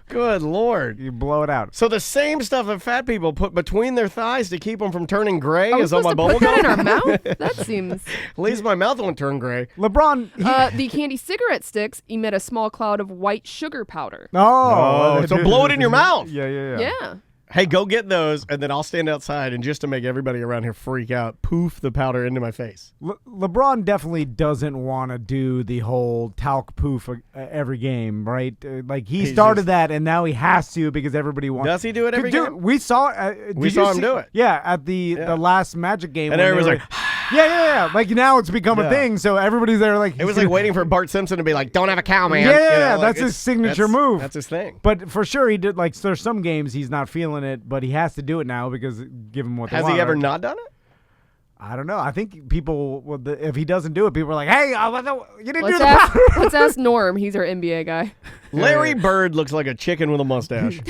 [SPEAKER 2] Good Lord.
[SPEAKER 1] You blow it out.
[SPEAKER 2] So the same stuff that fat people put between their thighs to keep them from turning gray
[SPEAKER 3] Are we
[SPEAKER 2] is on
[SPEAKER 3] supposed
[SPEAKER 2] my
[SPEAKER 3] to
[SPEAKER 2] bubble
[SPEAKER 3] put that in
[SPEAKER 2] gum?
[SPEAKER 3] our mouth? That seems.
[SPEAKER 2] At least my mouth won't turn gray.
[SPEAKER 1] LeBron.
[SPEAKER 3] The candy cigarette sticks emit a small cloud of white sugar powder.
[SPEAKER 2] Oh, so blow it in your mouth.
[SPEAKER 1] Yeah.
[SPEAKER 3] Yeah.
[SPEAKER 2] Hey, go get those, and then I'll stand outside, and just to make everybody around here freak out, poof the powder into my face.
[SPEAKER 1] LeBron definitely doesn't want to do the whole talc poof every game, right? Like he
[SPEAKER 2] He's
[SPEAKER 1] started
[SPEAKER 2] just-
[SPEAKER 1] that, and now he has to because everybody wants.
[SPEAKER 2] Does he do it every
[SPEAKER 1] Dude,
[SPEAKER 2] game?
[SPEAKER 1] we saw.
[SPEAKER 2] We
[SPEAKER 1] did you
[SPEAKER 2] saw him
[SPEAKER 1] see-
[SPEAKER 2] do it.
[SPEAKER 1] Yeah, at the last Magic game,
[SPEAKER 2] And
[SPEAKER 1] when they
[SPEAKER 2] everyone's
[SPEAKER 1] were-
[SPEAKER 2] like,
[SPEAKER 1] yeah. Like now it's become a
[SPEAKER 2] Yeah.
[SPEAKER 1] thing, so everybody's there like
[SPEAKER 2] it was like waiting for Bart Simpson to be like, "Don't have a cow, man."
[SPEAKER 1] Yeah,
[SPEAKER 2] like,
[SPEAKER 1] that's his
[SPEAKER 2] it's-
[SPEAKER 1] signature
[SPEAKER 2] that's-
[SPEAKER 1] move.
[SPEAKER 2] That's his thing.
[SPEAKER 1] But for sure, he did. Like there's some games he's not feeling it, but he has to do it now because give him what they
[SPEAKER 2] Has
[SPEAKER 1] want.
[SPEAKER 2] he ever
[SPEAKER 1] right?
[SPEAKER 2] not done it?
[SPEAKER 1] I don't know. I think people, if he doesn't do it, people are like, "Hey, you didn't do
[SPEAKER 3] Let's
[SPEAKER 1] the
[SPEAKER 3] ask,
[SPEAKER 1] powder."
[SPEAKER 3] let's ask Norm. He's our NBA guy.
[SPEAKER 2] Larry Bird looks like a chicken with a mustache.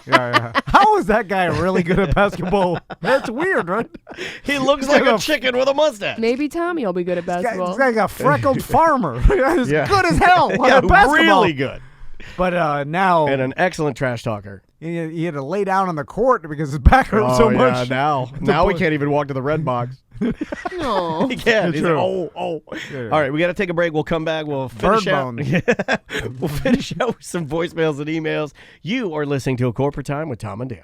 [SPEAKER 1] Yeah. How is that guy really good at basketball? That's weird, right?
[SPEAKER 2] He looks like a chicken with a mustache.
[SPEAKER 3] Maybe Tommy will be good at
[SPEAKER 1] This
[SPEAKER 3] basketball.
[SPEAKER 1] guy's a freckled farmer. He's
[SPEAKER 2] Yeah.
[SPEAKER 1] good as hell
[SPEAKER 2] Yeah,
[SPEAKER 1] at basketball.
[SPEAKER 2] really good.
[SPEAKER 1] But now,
[SPEAKER 2] And an excellent trash talker.
[SPEAKER 1] He had to lay down on the court because his back hurt so much.
[SPEAKER 2] Now we can't even walk to the red box.
[SPEAKER 3] No.
[SPEAKER 2] He can't. He's
[SPEAKER 1] True.
[SPEAKER 2] like, oh.
[SPEAKER 1] Yeah.
[SPEAKER 2] All right, we got to take a break. We'll come back. We'll finish out. We'll finish out with some voicemails and emails. You are listening to A Corporate Time with Tom and Dan.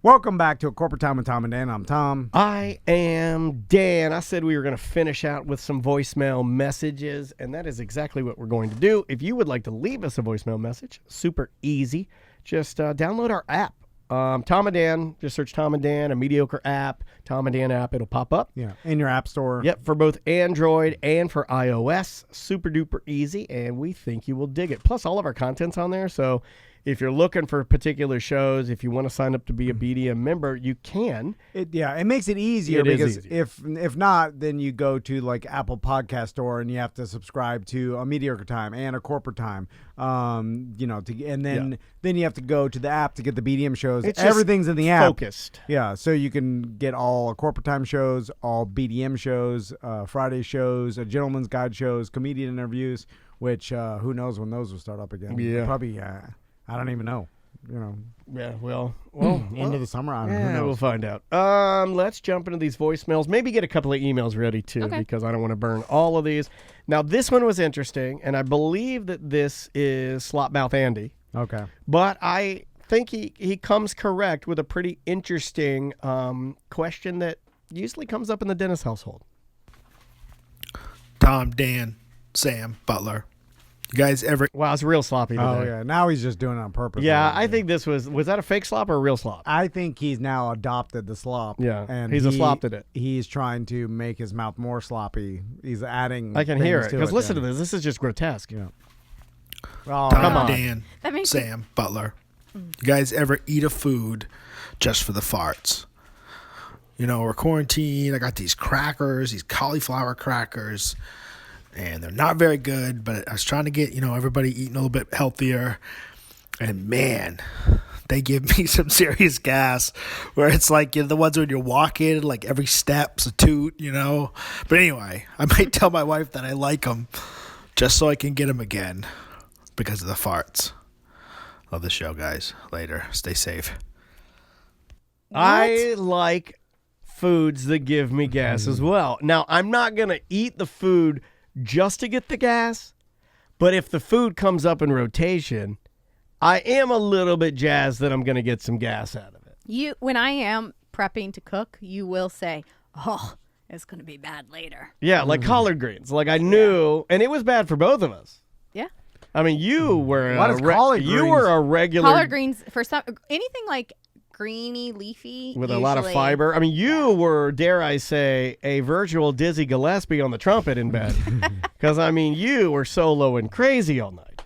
[SPEAKER 1] Welcome back to A Corporate Time with Tom and Dan. I'm Tom.
[SPEAKER 2] I am Dan. I said we were going to finish out with some voicemail messages, and that is exactly what we're going to do. If you would like to leave us a voicemail message, super easy. Just download our app. Tom and Dan, just search Tom and Dan, a mediocre app, Tom and Dan app. It'll pop up.
[SPEAKER 1] Yeah, in your app store.
[SPEAKER 2] Yep, for both Android and for iOS. Super duper easy, and we think you will dig it. Plus, all of our content's on there, so if you're looking for particular shows, if you want to sign up to be a BDM member, you can.
[SPEAKER 1] It makes it easier
[SPEAKER 2] It is
[SPEAKER 1] because
[SPEAKER 2] easier.
[SPEAKER 1] if not, then you go to like Apple Podcast Store and you have to subscribe to a Mediocre Time and a Corporate Time. Then you have to go to the app to get the BDM shows.
[SPEAKER 2] It's just
[SPEAKER 1] Everything's in the app.
[SPEAKER 2] Focused.
[SPEAKER 1] Yeah, so you can get all Corporate Time shows, all BDM shows, Friday shows, Gentleman's Guide shows, comedian interviews. Which who knows when those will start up again?
[SPEAKER 2] Yeah.
[SPEAKER 1] Probably. I don't even know.
[SPEAKER 2] Yeah, well,
[SPEAKER 1] Into the summer. I don't know. Who
[SPEAKER 2] yeah,
[SPEAKER 1] knows?
[SPEAKER 2] we'll find out. Let's jump into these voicemails. Maybe get a couple of emails ready too,
[SPEAKER 3] Okay.
[SPEAKER 2] because I don't want to burn all of these. Now, this one was interesting, and I believe that this is Slopmouth Andy,
[SPEAKER 1] Okay.
[SPEAKER 2] but I think he comes correct with a pretty interesting question that usually comes up in the Dennis household.
[SPEAKER 7] Tom, Dan, Sam, Butler. You guys ever?
[SPEAKER 2] Wow, it's real sloppy today.
[SPEAKER 1] Oh yeah. Now he's just doing it on purpose.
[SPEAKER 2] Yeah, I think this was that a fake slop or a real slop?
[SPEAKER 1] I think he's now adopted the slop.
[SPEAKER 2] Yeah,
[SPEAKER 1] and
[SPEAKER 2] he's a slop at it.
[SPEAKER 1] He's trying to make his mouth more sloppy. He's adding.
[SPEAKER 2] I can hear it because listen
[SPEAKER 1] to
[SPEAKER 2] to this. This is just grotesque.
[SPEAKER 1] Yeah.
[SPEAKER 7] Tom,
[SPEAKER 2] come on.
[SPEAKER 7] Dan,
[SPEAKER 8] That makes
[SPEAKER 7] Sam, Butler. You guys ever eat a food just for the farts? You know, we're quarantined. I got these crackers, these cauliflower crackers, and they're not very good, but I was trying to get, everybody eating a little bit healthier. And man, they give me some serious gas where it's like, the ones when you're walking, like every step's a toot, But anyway, I might tell my wife that I like them just so I can get them again because of the farts. Love the show, guys. Later. Stay safe.
[SPEAKER 2] I like foods that give me gas as well. Now, I'm not going to eat the food just to get the gas, but if the food comes up in rotation, I am a little bit jazzed that I'm going to get some gas out of it.
[SPEAKER 8] When I am prepping to cook, you will say, "Oh, it's going to be bad later."
[SPEAKER 2] Yeah, like collard greens. Like I knew, and it was bad for both of us.
[SPEAKER 8] Yeah.
[SPEAKER 2] I mean, you were
[SPEAKER 1] What is collard
[SPEAKER 2] you
[SPEAKER 1] greens?
[SPEAKER 2] were a regular
[SPEAKER 8] Collard greens for some anything like greeny, leafy
[SPEAKER 2] with a lot of
[SPEAKER 8] usually-
[SPEAKER 2] fiber. I mean, you were, dare I say, a virtual Dizzy Gillespie on the trumpet in bed. Because, I mean, you were solo and crazy all night.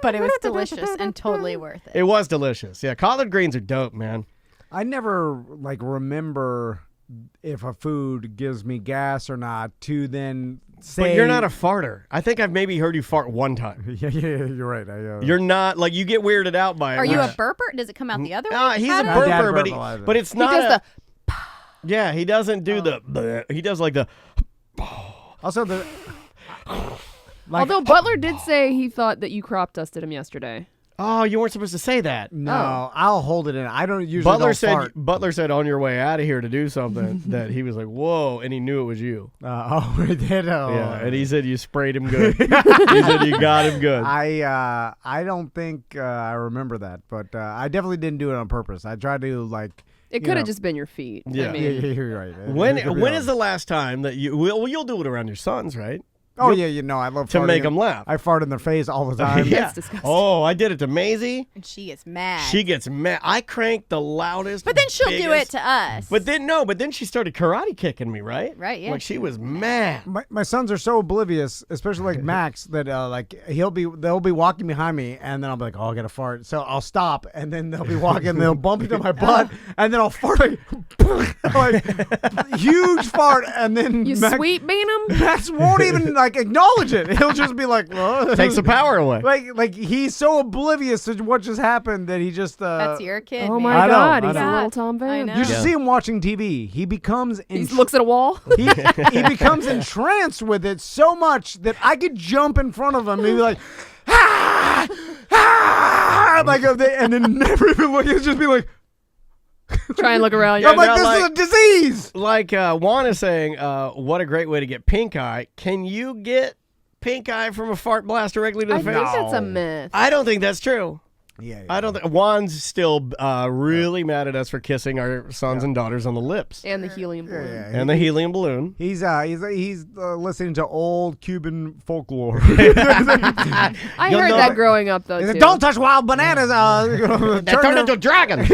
[SPEAKER 8] But it was delicious and totally worth it.
[SPEAKER 2] It was delicious. Yeah, collard greens are dope, man.
[SPEAKER 1] I never remember if a food gives me gas or not to then say.
[SPEAKER 2] But you're not a farter. I think I've maybe heard you fart one time.
[SPEAKER 1] Yeah, you're right.
[SPEAKER 2] You're not, like, you get weirded out by it.
[SPEAKER 8] Are you a
[SPEAKER 2] which-
[SPEAKER 8] burper? Does it come out the other way?
[SPEAKER 2] He's a
[SPEAKER 8] How does-
[SPEAKER 1] My dad
[SPEAKER 2] burper,
[SPEAKER 1] verbalizes it.
[SPEAKER 2] but it's
[SPEAKER 8] He
[SPEAKER 2] not.
[SPEAKER 8] does
[SPEAKER 2] Yeah, he doesn't do the. bleh. He does like the.
[SPEAKER 1] Also the.
[SPEAKER 3] Although Butler did say he thought that you crop dusted him yesterday.
[SPEAKER 2] Oh, you weren't supposed to say that.
[SPEAKER 1] No, I'll hold it in. I don't usually.
[SPEAKER 2] Butler
[SPEAKER 1] don't
[SPEAKER 2] said.
[SPEAKER 1] fart.
[SPEAKER 2] Butler said on your way out of here to do something that he was like, "Whoa!" and he knew it was you.
[SPEAKER 1] We did.
[SPEAKER 2] Yeah, and he said you sprayed him good. He said you got him good.
[SPEAKER 1] I don't think I remember that, but I definitely didn't do it on purpose. I tried to
[SPEAKER 3] It could have just been your feet.
[SPEAKER 2] Yeah.
[SPEAKER 3] I mean,
[SPEAKER 1] Yeah, you're right.
[SPEAKER 2] When
[SPEAKER 1] It could be
[SPEAKER 2] when
[SPEAKER 1] on.
[SPEAKER 2] is the last time that you? Well, you'll do it around your sons, right?
[SPEAKER 1] Oh yeah, I love
[SPEAKER 2] To
[SPEAKER 1] farting
[SPEAKER 2] make
[SPEAKER 1] in-
[SPEAKER 2] them laugh.
[SPEAKER 1] I fart in their face all the time.
[SPEAKER 2] Yeah.
[SPEAKER 3] That's disgusting.
[SPEAKER 2] Oh, I did it to Maisie.
[SPEAKER 8] And she is mad.
[SPEAKER 2] She gets mad. I cranked the loudest.
[SPEAKER 8] but then she'll do it
[SPEAKER 2] biggest-
[SPEAKER 8] to us.
[SPEAKER 2] But then she started karate kicking me, right?
[SPEAKER 8] Right, yeah.
[SPEAKER 2] Like she was mad.
[SPEAKER 1] My sons are so oblivious, especially like Max, that they'll be walking behind me, and then I'll be like, oh, I gotta fart. So I'll stop, and then they'll be walking, they'll bump into my butt, and then I'll fart like huge fart, and then
[SPEAKER 3] You sweet bean him?
[SPEAKER 1] Max won't even acknowledge it. He'll just be like, oh.
[SPEAKER 2] Takes the power away.
[SPEAKER 1] Like he's so oblivious to what just happened that he just
[SPEAKER 8] That's your kid.
[SPEAKER 3] Oh
[SPEAKER 8] man.
[SPEAKER 3] my
[SPEAKER 1] I know,
[SPEAKER 3] God,
[SPEAKER 1] I
[SPEAKER 3] he's a
[SPEAKER 1] know.
[SPEAKER 3] real Tom
[SPEAKER 8] I
[SPEAKER 3] Van.
[SPEAKER 8] know.
[SPEAKER 1] You should
[SPEAKER 2] Yeah.
[SPEAKER 1] see him watching TV. He becomes
[SPEAKER 3] He looks at a wall.
[SPEAKER 1] he becomes entranced with it so much that I could jump in front of him and be like, ah, ah, like, and then never even look. It's just be like,
[SPEAKER 3] Try and look around.
[SPEAKER 1] I'm like,
[SPEAKER 2] now,
[SPEAKER 1] this
[SPEAKER 2] like-
[SPEAKER 1] is a disease.
[SPEAKER 2] Like Juan is saying, what a great way to get pink eye. Can you get pink eye from a fart blast directly to the
[SPEAKER 3] I
[SPEAKER 2] face?
[SPEAKER 3] think that's a myth.
[SPEAKER 2] I don't think that's true.
[SPEAKER 1] Yeah,
[SPEAKER 2] I don't think Juan's still really mad at us for kissing our sons and daughters on the lips
[SPEAKER 3] And the helium balloon.
[SPEAKER 2] and the helium balloon.
[SPEAKER 1] He's listening to old Cuban folklore.
[SPEAKER 3] I
[SPEAKER 2] You'll
[SPEAKER 3] heard
[SPEAKER 2] know
[SPEAKER 3] that
[SPEAKER 2] that-
[SPEAKER 3] growing up though
[SPEAKER 1] He
[SPEAKER 3] too.
[SPEAKER 1] said, don't touch wild bananas.
[SPEAKER 6] They turned into a dragon.
[SPEAKER 2] Like,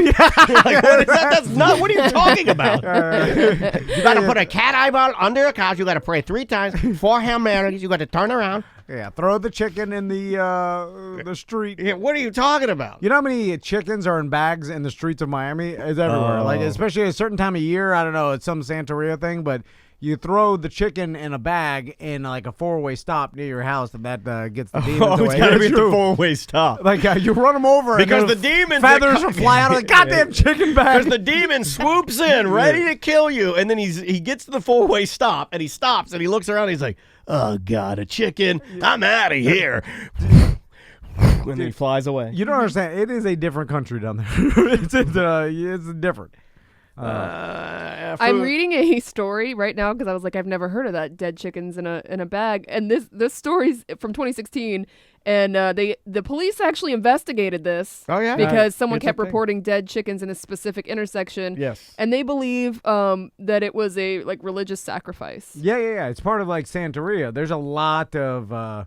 [SPEAKER 2] what is that? That's not. What are you talking about?
[SPEAKER 6] You got to put a cat eyeball under a couch. You got to pray 3 times, 4 Hail Marys. You got to turn around.
[SPEAKER 1] Yeah, throw the chicken in the street.
[SPEAKER 2] Yeah, what are you talking about?
[SPEAKER 1] You know how many chickens are in bags in the streets of Miami? It's everywhere. Like,
[SPEAKER 2] Oh.
[SPEAKER 1] especially at a certain time of year. I don't know. It's some Santeria thing, but you throw the chicken in a bag in like a 4-way stop near your house, and that gets the demons
[SPEAKER 2] Oh,
[SPEAKER 1] away.
[SPEAKER 2] it's got to be
[SPEAKER 1] It's
[SPEAKER 2] at the
[SPEAKER 1] true.
[SPEAKER 2] 4-way stop.
[SPEAKER 1] Like you run them over
[SPEAKER 2] Because
[SPEAKER 1] and
[SPEAKER 2] the demons
[SPEAKER 1] feathers
[SPEAKER 2] that
[SPEAKER 1] will fly out of the goddamn chicken bag.
[SPEAKER 2] Because the demon swoops in, ready to kill you, and then he gets to the 4-way stop, and he stops, and he looks around, and he's like, "Oh God, a chicken! I'm out of here!" And then he flies away.
[SPEAKER 1] You don't understand. It is a different country down there. It's different.
[SPEAKER 3] I'm reading a story right now because I was like, I've never heard of that, dead chickens in a bag. And this story's from 2016, and the police actually investigated this.
[SPEAKER 2] Oh, yeah?
[SPEAKER 3] Because someone
[SPEAKER 1] It's a
[SPEAKER 3] kept
[SPEAKER 1] thing.
[SPEAKER 3] reporting dead chickens in a specific intersection.
[SPEAKER 2] Yes.
[SPEAKER 3] And they believe that it was a religious sacrifice.
[SPEAKER 1] Yeah. It's part of like Santeria. There's a lot of.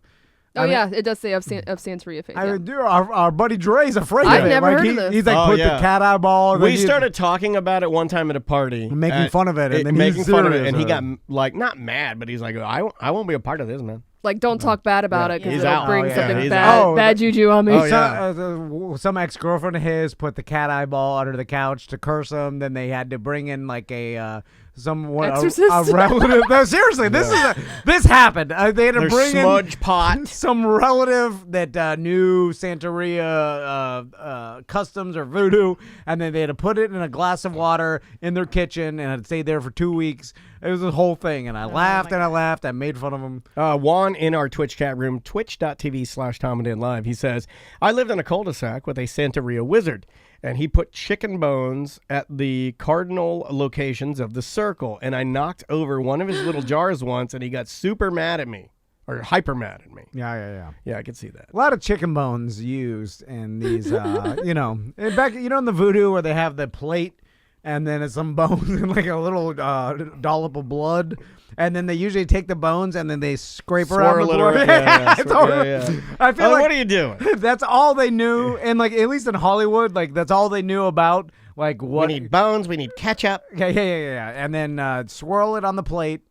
[SPEAKER 3] Oh yeah, it does say of Santeria faith.
[SPEAKER 1] I
[SPEAKER 3] Yeah.
[SPEAKER 1] do. Our buddy Dre's afraid
[SPEAKER 3] I've
[SPEAKER 1] of it.
[SPEAKER 3] never
[SPEAKER 1] Like,
[SPEAKER 3] heard of this.
[SPEAKER 1] He's like
[SPEAKER 2] Oh,
[SPEAKER 1] put
[SPEAKER 2] yeah.
[SPEAKER 1] the cat eyeball. and
[SPEAKER 2] We
[SPEAKER 1] then he-
[SPEAKER 2] started talking about it one time at a party,
[SPEAKER 1] Making fun of it, and then
[SPEAKER 2] making
[SPEAKER 1] he's
[SPEAKER 2] fun of it,
[SPEAKER 1] serious,
[SPEAKER 2] and he got
[SPEAKER 1] uh,
[SPEAKER 2] like not mad, but he's like, I won't be a part of this, man.
[SPEAKER 3] Like, don't talk bad about it because
[SPEAKER 2] He's
[SPEAKER 3] it'll
[SPEAKER 2] out.
[SPEAKER 3] bring
[SPEAKER 2] Oh, yeah,
[SPEAKER 3] something
[SPEAKER 2] he's
[SPEAKER 3] bad,
[SPEAKER 1] out.
[SPEAKER 3] bad juju on me.
[SPEAKER 2] Oh, yeah.
[SPEAKER 1] Some ex-girlfriend of his put the cat eyeball under the couch to curse him. Then they had to bring in like a
[SPEAKER 3] Exorcist?
[SPEAKER 1] relative. No, seriously, this happened. They had to
[SPEAKER 2] Their
[SPEAKER 1] bring
[SPEAKER 2] smudge
[SPEAKER 1] in
[SPEAKER 2] pot.
[SPEAKER 1] some relative that knew Santeria customs or voodoo, and then they had to put it in a glass of water in their kitchen, and it stayed there for 2 weeks. It was a whole thing, and I laughed and I laughed. I made fun of him.
[SPEAKER 2] Juan in our Twitch chat room, twitch.tv/Tom and Dan Live, he says, I lived in a cul-de-sac with a Santeria wizard, and he put chicken bones at the cardinal locations of the circle, and I knocked over one of his little jars once, and he got super mad at me, or hyper mad at me.
[SPEAKER 1] Yeah.
[SPEAKER 2] Yeah, I could see that.
[SPEAKER 1] A lot of chicken bones used in these, and back, in the voodoo where they have the plate and then it's some bones and like a little dollop of blood. And then they usually take the bones and then they scrape around the
[SPEAKER 2] Swirl it
[SPEAKER 1] blood.
[SPEAKER 2] around. Yeah,
[SPEAKER 1] It's all-
[SPEAKER 2] yeah.
[SPEAKER 1] I feel
[SPEAKER 2] Oh,
[SPEAKER 1] like
[SPEAKER 2] what are you doing?
[SPEAKER 1] that's all they knew. And like, at least in Hollywood, like that's all they knew about. Like what?
[SPEAKER 6] We need bones. We need ketchup.
[SPEAKER 1] Yeah. And then swirl it on the plate.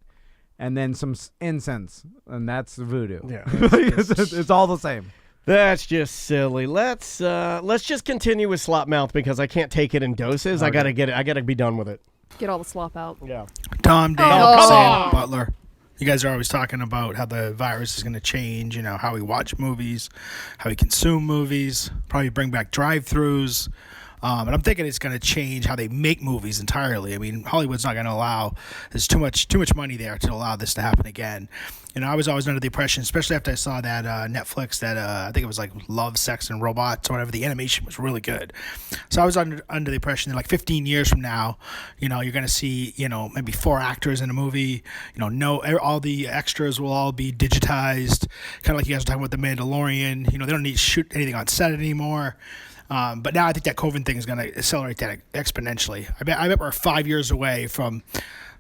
[SPEAKER 1] And then some incense, and that's voodoo.
[SPEAKER 2] Yeah,
[SPEAKER 1] it's all the same.
[SPEAKER 2] That's just silly. Let's just continue with slop mouth because I can't take it in doses. I gotta get it. I gotta be done with it.
[SPEAKER 3] Get all the slop out.
[SPEAKER 2] Yeah.
[SPEAKER 7] Tom, Dan,
[SPEAKER 3] Oh.
[SPEAKER 7] Sam, Butler. You guys are always talking about how the virus is going to change, how we watch movies, how we consume movies, probably bring back drive-thrus. And I'm thinking it's going to change how they make movies entirely. I mean, Hollywood's not going to allow. There's too much money there to allow this to happen again. I was always under the impression, especially after I saw that Netflix, that I think it was like Love, Sex, and Robots or whatever. The animation was really good. So I was under the impression that like 15 years from now, you're going to see, maybe 4 actors in a movie. All the extras will all be digitized, kind of like you guys were talking about The Mandalorian. They don't need to shoot anything on set anymore. But now I think that COVID thing is going to accelerate that exponentially. I bet we're 5 years away from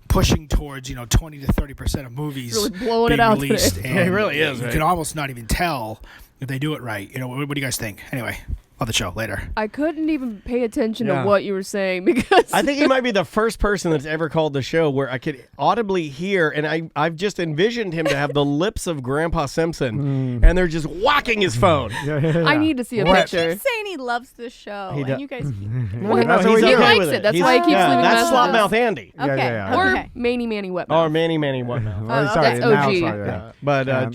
[SPEAKER 7] pushing towards 20 to 30% of movies
[SPEAKER 3] Really blowing it
[SPEAKER 7] being
[SPEAKER 3] out
[SPEAKER 7] released.
[SPEAKER 3] today.
[SPEAKER 7] And
[SPEAKER 2] It really is,
[SPEAKER 7] You
[SPEAKER 2] right?
[SPEAKER 7] can almost not even tell if they do it right. What do you guys think? Anyway, love the show. Later.
[SPEAKER 3] I couldn't even pay attention
[SPEAKER 2] Yeah.
[SPEAKER 3] to what you were saying because
[SPEAKER 2] I think he might be the first person that's ever called the show where I could audibly hear, and I've just envisioned him to have the lips of Grandpa Simpson, and they're just whacking his phone.
[SPEAKER 3] I need to see a
[SPEAKER 1] What?
[SPEAKER 3] picture.
[SPEAKER 8] He's saying he loves the show,
[SPEAKER 2] He
[SPEAKER 8] and
[SPEAKER 2] does.
[SPEAKER 8] you guys.
[SPEAKER 3] Well,
[SPEAKER 1] That's
[SPEAKER 2] No,
[SPEAKER 1] what
[SPEAKER 2] he's
[SPEAKER 1] we
[SPEAKER 3] he
[SPEAKER 1] do.
[SPEAKER 2] okay
[SPEAKER 3] likes
[SPEAKER 2] with
[SPEAKER 3] it. That's
[SPEAKER 2] He's-
[SPEAKER 3] why he keeps
[SPEAKER 2] yeah,
[SPEAKER 3] leaving
[SPEAKER 2] That's
[SPEAKER 3] messages.
[SPEAKER 2] Slopmouth Andy.
[SPEAKER 1] Yeah,
[SPEAKER 8] Okay.
[SPEAKER 1] yeah.
[SPEAKER 3] Or
[SPEAKER 8] Okay.
[SPEAKER 3] Manny Wetmouth.
[SPEAKER 2] Or Manny whatnot.
[SPEAKER 1] Oh, sorry,
[SPEAKER 3] that's
[SPEAKER 1] now,
[SPEAKER 3] OG.
[SPEAKER 1] sorry,
[SPEAKER 2] Yeah. But
[SPEAKER 1] and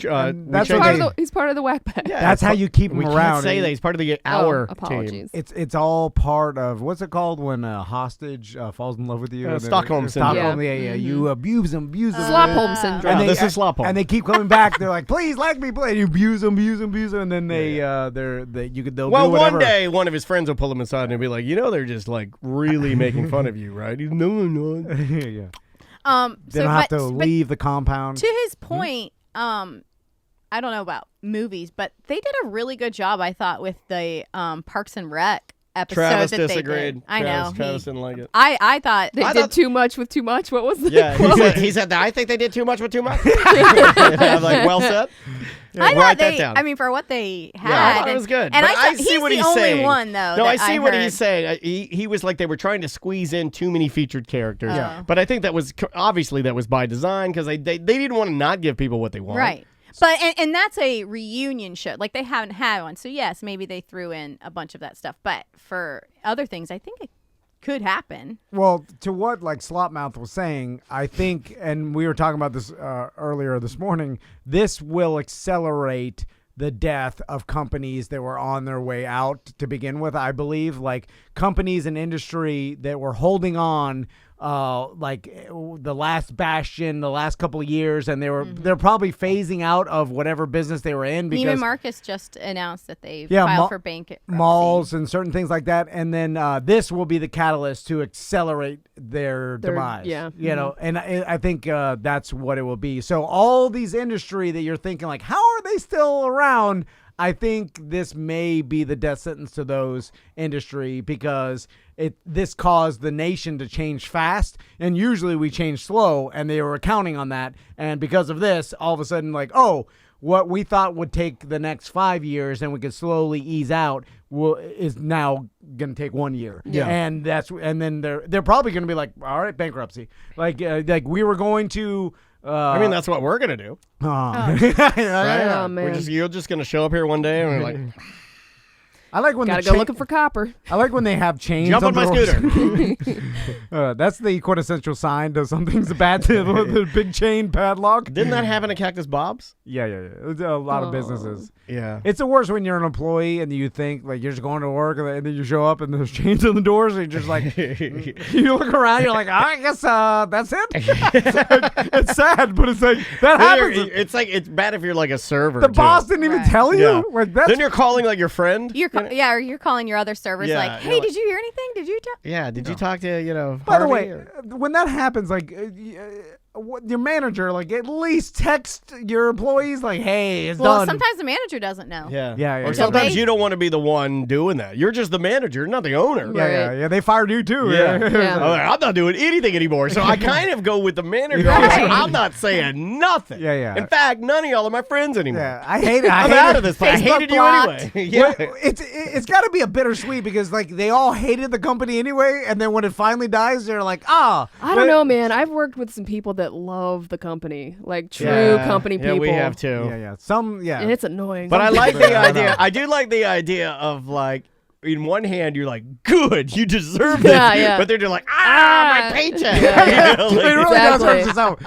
[SPEAKER 2] we
[SPEAKER 1] that's
[SPEAKER 2] changed-
[SPEAKER 3] Part
[SPEAKER 1] okay.
[SPEAKER 3] of he's part of the whack pack.
[SPEAKER 2] Yeah,
[SPEAKER 1] That's how you keep him
[SPEAKER 2] we
[SPEAKER 1] around.
[SPEAKER 2] can't say that he's part of the
[SPEAKER 3] Oh,
[SPEAKER 2] her team.
[SPEAKER 3] apologies.
[SPEAKER 1] It's all part of what's it called when a hostage falls in love with you? And then-
[SPEAKER 2] Stockholm syndrome.
[SPEAKER 1] Stockholm,
[SPEAKER 3] Yeah.
[SPEAKER 1] yeah. You abuse them.
[SPEAKER 3] Slopholm syndrome.
[SPEAKER 2] Yeah, this is Slopholm.
[SPEAKER 1] And they keep coming back. They're like, please like me, please. You abuse them, and then they'll
[SPEAKER 2] Well,
[SPEAKER 1] do whatever.
[SPEAKER 2] one day one of his friends will pull him aside and he'll be like, they're just like really making fun of you, right? He's, no, I'm not.
[SPEAKER 1] yeah.
[SPEAKER 8] So,
[SPEAKER 1] They don't have
[SPEAKER 8] but,
[SPEAKER 1] to
[SPEAKER 8] but
[SPEAKER 1] leave the compound.
[SPEAKER 8] to his point, I don't know about movies, but they did a really good job, I thought, with the Parks and Rec episode
[SPEAKER 2] Travis
[SPEAKER 8] that
[SPEAKER 2] disagreed.
[SPEAKER 8] they did. I know.
[SPEAKER 2] Travis didn't like it.
[SPEAKER 8] I thought
[SPEAKER 3] They did too much with too much. What was the
[SPEAKER 2] Yeah,
[SPEAKER 3] quote?
[SPEAKER 2] he said that I think they did too much with too much. I'm like, well said.
[SPEAKER 8] I
[SPEAKER 2] write
[SPEAKER 8] thought
[SPEAKER 2] that
[SPEAKER 8] they.
[SPEAKER 2] down.
[SPEAKER 8] I mean, for what they had,
[SPEAKER 2] Yeah, I thought it was good.
[SPEAKER 8] And
[SPEAKER 2] But
[SPEAKER 8] I thought
[SPEAKER 2] see
[SPEAKER 8] he's
[SPEAKER 2] what
[SPEAKER 8] the
[SPEAKER 2] he's
[SPEAKER 8] only
[SPEAKER 2] saying.
[SPEAKER 8] one though.
[SPEAKER 2] No, I
[SPEAKER 8] that
[SPEAKER 2] see what
[SPEAKER 8] heard.
[SPEAKER 2] he's saying. He was like they were trying to squeeze in too many featured characters.
[SPEAKER 8] Yeah.
[SPEAKER 2] But I think that was obviously that was by design because they didn't want to not give people what they want.
[SPEAKER 8] Right. But and that's a reunion show. Like they haven't had one. So yes, maybe they threw in a bunch of that stuff. But for other things, I think it could happen.
[SPEAKER 1] Well, to what like Slopmouth was saying, I think, and we were talking about this earlier this morning, this will accelerate the death of companies that were on their way out to begin with. I believe like companies and industry that were holding on like the last bastion the last couple of years, and they're probably phasing out of whatever business they were in because
[SPEAKER 8] Neiman Marcus just announced that they
[SPEAKER 1] Yeah,
[SPEAKER 8] filed
[SPEAKER 1] ma-
[SPEAKER 8] for bankruptcy.
[SPEAKER 1] malls and certain things like that, and then this will be the catalyst to accelerate their demise.
[SPEAKER 3] yeah.
[SPEAKER 1] You know, and I think that's what it will be. So all these industry that you're thinking like, how are they still around? I think this may be the death sentence to those industry because this caused the nation to change fast, and usually we change slow, and they were counting on that. And because of this, all of a sudden, like, oh, what we thought would take the next 5 years and we could slowly ease out is now going to take 1 year.
[SPEAKER 2] Yeah.
[SPEAKER 1] And then they're probably going to be like, all right, bankruptcy. Like we were going to.
[SPEAKER 2] I mean, that's what we're gonna do.
[SPEAKER 1] Yeah.
[SPEAKER 3] Oh, man.
[SPEAKER 2] You're just gonna show up here one day and we're like,
[SPEAKER 1] I like when
[SPEAKER 3] Gotta
[SPEAKER 1] the
[SPEAKER 3] go looking for copper.
[SPEAKER 1] I like when they have chains.
[SPEAKER 2] jump on my
[SPEAKER 1] the
[SPEAKER 2] scooter.
[SPEAKER 1] doors. That's the quintessential sign to something's bad. The big chain padlock.
[SPEAKER 2] Didn't that happen at Cactus Bob's?
[SPEAKER 1] Yeah. It's a lot of businesses.
[SPEAKER 2] Yeah.
[SPEAKER 1] It's the worst when you're an employee and you think like you're just going to work and then you show up and there's chains on the doors and you're just like you look around, you're like, I guess that's it. It's sad, but it's like that happens.
[SPEAKER 2] It's like it's bad if you're like a server.
[SPEAKER 1] The
[SPEAKER 2] too.
[SPEAKER 1] boss didn't even
[SPEAKER 8] Right.
[SPEAKER 1] tell you.
[SPEAKER 2] Yeah.
[SPEAKER 1] Like that's
[SPEAKER 2] Then you're calling like your friend.
[SPEAKER 8] Or you're calling your other servers
[SPEAKER 2] Yeah,
[SPEAKER 8] like,
[SPEAKER 2] you're
[SPEAKER 8] hey,
[SPEAKER 2] like-
[SPEAKER 8] did you hear anything? Did you talk?
[SPEAKER 2] Yeah. Did you talk to
[SPEAKER 1] By the
[SPEAKER 2] Harvey
[SPEAKER 1] way,
[SPEAKER 2] or-
[SPEAKER 1] when that happens, like your manager, like at least text your employees, like, "Hey, it's
[SPEAKER 8] Well,
[SPEAKER 1] done."
[SPEAKER 8] sometimes the manager doesn't know.
[SPEAKER 2] Yeah.
[SPEAKER 1] Yeah,
[SPEAKER 2] Or
[SPEAKER 1] yeah.
[SPEAKER 2] sometimes
[SPEAKER 8] they-
[SPEAKER 2] you don't want to be the one doing that. You're just the manager, not the owner.
[SPEAKER 3] Right.
[SPEAKER 1] They fired you too.
[SPEAKER 2] Yeah.
[SPEAKER 3] Yeah.
[SPEAKER 2] I'm like, I'm not doing anything anymore. So I kind of go with the manager.
[SPEAKER 8] Right.
[SPEAKER 2] I'm not saying nothing.
[SPEAKER 1] Yeah.
[SPEAKER 2] In fact, none of y'all are my friends anymore.
[SPEAKER 1] Yeah, I hate it.
[SPEAKER 2] I'm out of this place. I
[SPEAKER 8] Facebook
[SPEAKER 2] hated you
[SPEAKER 8] blocked.
[SPEAKER 2] anyway. Yeah.
[SPEAKER 1] Well, it's got to be a bittersweet because like they all hated the company anyway, and then when it finally dies, they're like,
[SPEAKER 3] I don't know, man. I've worked with some people that love the company, like true company people.
[SPEAKER 2] Yeah, we have too.
[SPEAKER 1] Yeah.
[SPEAKER 3] And it's annoying.
[SPEAKER 2] But I like
[SPEAKER 1] Yeah,
[SPEAKER 2] the
[SPEAKER 1] I
[SPEAKER 2] idea.
[SPEAKER 1] know.
[SPEAKER 2] I do like the idea of like, in one hand, you're like, good, you deserve this.
[SPEAKER 3] Yeah, yeah.
[SPEAKER 2] But they're just like, my paycheck.
[SPEAKER 3] Yeah.
[SPEAKER 2] You know,
[SPEAKER 1] It
[SPEAKER 2] like-
[SPEAKER 1] really does hurt
[SPEAKER 3] Exactly.
[SPEAKER 1] us out.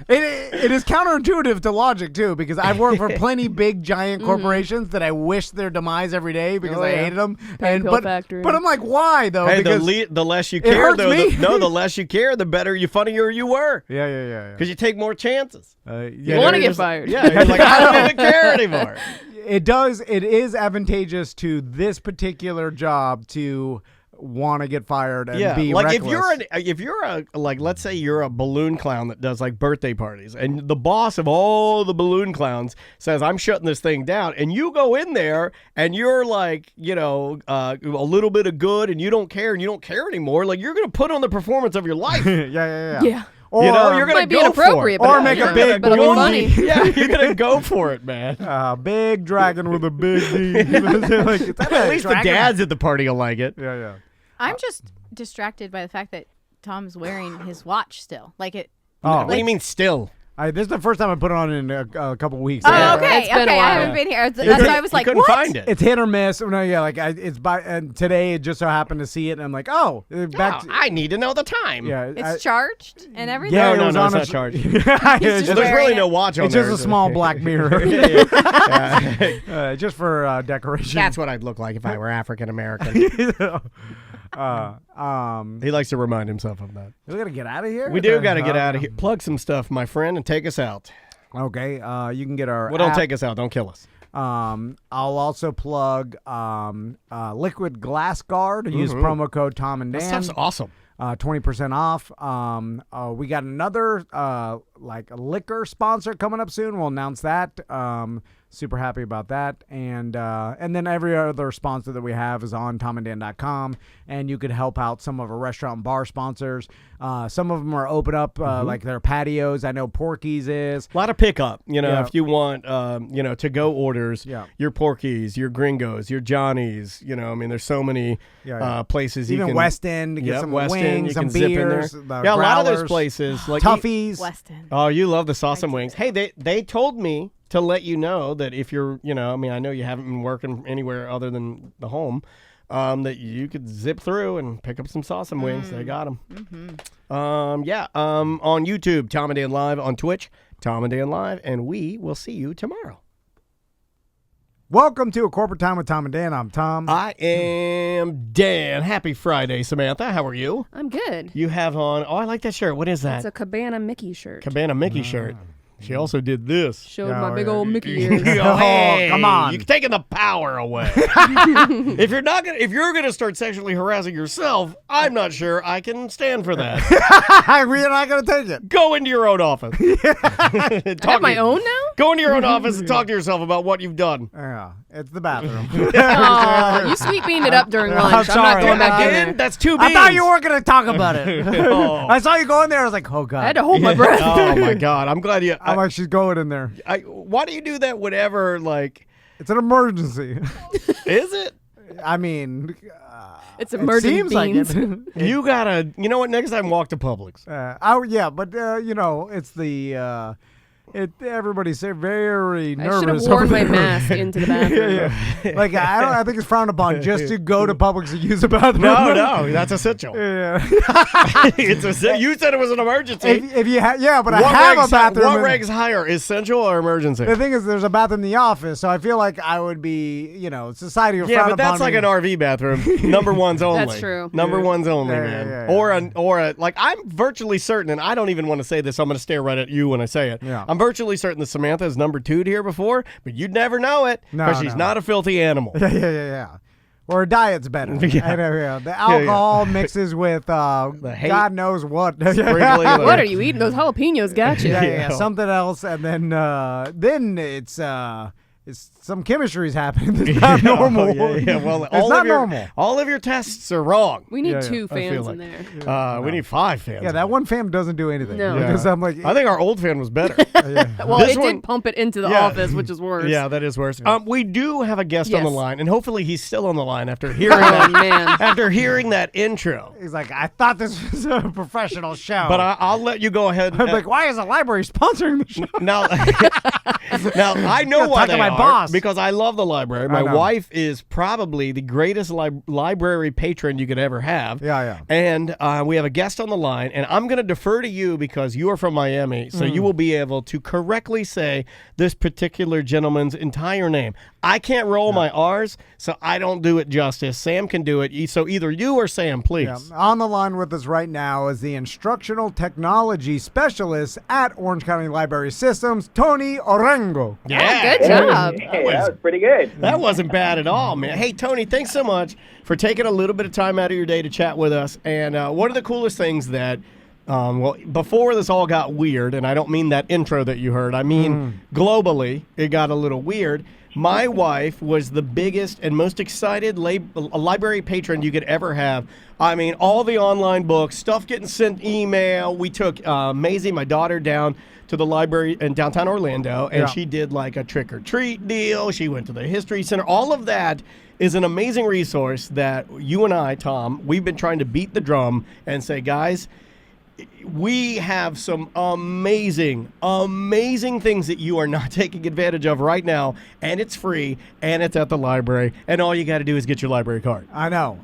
[SPEAKER 1] It is counterintuitive to logic too, because I've worked for plenty big giant corporations that I wish their demise every day because
[SPEAKER 3] Oh,
[SPEAKER 1] I
[SPEAKER 3] yeah.
[SPEAKER 1] hated them.
[SPEAKER 3] Pen Pill
[SPEAKER 1] But
[SPEAKER 3] Factory.
[SPEAKER 1] I'm like, why though?
[SPEAKER 2] Hey,
[SPEAKER 1] because
[SPEAKER 2] the less you
[SPEAKER 1] it
[SPEAKER 2] care,
[SPEAKER 1] hurts
[SPEAKER 2] though,
[SPEAKER 1] me.
[SPEAKER 2] the less you care, the better funnier you were.
[SPEAKER 1] yeah.
[SPEAKER 2] Because you take more chances.
[SPEAKER 3] You want to get fired.
[SPEAKER 2] Yeah, you're like, I don't even care anymore.
[SPEAKER 1] It is advantageous to this particular job to want to get fired and be
[SPEAKER 2] like
[SPEAKER 1] reckless.
[SPEAKER 2] if you're a like, let's say you're a balloon clown that does like birthday parties, and the boss of all the balloon clowns says, I'm shutting this thing down, and you go in there and you're like, a little bit of good, and you don't care anymore, like you're gonna put on the performance of your life.
[SPEAKER 1] yeah.
[SPEAKER 3] Yeah.
[SPEAKER 1] Or,
[SPEAKER 2] you're gonna
[SPEAKER 3] Might be
[SPEAKER 2] go for it.
[SPEAKER 3] inappropriate,
[SPEAKER 1] Or
[SPEAKER 3] but
[SPEAKER 1] make a
[SPEAKER 3] yeah.
[SPEAKER 1] big
[SPEAKER 3] but it'll be
[SPEAKER 1] balloon.
[SPEAKER 3] funny.
[SPEAKER 2] Yeah, you're gonna go for it, man.
[SPEAKER 1] big dragon with a big D. Like, is that
[SPEAKER 2] At
[SPEAKER 1] a
[SPEAKER 2] least the
[SPEAKER 1] dragon?
[SPEAKER 2] dads at the party will like it.
[SPEAKER 1] Yeah.
[SPEAKER 8] I'm just distracted by the fact that Tom's wearing his watch still. Like it.
[SPEAKER 1] Oh,
[SPEAKER 2] What do you mean still?
[SPEAKER 1] This is the first time I put it on in a couple weeks.
[SPEAKER 8] Oh,
[SPEAKER 3] Yeah.
[SPEAKER 8] okay.
[SPEAKER 3] It's been a
[SPEAKER 8] Okay, I
[SPEAKER 3] while.
[SPEAKER 8] haven't been here. That's why I was
[SPEAKER 2] You
[SPEAKER 8] like,
[SPEAKER 2] couldn't
[SPEAKER 8] what?
[SPEAKER 2] find it.
[SPEAKER 1] It's hit or miss. No, yeah, like it's by and today it just so happened to see it, and I'm like, back.
[SPEAKER 2] Oh, I need to know the time.
[SPEAKER 1] Yeah,
[SPEAKER 8] It's charged and everything?
[SPEAKER 1] yeah,
[SPEAKER 2] No,
[SPEAKER 1] it was
[SPEAKER 2] no,
[SPEAKER 1] on
[SPEAKER 2] it's
[SPEAKER 1] a
[SPEAKER 2] not charged.
[SPEAKER 1] It's
[SPEAKER 2] Well,
[SPEAKER 1] just,
[SPEAKER 2] there's
[SPEAKER 8] wearing
[SPEAKER 2] really
[SPEAKER 8] it.
[SPEAKER 2] no watch on
[SPEAKER 1] it's
[SPEAKER 2] there.
[SPEAKER 1] just a small black mirror,
[SPEAKER 2] Yeah.
[SPEAKER 1] just for decoration.
[SPEAKER 2] That's what I'd look like if I were African American. He likes to remind himself of that.
[SPEAKER 1] We gotta get out of here.
[SPEAKER 2] We do got to get out of here. Plug some stuff, my friend, and take us out.
[SPEAKER 1] Okay, you can get our.
[SPEAKER 2] Well, don't
[SPEAKER 1] app.
[SPEAKER 2] take us out. Don't kill us.
[SPEAKER 1] I'll also plug Liquid Glass Guard. Use promo code Tom and
[SPEAKER 2] That
[SPEAKER 1] Dan.
[SPEAKER 2] stuff's awesome.
[SPEAKER 1] 20% off. We got another like a liquor sponsor coming up soon. We'll announce that. Super happy about that. And then every other sponsor that we have is on TomandDan.com, and you could help out some of our restaurant and bar sponsors. Some of them are open up like their patios. I know Porky's is.
[SPEAKER 2] A lot of pickup,
[SPEAKER 1] Yeah.
[SPEAKER 2] if you want, to-go orders,
[SPEAKER 1] Yeah.
[SPEAKER 2] your Porky's, your Gringos, your Johnny's, there's so many places you
[SPEAKER 1] Even
[SPEAKER 2] can.
[SPEAKER 1] West End to get
[SPEAKER 2] Yep,
[SPEAKER 1] some
[SPEAKER 2] West End,
[SPEAKER 1] wings,
[SPEAKER 2] you
[SPEAKER 1] some
[SPEAKER 2] can zip in there.
[SPEAKER 1] beers. The
[SPEAKER 2] Yeah, a lot of those
[SPEAKER 1] growlers,
[SPEAKER 2] places. Like
[SPEAKER 1] Toughies.
[SPEAKER 8] Weston.
[SPEAKER 2] Oh, you love the Sausage Wings. Hey, they told me to let you know that if you're, I know you haven't been working anywhere other than the home, that you could zip through and pick up some Sausage Wings. They got them. On YouTube, Tom and Dan Live. On Twitch, Tom and Dan Live. And we will see you tomorrow.
[SPEAKER 1] Welcome to A Corporate Time with Tom and Dan. I'm Tom.
[SPEAKER 2] I am Dan. Happy Friday, Samantha. How are you?
[SPEAKER 3] I'm good.
[SPEAKER 2] You have on, I like that shirt. What is that?
[SPEAKER 3] It's a Cabana Mickey shirt.
[SPEAKER 2] Cabana Mickey shirt. She also did this.
[SPEAKER 3] Showed
[SPEAKER 1] Yeah,
[SPEAKER 3] my big
[SPEAKER 1] yeah.
[SPEAKER 3] old Mickey ears.
[SPEAKER 2] Oh, hey,
[SPEAKER 1] come on.
[SPEAKER 2] You're taking the power away. If you're gonna start sexually harassing yourself, I'm not sure I can stand for that.
[SPEAKER 1] We're not going to take it.
[SPEAKER 2] Go into your own office.
[SPEAKER 3] I have my own now?
[SPEAKER 2] Go into your own office and talk to yourself about what you've done.
[SPEAKER 1] Yeah, it's the bathroom.
[SPEAKER 3] Oh, you sweet beaned it up during lunch. I'm
[SPEAKER 1] sorry.
[SPEAKER 3] not going back in there.
[SPEAKER 2] Again, that's two
[SPEAKER 1] I
[SPEAKER 2] beans.
[SPEAKER 1] thought you weren't going to talk about it.
[SPEAKER 2] Oh.
[SPEAKER 1] I saw you go in there. I was like, oh, God.
[SPEAKER 3] I had to hold my breath.
[SPEAKER 2] Oh my God! I'm glad you.
[SPEAKER 1] I'm like, she's going in there.
[SPEAKER 2] Why do you do that? Whenever, like,
[SPEAKER 1] It's an emergency.
[SPEAKER 2] is it?
[SPEAKER 1] I mean,
[SPEAKER 3] It's
[SPEAKER 1] it
[SPEAKER 3] emergent
[SPEAKER 1] seems
[SPEAKER 3] beans.
[SPEAKER 1] like it.
[SPEAKER 2] You gotta. You know what? Next time, walk to Publix.
[SPEAKER 1] Yeah, but it's the everybody's very
[SPEAKER 3] I should have
[SPEAKER 1] nervous.
[SPEAKER 3] worn
[SPEAKER 1] over
[SPEAKER 3] my
[SPEAKER 1] there.
[SPEAKER 3] mask into the bathroom.
[SPEAKER 1] Yeah. Like I think it's frowned upon just to go to Publix to use a bathroom.
[SPEAKER 2] No, that's essential.
[SPEAKER 1] Yeah.
[SPEAKER 2] You said it was an emergency.
[SPEAKER 1] if you but I
[SPEAKER 2] What
[SPEAKER 1] have a
[SPEAKER 2] ranks-
[SPEAKER 1] bathroom.
[SPEAKER 2] What
[SPEAKER 1] in-
[SPEAKER 2] ranks higher, essential or emergency?
[SPEAKER 1] The thing is, there's a bathroom in the office, so I feel like I would be, society would
[SPEAKER 2] Yeah,
[SPEAKER 1] frown
[SPEAKER 2] but that's
[SPEAKER 1] upon
[SPEAKER 2] like
[SPEAKER 1] me.
[SPEAKER 2] an RV bathroom. Number one's only.
[SPEAKER 3] That's true.
[SPEAKER 2] Number one's only,
[SPEAKER 1] Yeah,
[SPEAKER 2] man.
[SPEAKER 1] yeah, yeah.
[SPEAKER 2] Or a like I'm virtually certain, and I don't even want to say this. I'm going to stare right at you when I say it.
[SPEAKER 1] Yeah.
[SPEAKER 2] I'm virtually certain that Samantha is number 2'd here before, but you'd never know it
[SPEAKER 1] No,
[SPEAKER 2] because she's
[SPEAKER 1] no.
[SPEAKER 2] not a filthy animal.
[SPEAKER 1] Yeah. Or a diet's better.
[SPEAKER 2] Yeah.
[SPEAKER 1] I know, yeah. The alcohol mixes with
[SPEAKER 2] hate.
[SPEAKER 1] God knows what.
[SPEAKER 2] Sprinkling of
[SPEAKER 3] What are you eating? Those jalapenos got you.
[SPEAKER 1] Yeah, something else, and then it's some chemistry's happening. It's not normal.
[SPEAKER 2] Yeah. Well,
[SPEAKER 1] It's not normal.
[SPEAKER 2] all of your tests are wrong.
[SPEAKER 3] We need
[SPEAKER 1] Yeah,
[SPEAKER 3] 2
[SPEAKER 2] I feel
[SPEAKER 3] fans
[SPEAKER 2] like-
[SPEAKER 3] in there.
[SPEAKER 2] We need 5 fans.
[SPEAKER 1] Yeah, that one fan doesn't do anything.
[SPEAKER 3] No.
[SPEAKER 1] Because I'm like,
[SPEAKER 2] I think our old fan was better.
[SPEAKER 3] Well,
[SPEAKER 2] This
[SPEAKER 3] it
[SPEAKER 2] one-
[SPEAKER 3] did pump it into the
[SPEAKER 2] Yeah.
[SPEAKER 3] office, which is worse.
[SPEAKER 2] Yeah, that is worse. We do have a guest on the
[SPEAKER 3] Yes.
[SPEAKER 2] line, and hopefully he's still on the line after hearing
[SPEAKER 3] Oh,
[SPEAKER 2] that.
[SPEAKER 3] man.
[SPEAKER 2] After hearing that intro.
[SPEAKER 1] he's like, I thought this was a professional show.
[SPEAKER 2] But I'll let you go ahead.
[SPEAKER 1] I'm like, why is the library sponsoring the show?
[SPEAKER 2] now, I know
[SPEAKER 1] Gotta
[SPEAKER 2] why
[SPEAKER 1] talk to
[SPEAKER 2] they
[SPEAKER 1] my
[SPEAKER 2] are,
[SPEAKER 1] boss.
[SPEAKER 2] because I love the library. My
[SPEAKER 1] I know.
[SPEAKER 2] wife is probably the greatest library patron you could ever have.
[SPEAKER 1] Yeah.
[SPEAKER 2] And we have a guest on the line, and I'm going to defer to you because you are from Miami, so
[SPEAKER 1] Mm.
[SPEAKER 2] you will be able to correctly say this particular gentleman's entire name. I can't roll my R's, so I don't do it justice. Sam can do it. So either you or Sam, please.
[SPEAKER 1] Yeah. On the line with us right now is the instructional technology specialist at Orange County Library Systems, Tony Orengo.
[SPEAKER 2] Yeah.
[SPEAKER 3] Good job.
[SPEAKER 5] Hey, that was pretty good.
[SPEAKER 2] That wasn't bad at all, man. Hey, Tony, thanks so much for taking a little bit of time out of your day to chat with us. And one of the coolest things that, before this all got weird, and I don't mean that intro that you heard, I mean globally, it got a little weird. My wife was the biggest and most excited library patron you could ever have. I mean, all the online books, stuff getting sent email. We took Maisie, my daughter, down to the library in downtown Orlando, and
[SPEAKER 1] Yeah.
[SPEAKER 2] she did like a trick-or-treat deal. She went to the History Center. All of that is an amazing resource that you and I, Tom, we've been trying to beat the drum and say, guys, we have some amazing things that you are not taking advantage of right now, and it's free, and it's at the library, and all you got to do is get your library card.
[SPEAKER 1] I know.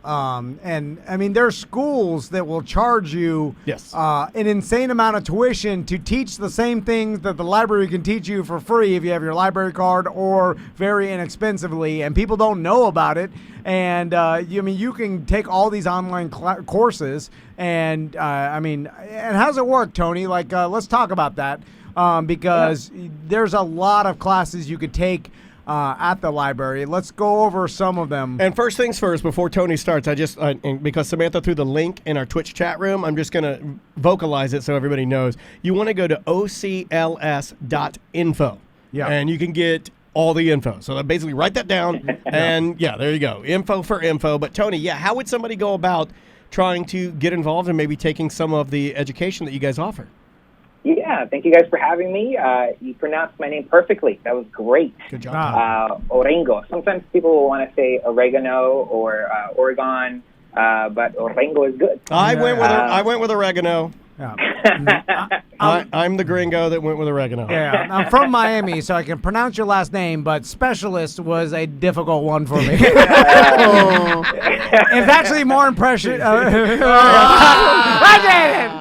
[SPEAKER 1] And I mean, there's schools that will charge you
[SPEAKER 2] Yes.
[SPEAKER 1] an insane amount of tuition to teach the same things that the library can teach you for free if you have your library card or very inexpensively, and people don't know about it. And you can take all these online courses, and and how does it work, Tony? Like, let's talk about that because there's a lot of classes you could take at the library. Let's go over some of them.
[SPEAKER 2] And first things first, before Tony starts, and because Samantha threw the link in our Twitch chat room, I'm just going to vocalize it so everybody knows. You want to go to ocls.info.
[SPEAKER 1] Yeah.
[SPEAKER 2] And you can get all the info. So basically write that down, and there you go. Info for info. But Tony, how would somebody go about trying to get involved and maybe taking some of the education that you guys offer?
[SPEAKER 9] Yeah, thank you guys for having me. You pronounced my name perfectly. That was great.
[SPEAKER 2] Good job.
[SPEAKER 9] Orengo. Sometimes people will want to say oregano or Oregon, but Orengo is good.
[SPEAKER 2] I went with oregano.
[SPEAKER 1] Yeah.
[SPEAKER 2] I'm the gringo that went with oregano.
[SPEAKER 1] Yeah, I'm from Miami, so I can pronounce your last name, but specialist was a difficult one for me. It's actually more impressive.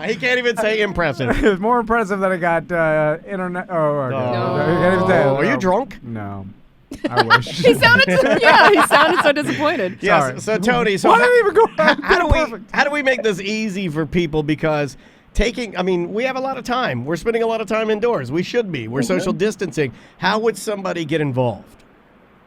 [SPEAKER 2] He can't even say impressive.
[SPEAKER 1] It's more impressive that I got internet. Oh, okay. You can't even say it.
[SPEAKER 2] Are you drunk?
[SPEAKER 1] No. I wish.
[SPEAKER 3] He sounded so disappointed.
[SPEAKER 2] Yes. So Tony,
[SPEAKER 1] Why did it even go?
[SPEAKER 2] How do we make this easy for people? Because we have a lot of time. We're spending a lot of time indoors. We should be. We're social distancing. How would somebody get involved?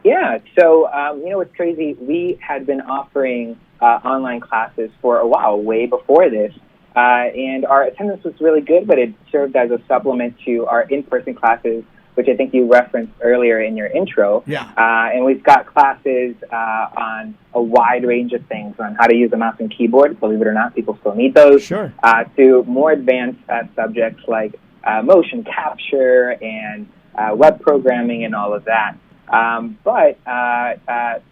[SPEAKER 9] Yeah, so, what's crazy, we had been offering online classes for a while, way before this, and our attendance was really good, but it served as a supplement to our in-person classes, which I think you referenced earlier in your intro.
[SPEAKER 2] Yeah.
[SPEAKER 9] And we've got classes on a wide range of things, on how to use a mouse and keyboard. Believe it or not, people still need those.
[SPEAKER 2] Sure.
[SPEAKER 9] To more advanced subjects like motion capture and web programming and all of that. But our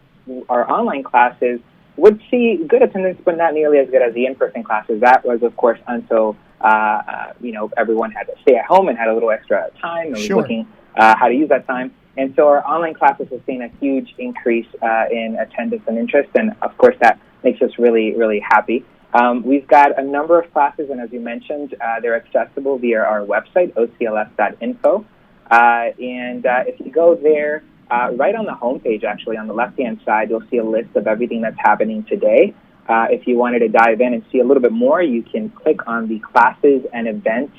[SPEAKER 9] online classes would see good attendance, but not nearly as good as the in-person classes. That was, of course, until everyone had to stay at home and had a little extra time and was looking how to use that time. And so our online classes have seen a huge increase in attendance and interest, and of course that makes us really, really happy. We've got a number of classes, and as you mentioned, they're accessible via our website, ocls.info. And if you go there, right on the homepage, actually, on the left-hand side, you'll see a list of everything that's happening today. If you wanted to dive in and see a little bit more, you can click on the Classes and Events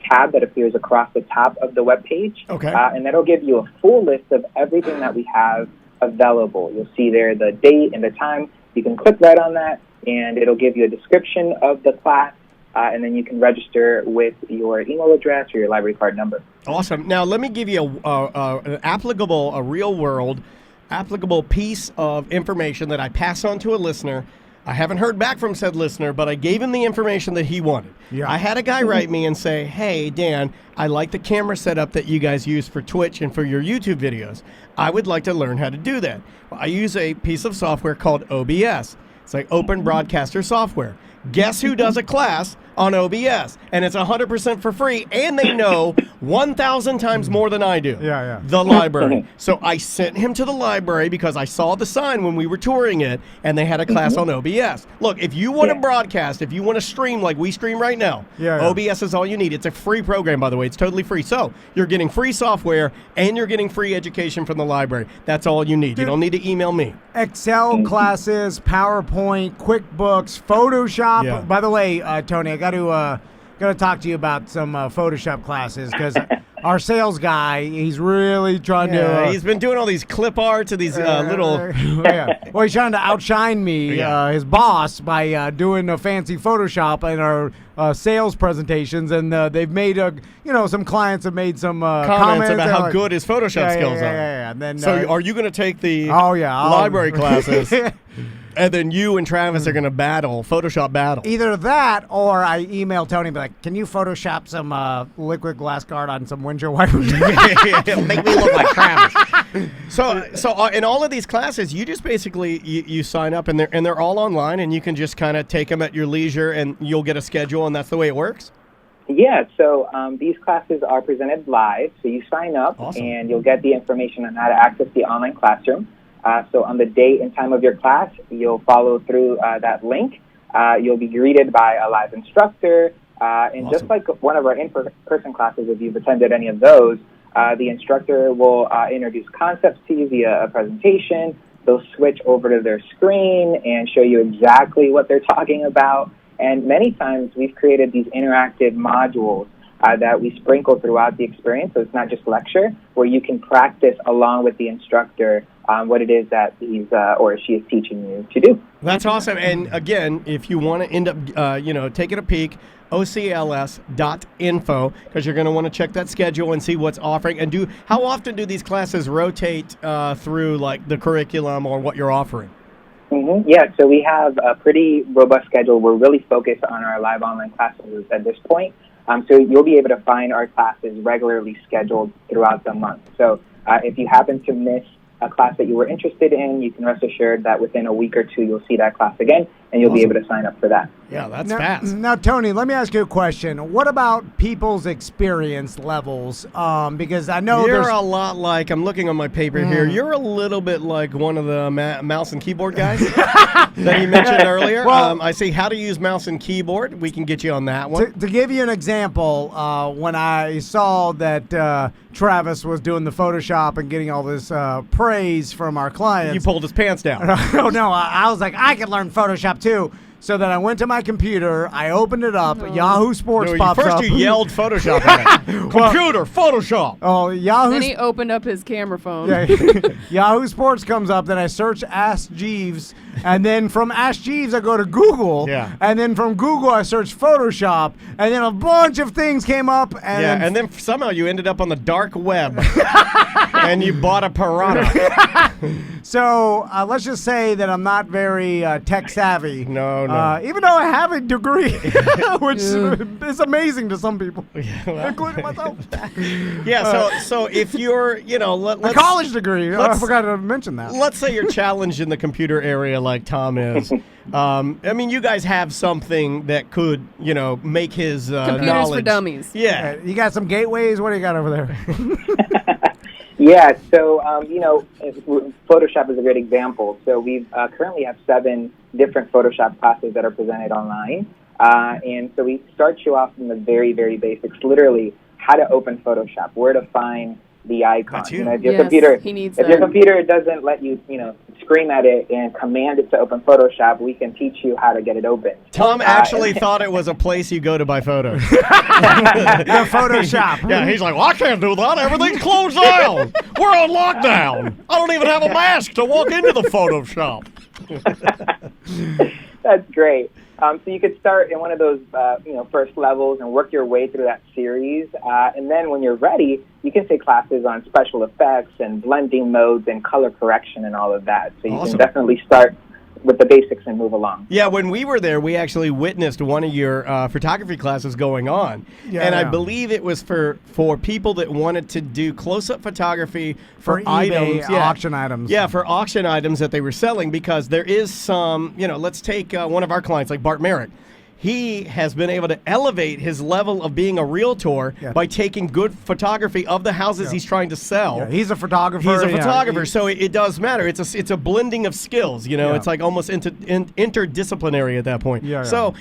[SPEAKER 9] tab that appears across the top of the webpage.
[SPEAKER 2] Okay.
[SPEAKER 9] And that'll give you a full list of everything that we have available. You'll see there the date and the time. You can click right on that, and it'll give you a description of the class, and then you can register with your email address or your library card number.
[SPEAKER 2] Awesome. Now, let me give you a real-world, applicable piece of information that I pass on to a listener. I haven't heard back from said listener, but I gave him the information that he wanted.
[SPEAKER 1] Yeah.
[SPEAKER 2] I had a guy write me and say, hey, Dan, I like the camera setup that you guys use for Twitch and for your YouTube videos. I would like to learn how to do that. Well, I use a piece of software called OBS. It's like Open Broadcaster Software. Guess who does a class on OBS? And it's 100% for free, and they know 1,000 times more than I do.
[SPEAKER 1] Yeah.
[SPEAKER 2] The library. So I sent him to the library because I saw the sign when we were touring it, and they had a class on OBS. Look, if you want to broadcast, if you want to stream like we stream right now, OBS is all you need. It's a free program, by the way. It's totally free. So you're getting free software, and you're getting free education from the library. That's all you need. You don't need to email me.
[SPEAKER 1] Excel classes, PowerPoint, QuickBooks, Photoshop.
[SPEAKER 2] Yeah.
[SPEAKER 1] By the way, Tony, I got to talk to you about some Photoshop classes because our sales guy, he's really trying to.
[SPEAKER 2] He's been doing all these clip arts and these little.
[SPEAKER 1] Well, he's trying to outshine me, his boss, by doing a fancy Photoshop in our sales presentations, and they've made some clients have made some
[SPEAKER 2] comments about how good his Photoshop skills are.
[SPEAKER 1] Yeah. And then,
[SPEAKER 2] so, are you going to take the library classes? And then you and Travis are going to Photoshop battle.
[SPEAKER 1] Either that, or I email Tony and be like, can you Photoshop some liquid glass guard on some windshield wipers?
[SPEAKER 6] Make me look like Travis.
[SPEAKER 2] So in all of these classes, you just basically you sign up and they're all online, and you can just kind of take them at your leisure, and you'll get a schedule, and that's the way it works.
[SPEAKER 9] Yeah, so these classes are presented live. So you sign up, and you'll get the information on how to access the online classroom. So on the date and time of your class, you'll follow through that link. You'll be greeted by a live instructor. And just like one of our in-person classes, if you've attended any of those, the instructor will introduce concepts to you via a presentation. They'll switch over to their screen and show you exactly what they're talking about. And many times we've created these interactive modules that we sprinkle throughout the experience, so it's not just lecture, where you can practice along with the instructor what it is that he's or she is teaching you to do.
[SPEAKER 2] That's awesome. And again, if you want to end up, taking a peek, ocls.info, because you're going to want to check that schedule and see what's offering. And how often do these classes rotate through like the curriculum or what you're offering?
[SPEAKER 9] Mm-hmm. Yeah, so we have a pretty robust schedule. We're really focused on our live online classes at this point. So you'll be able to find our classes regularly scheduled throughout the month. So if you happen to miss a class that you were interested in, you can rest assured that within a week or two you'll see that class again, and you'll be able to sign up for that.
[SPEAKER 2] Yeah, that's fast.
[SPEAKER 1] Now, Tony, let me ask you a question. What about people's experience levels? Because I know
[SPEAKER 2] you're
[SPEAKER 1] there's
[SPEAKER 2] a lot like, I'm looking on my paper here, you're a little bit like one of the mouse and keyboard guys that you mentioned earlier.
[SPEAKER 1] Well,
[SPEAKER 2] I see how to use mouse and keyboard. We can get you on that one.
[SPEAKER 1] To give you an example, when I saw that Travis was doing the Photoshop and getting all this praise from our clients.
[SPEAKER 2] You pulled his pants down.
[SPEAKER 1] Oh, no, I was like, I could learn Photoshop too. So then I went to my computer, I opened it up, Yahoo Sports pops up.
[SPEAKER 2] First you yelled Photoshop at it. Computer, Photoshop.
[SPEAKER 1] Oh, Yahoo.
[SPEAKER 3] Then he opened up his camera phone.
[SPEAKER 1] Yeah, Yahoo Sports comes up, then I search Ask Jeeves, and then from Ask Jeeves I go to Google, and then from Google I search Photoshop, and then a bunch of things came up.
[SPEAKER 2] And then somehow you ended up on the dark web, and you bought a Piranha.
[SPEAKER 1] So let's just say that I'm not very tech savvy.
[SPEAKER 2] No.
[SPEAKER 1] Even though I have a degree, which is amazing to some people, including myself.
[SPEAKER 2] So if you're,
[SPEAKER 1] a college degree. I forgot to mention that.
[SPEAKER 2] Let's say you're challenged in the computer area like Tom is. You guys have something that could, make his
[SPEAKER 3] Computers
[SPEAKER 2] knowledge.
[SPEAKER 3] for dummies.
[SPEAKER 2] Yeah.
[SPEAKER 1] You got some gateways? What do you got over there?
[SPEAKER 9] Yeah, so, Photoshop is a great example. So we currently have 7 different Photoshop classes that are presented online. And so we start you off from the very, very basics, literally how to open Photoshop, where to find the icon.
[SPEAKER 2] That's you.
[SPEAKER 9] If your
[SPEAKER 3] your
[SPEAKER 9] computer doesn't let you, scream at it and command it to open Photoshop, we can teach you how to get it open.
[SPEAKER 2] Tom actually thought it was a place you go to buy photos.
[SPEAKER 1] The Photoshop.
[SPEAKER 2] Yeah, he's like, well, I can't do that. Everything's closed down. We're on lockdown. I don't even have a mask to walk into the Photoshop.
[SPEAKER 9] That's great. So you could start in one of those, first levels and work your way through that series. And then when you're ready, you can take classes on special effects and blending modes and color correction and all of that. So you can definitely start with the basics and move along.
[SPEAKER 2] Yeah, when we were there, we actually witnessed one of your photography classes going on. I believe it was for people that wanted to do close-up photography for
[SPEAKER 1] eBay
[SPEAKER 2] items.
[SPEAKER 1] auction items.
[SPEAKER 2] Yeah, for auction items that they were selling, because there is some, let's take one of our clients like Bart Merrick. He has been able to elevate his level of being a realtor by taking good photography of the houses he's trying to sell.
[SPEAKER 1] Yeah, he's a photographer.
[SPEAKER 2] So it does matter. It's a blending of skills. It's like almost interdisciplinary at that point. So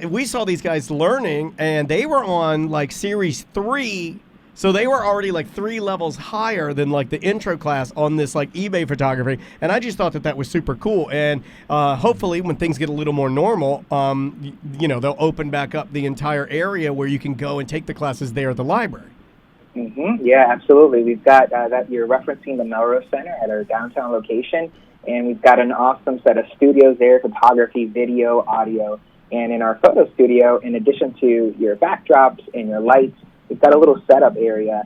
[SPEAKER 2] we saw these guys learning, and they were on like series 3. So they were already like 3 levels higher than like the intro class on this like eBay photography. And I just thought that was super cool. And hopefully when things get a little more normal, they'll open back up the entire area where you can go and take the classes there at the library.
[SPEAKER 9] Mm-hmm. Yeah, absolutely. We've got that you're referencing the Melrose Center at our downtown location. And we've got an awesome set of studios there, photography, video, audio. And in our photo studio, in addition to your backdrops and your lights, we've got a little setup area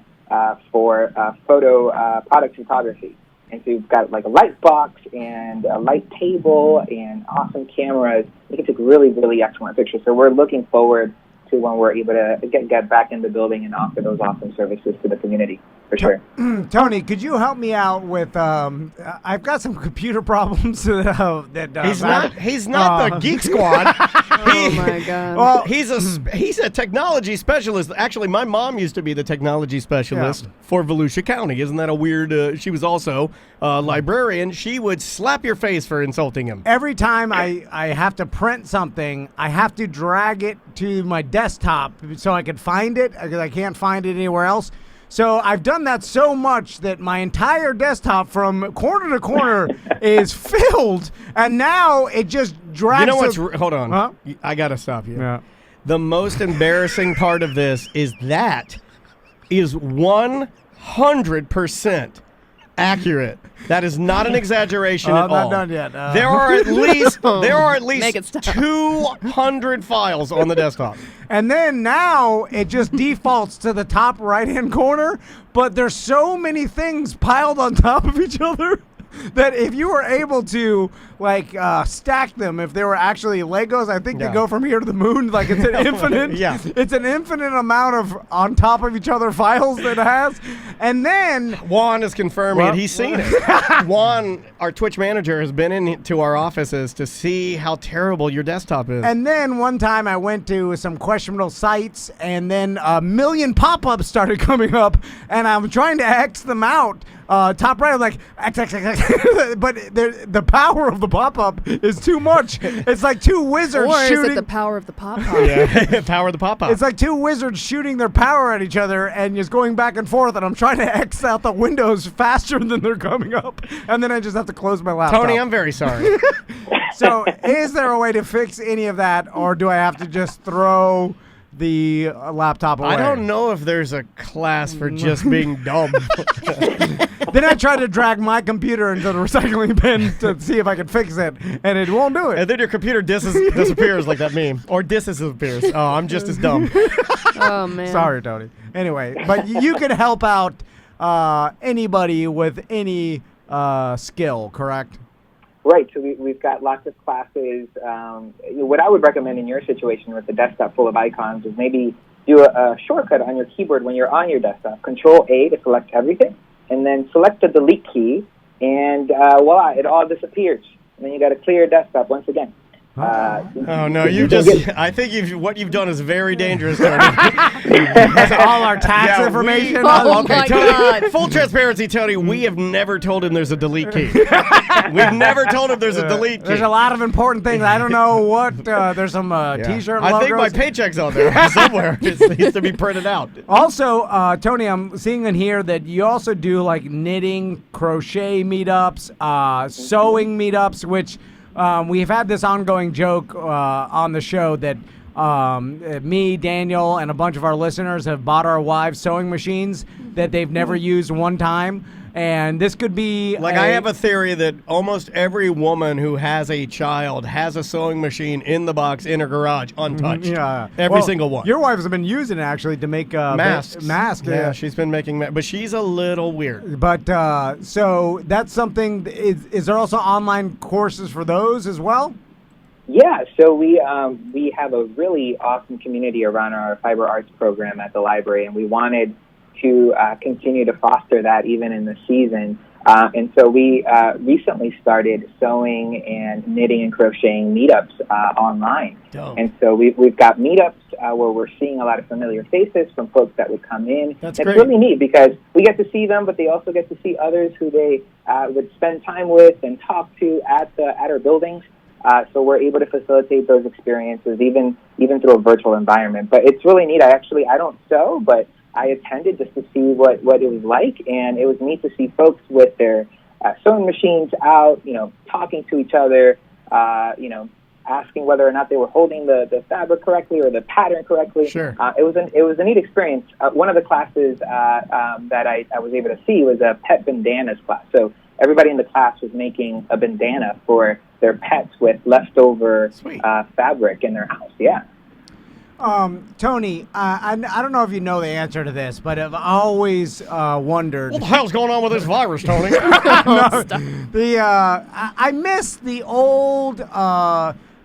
[SPEAKER 9] for photo product photography. And so we've got like a light box and a light table and awesome cameras. We can take really, really excellent pictures. So we're looking forward to when we're able to get back in the building and offer those awesome services to the community. for sure.
[SPEAKER 1] Tony, could you help me out with? I've got some computer problems that
[SPEAKER 2] He's not the Geek Squad.
[SPEAKER 3] Oh my god.
[SPEAKER 1] Well,
[SPEAKER 2] He's a technology specialist. Actually, my mom used to be the technology specialist for Volusia County. Isn't that a weird? She was also a librarian. She would slap your face for insulting him.
[SPEAKER 1] every time I have to print something, I have to drag it to my desktop so I can find it because I can't find it anywhere else. So I've done that so much that my entire desktop from corner to corner is filled, and now it just drags.
[SPEAKER 2] You know what's?
[SPEAKER 1] to-
[SPEAKER 2] Hold on.
[SPEAKER 1] Huh?
[SPEAKER 2] I gotta stop you.
[SPEAKER 1] Yeah.
[SPEAKER 2] The most embarrassing part of this is 100% accurate. That is not an exaggeration at
[SPEAKER 1] I'm not
[SPEAKER 2] all.
[SPEAKER 1] done yet.
[SPEAKER 2] There are at least
[SPEAKER 3] Make it stop.
[SPEAKER 2] 200 files on the desktop.
[SPEAKER 1] And then now it just defaults to the top right-hand corner, but there's so many things piled on top of each other that if you were able to stack them, if they were actually Legos, I think they go from here to the moon. Like it's an infinite, it's an infinite amount of on top of each other files that it has. And then
[SPEAKER 2] Juan is confirming it. He's seen it. Juan, our Twitch manager, has been into our offices to see how terrible your desktop is.
[SPEAKER 1] And then one time I went to some questionable sites, and then a million pop-ups started coming up, and I'm trying to X them out. Top right, I'm like, X, X, X, X. But the power of the pop-up is too much. It's like two wizards
[SPEAKER 3] Or is
[SPEAKER 1] shooting.
[SPEAKER 3] it the power of the pop?
[SPEAKER 2] Yeah, power of the pop-up.
[SPEAKER 1] It's like two wizards shooting their power at each other and just going back and forth, and I'm trying to X out the windows faster than they're coming up, and then I just have to close my laptop.
[SPEAKER 2] Tony, I'm very sorry.
[SPEAKER 1] So is there a way to fix any of that, or do I have to just throw the laptop away?
[SPEAKER 2] I don't know if there's a class for just being dumb.
[SPEAKER 1] Then I tried to drag my computer into the recycling bin to see if I could fix it, and it won't do it.
[SPEAKER 2] And then your computer disappears like that meme. Or disappears. Oh, I'm just as dumb.
[SPEAKER 3] Oh man.
[SPEAKER 1] Sorry, Tony. Anyway, but you can help out anybody with any skill, correct?
[SPEAKER 9] Right. So we've got lots of classes. What I would recommend in your situation with a desktop full of icons is maybe do a shortcut on your keyboard when you're on your desktop. Control A to select everything, and then select the delete key, and voila, it all disappears. And then you got to clear your desktop once again.
[SPEAKER 2] Oh no! I think what you've done is very dangerous. Tony.
[SPEAKER 1] That's all our tax information.
[SPEAKER 3] Oh my God.
[SPEAKER 2] Full transparency, Tony. We have never told him there's a delete key. We've never told him there's a delete key.
[SPEAKER 1] There's a lot of important things. I don't know what. There's some T-shirt logos.
[SPEAKER 2] I think my paycheck's on there somewhere. It needs to be printed out.
[SPEAKER 1] Also, Tony, I'm seeing in here that you also do like knitting, crochet meetups, sewing meetups, which we've had this ongoing joke on the show that me, Daniel, and a bunch of our listeners have bought our wives sewing machines that they've never used one time. And this could be
[SPEAKER 2] I have a theory that almost every woman who has a child has a sewing machine in the box in her garage, untouched.
[SPEAKER 1] Yeah,
[SPEAKER 2] every single one.
[SPEAKER 1] Your wife's been using it actually to make
[SPEAKER 2] masks.
[SPEAKER 1] Yeah,
[SPEAKER 2] she's been making but she's a little weird.
[SPEAKER 1] But so that's something. Is there also online courses for those as well?
[SPEAKER 9] Yeah, so we have a really awesome community around our fiber arts program at the library, and we wanted to continue to foster that even in the season. And so we recently started sewing and knitting and crocheting meetups online.
[SPEAKER 2] Dope.
[SPEAKER 9] And so we've got meetups where we're seeing a lot of familiar faces from folks that would come in.
[SPEAKER 2] That's
[SPEAKER 9] it's
[SPEAKER 2] great.
[SPEAKER 9] really neat because we get to see them, but they also get to see others who they would spend time with and talk to at our buildings. So we're able to facilitate those experiences even through a virtual environment. But it's really neat. I don't sew, but I attended just to see what it was like, and it was neat to see folks with their sewing machines out, talking to each other, asking whether or not they were holding the fabric correctly or the pattern correctly.
[SPEAKER 2] Sure.
[SPEAKER 9] It was a neat experience. One of the classes that I was able to see was a pet bandanas class. So everybody in the class was making a bandana for their pets with leftover fabric in their house. Yeah.
[SPEAKER 1] Tony, I don't know if you know the answer to this, but I've always wondered.
[SPEAKER 2] What the hell's going on with this virus, Tony?
[SPEAKER 1] I miss the old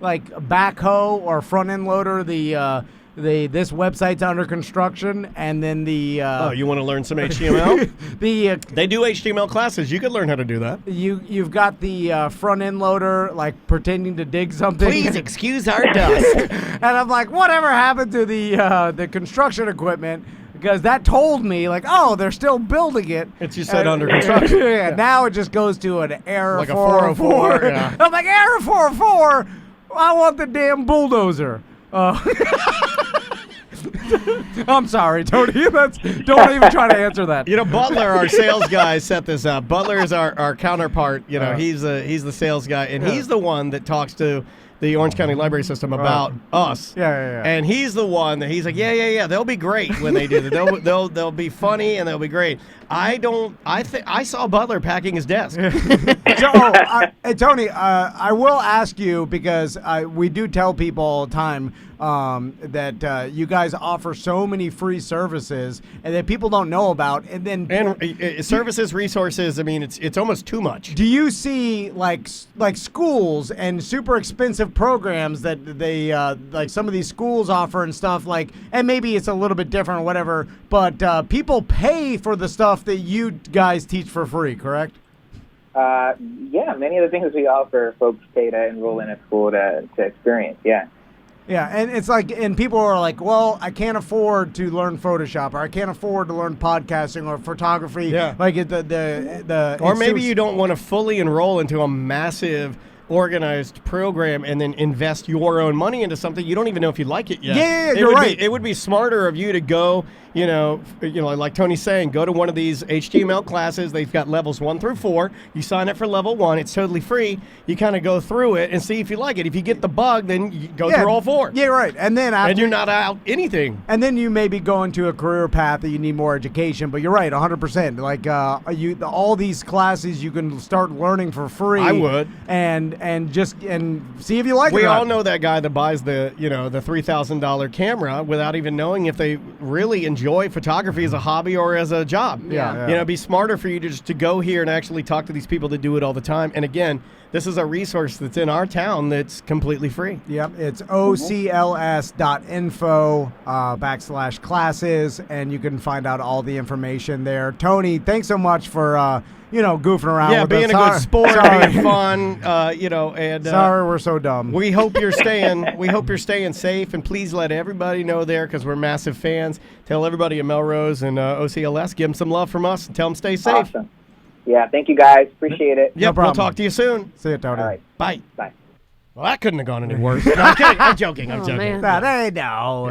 [SPEAKER 1] backhoe or front end loader, the this website's under construction, and then the
[SPEAKER 2] you want to learn some HTML?
[SPEAKER 1] they
[SPEAKER 2] do HTML classes. You could learn how to do that.
[SPEAKER 1] You've got the front end loader like pretending to dig something.
[SPEAKER 6] Please excuse our dust.
[SPEAKER 1] And I'm like, whatever happened to the construction equipment? Because that told me, like, oh, they're still building it.
[SPEAKER 2] It just said under construction.
[SPEAKER 1] Yeah. Now it just goes to an error
[SPEAKER 2] Like a
[SPEAKER 1] 404.
[SPEAKER 2] 404, yeah.
[SPEAKER 1] I'm like, error 404? I want the damn bulldozer. I'm sorry, Tony. Don't even try to answer that.
[SPEAKER 2] You know, Butler, our sales guy, set this up. Butler is our counterpart. You know, he's the sales guy, and he's the one that talks to the Orange County Library System about us.
[SPEAKER 1] Yeah.
[SPEAKER 2] And he's the one that he's like, yeah. They'll be great when they do that. They'll be funny and they'll be great. I saw Butler packing his desk.
[SPEAKER 1] Hey, Tony, I will ask you because we do tell people all the time that you guys offer so many free services and that people don't know about, and
[SPEAKER 2] services, resources. I mean, it's almost too much.
[SPEAKER 1] Do you see like schools and super expensive programs that they like some of these schools offer and stuff like, and maybe it's a little bit different or whatever, but people pay for the stuff that you guys teach for free, correct?
[SPEAKER 9] Yeah, many of the things we offer, folks pay to enroll in a school to experience. Yeah.
[SPEAKER 1] Yeah, and it's like, and people are like, well, I can't afford to learn Photoshop, or I can't afford to learn podcasting or photography.
[SPEAKER 2] Yeah.
[SPEAKER 1] Like
[SPEAKER 2] Or maybe you don't want to fully enroll into a massive organized program and then invest your own money into something you don't even know if you like it yet.
[SPEAKER 1] Yeah, you're right.
[SPEAKER 2] It would be smarter of you to go, you know, like Tony's saying, go to one of these HTML classes. They've got levels 1 through 4. You sign up for level 1. It's totally free. You kind of go through it and see if you like it. If you get the bug, then you go through all 4.
[SPEAKER 1] Yeah, right. And then after,
[SPEAKER 2] and you're not out anything.
[SPEAKER 1] And then you maybe go into a career path that you need more education. But you're right, 100%. Like all these classes you can start learning for free.
[SPEAKER 2] I would.
[SPEAKER 1] And see if you like it.
[SPEAKER 2] We all know that guy that buys the $3,000 camera without even knowing if they really enjoy photography as a hobby or as a job.
[SPEAKER 1] Yeah.
[SPEAKER 2] You know, it'd be smarter for you to go here and actually talk to these people that do it all the time. And again, this is a resource that's in our town that's completely free.
[SPEAKER 1] Yep, it's ocls.info/classes, and you can find out all the information there. Tony, thanks so much for goofing around.
[SPEAKER 2] Yeah,
[SPEAKER 1] with
[SPEAKER 2] being
[SPEAKER 1] us.
[SPEAKER 2] a good sport, being fun. And
[SPEAKER 1] sorry, we're so dumb.
[SPEAKER 2] We hope you're staying. We hope you're staying safe, and please let everybody know there because we're massive fans. Tell everybody at Melrose and OCLS, give them some love from us, and tell them stay safe.
[SPEAKER 9] Awesome. Yeah, thank you guys. Appreciate it.
[SPEAKER 2] Yep, we'll talk to you soon.
[SPEAKER 1] See you, Tony.
[SPEAKER 9] All right.
[SPEAKER 2] Bye.
[SPEAKER 9] Bye.
[SPEAKER 2] Well, that couldn't have gone any worse. No, I'm kidding. I'm joking. I'm joking.
[SPEAKER 3] Man.
[SPEAKER 1] Nah, they know.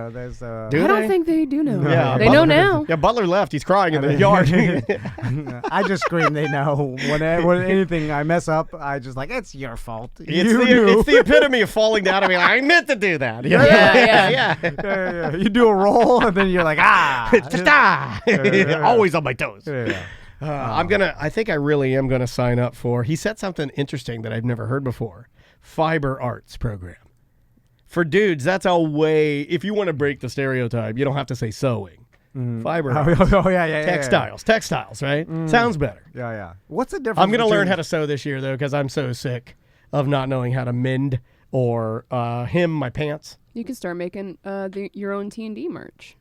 [SPEAKER 1] There's
[SPEAKER 3] I don't think they do know.
[SPEAKER 2] Yeah,
[SPEAKER 3] they know now.
[SPEAKER 2] Yeah, Butler left. He's crying in the yard.
[SPEAKER 1] I just scream. They know. When anything I mess up, I just like, it's your fault.
[SPEAKER 2] It's the epitome of falling down. I mean, I meant to do that.
[SPEAKER 3] Yeah.
[SPEAKER 1] Yeah. You do a roll, and then you're like,
[SPEAKER 2] always on my toes.
[SPEAKER 1] Yeah.
[SPEAKER 2] I think I really am gonna sign up for. He said something interesting that I've never heard before. Fiber arts program. For dudes, that's a way. If you want to break the stereotype, you don't have to say sewing. Fiber arts.
[SPEAKER 1] Oh yeah.
[SPEAKER 2] Textiles, right? Sounds better.
[SPEAKER 1] Yeah. What's the difference?
[SPEAKER 2] I'm gonna learn how to sew this year though, because I'm so sick of not knowing how to mend or hem my pants.
[SPEAKER 3] You can start making your own T&D merch.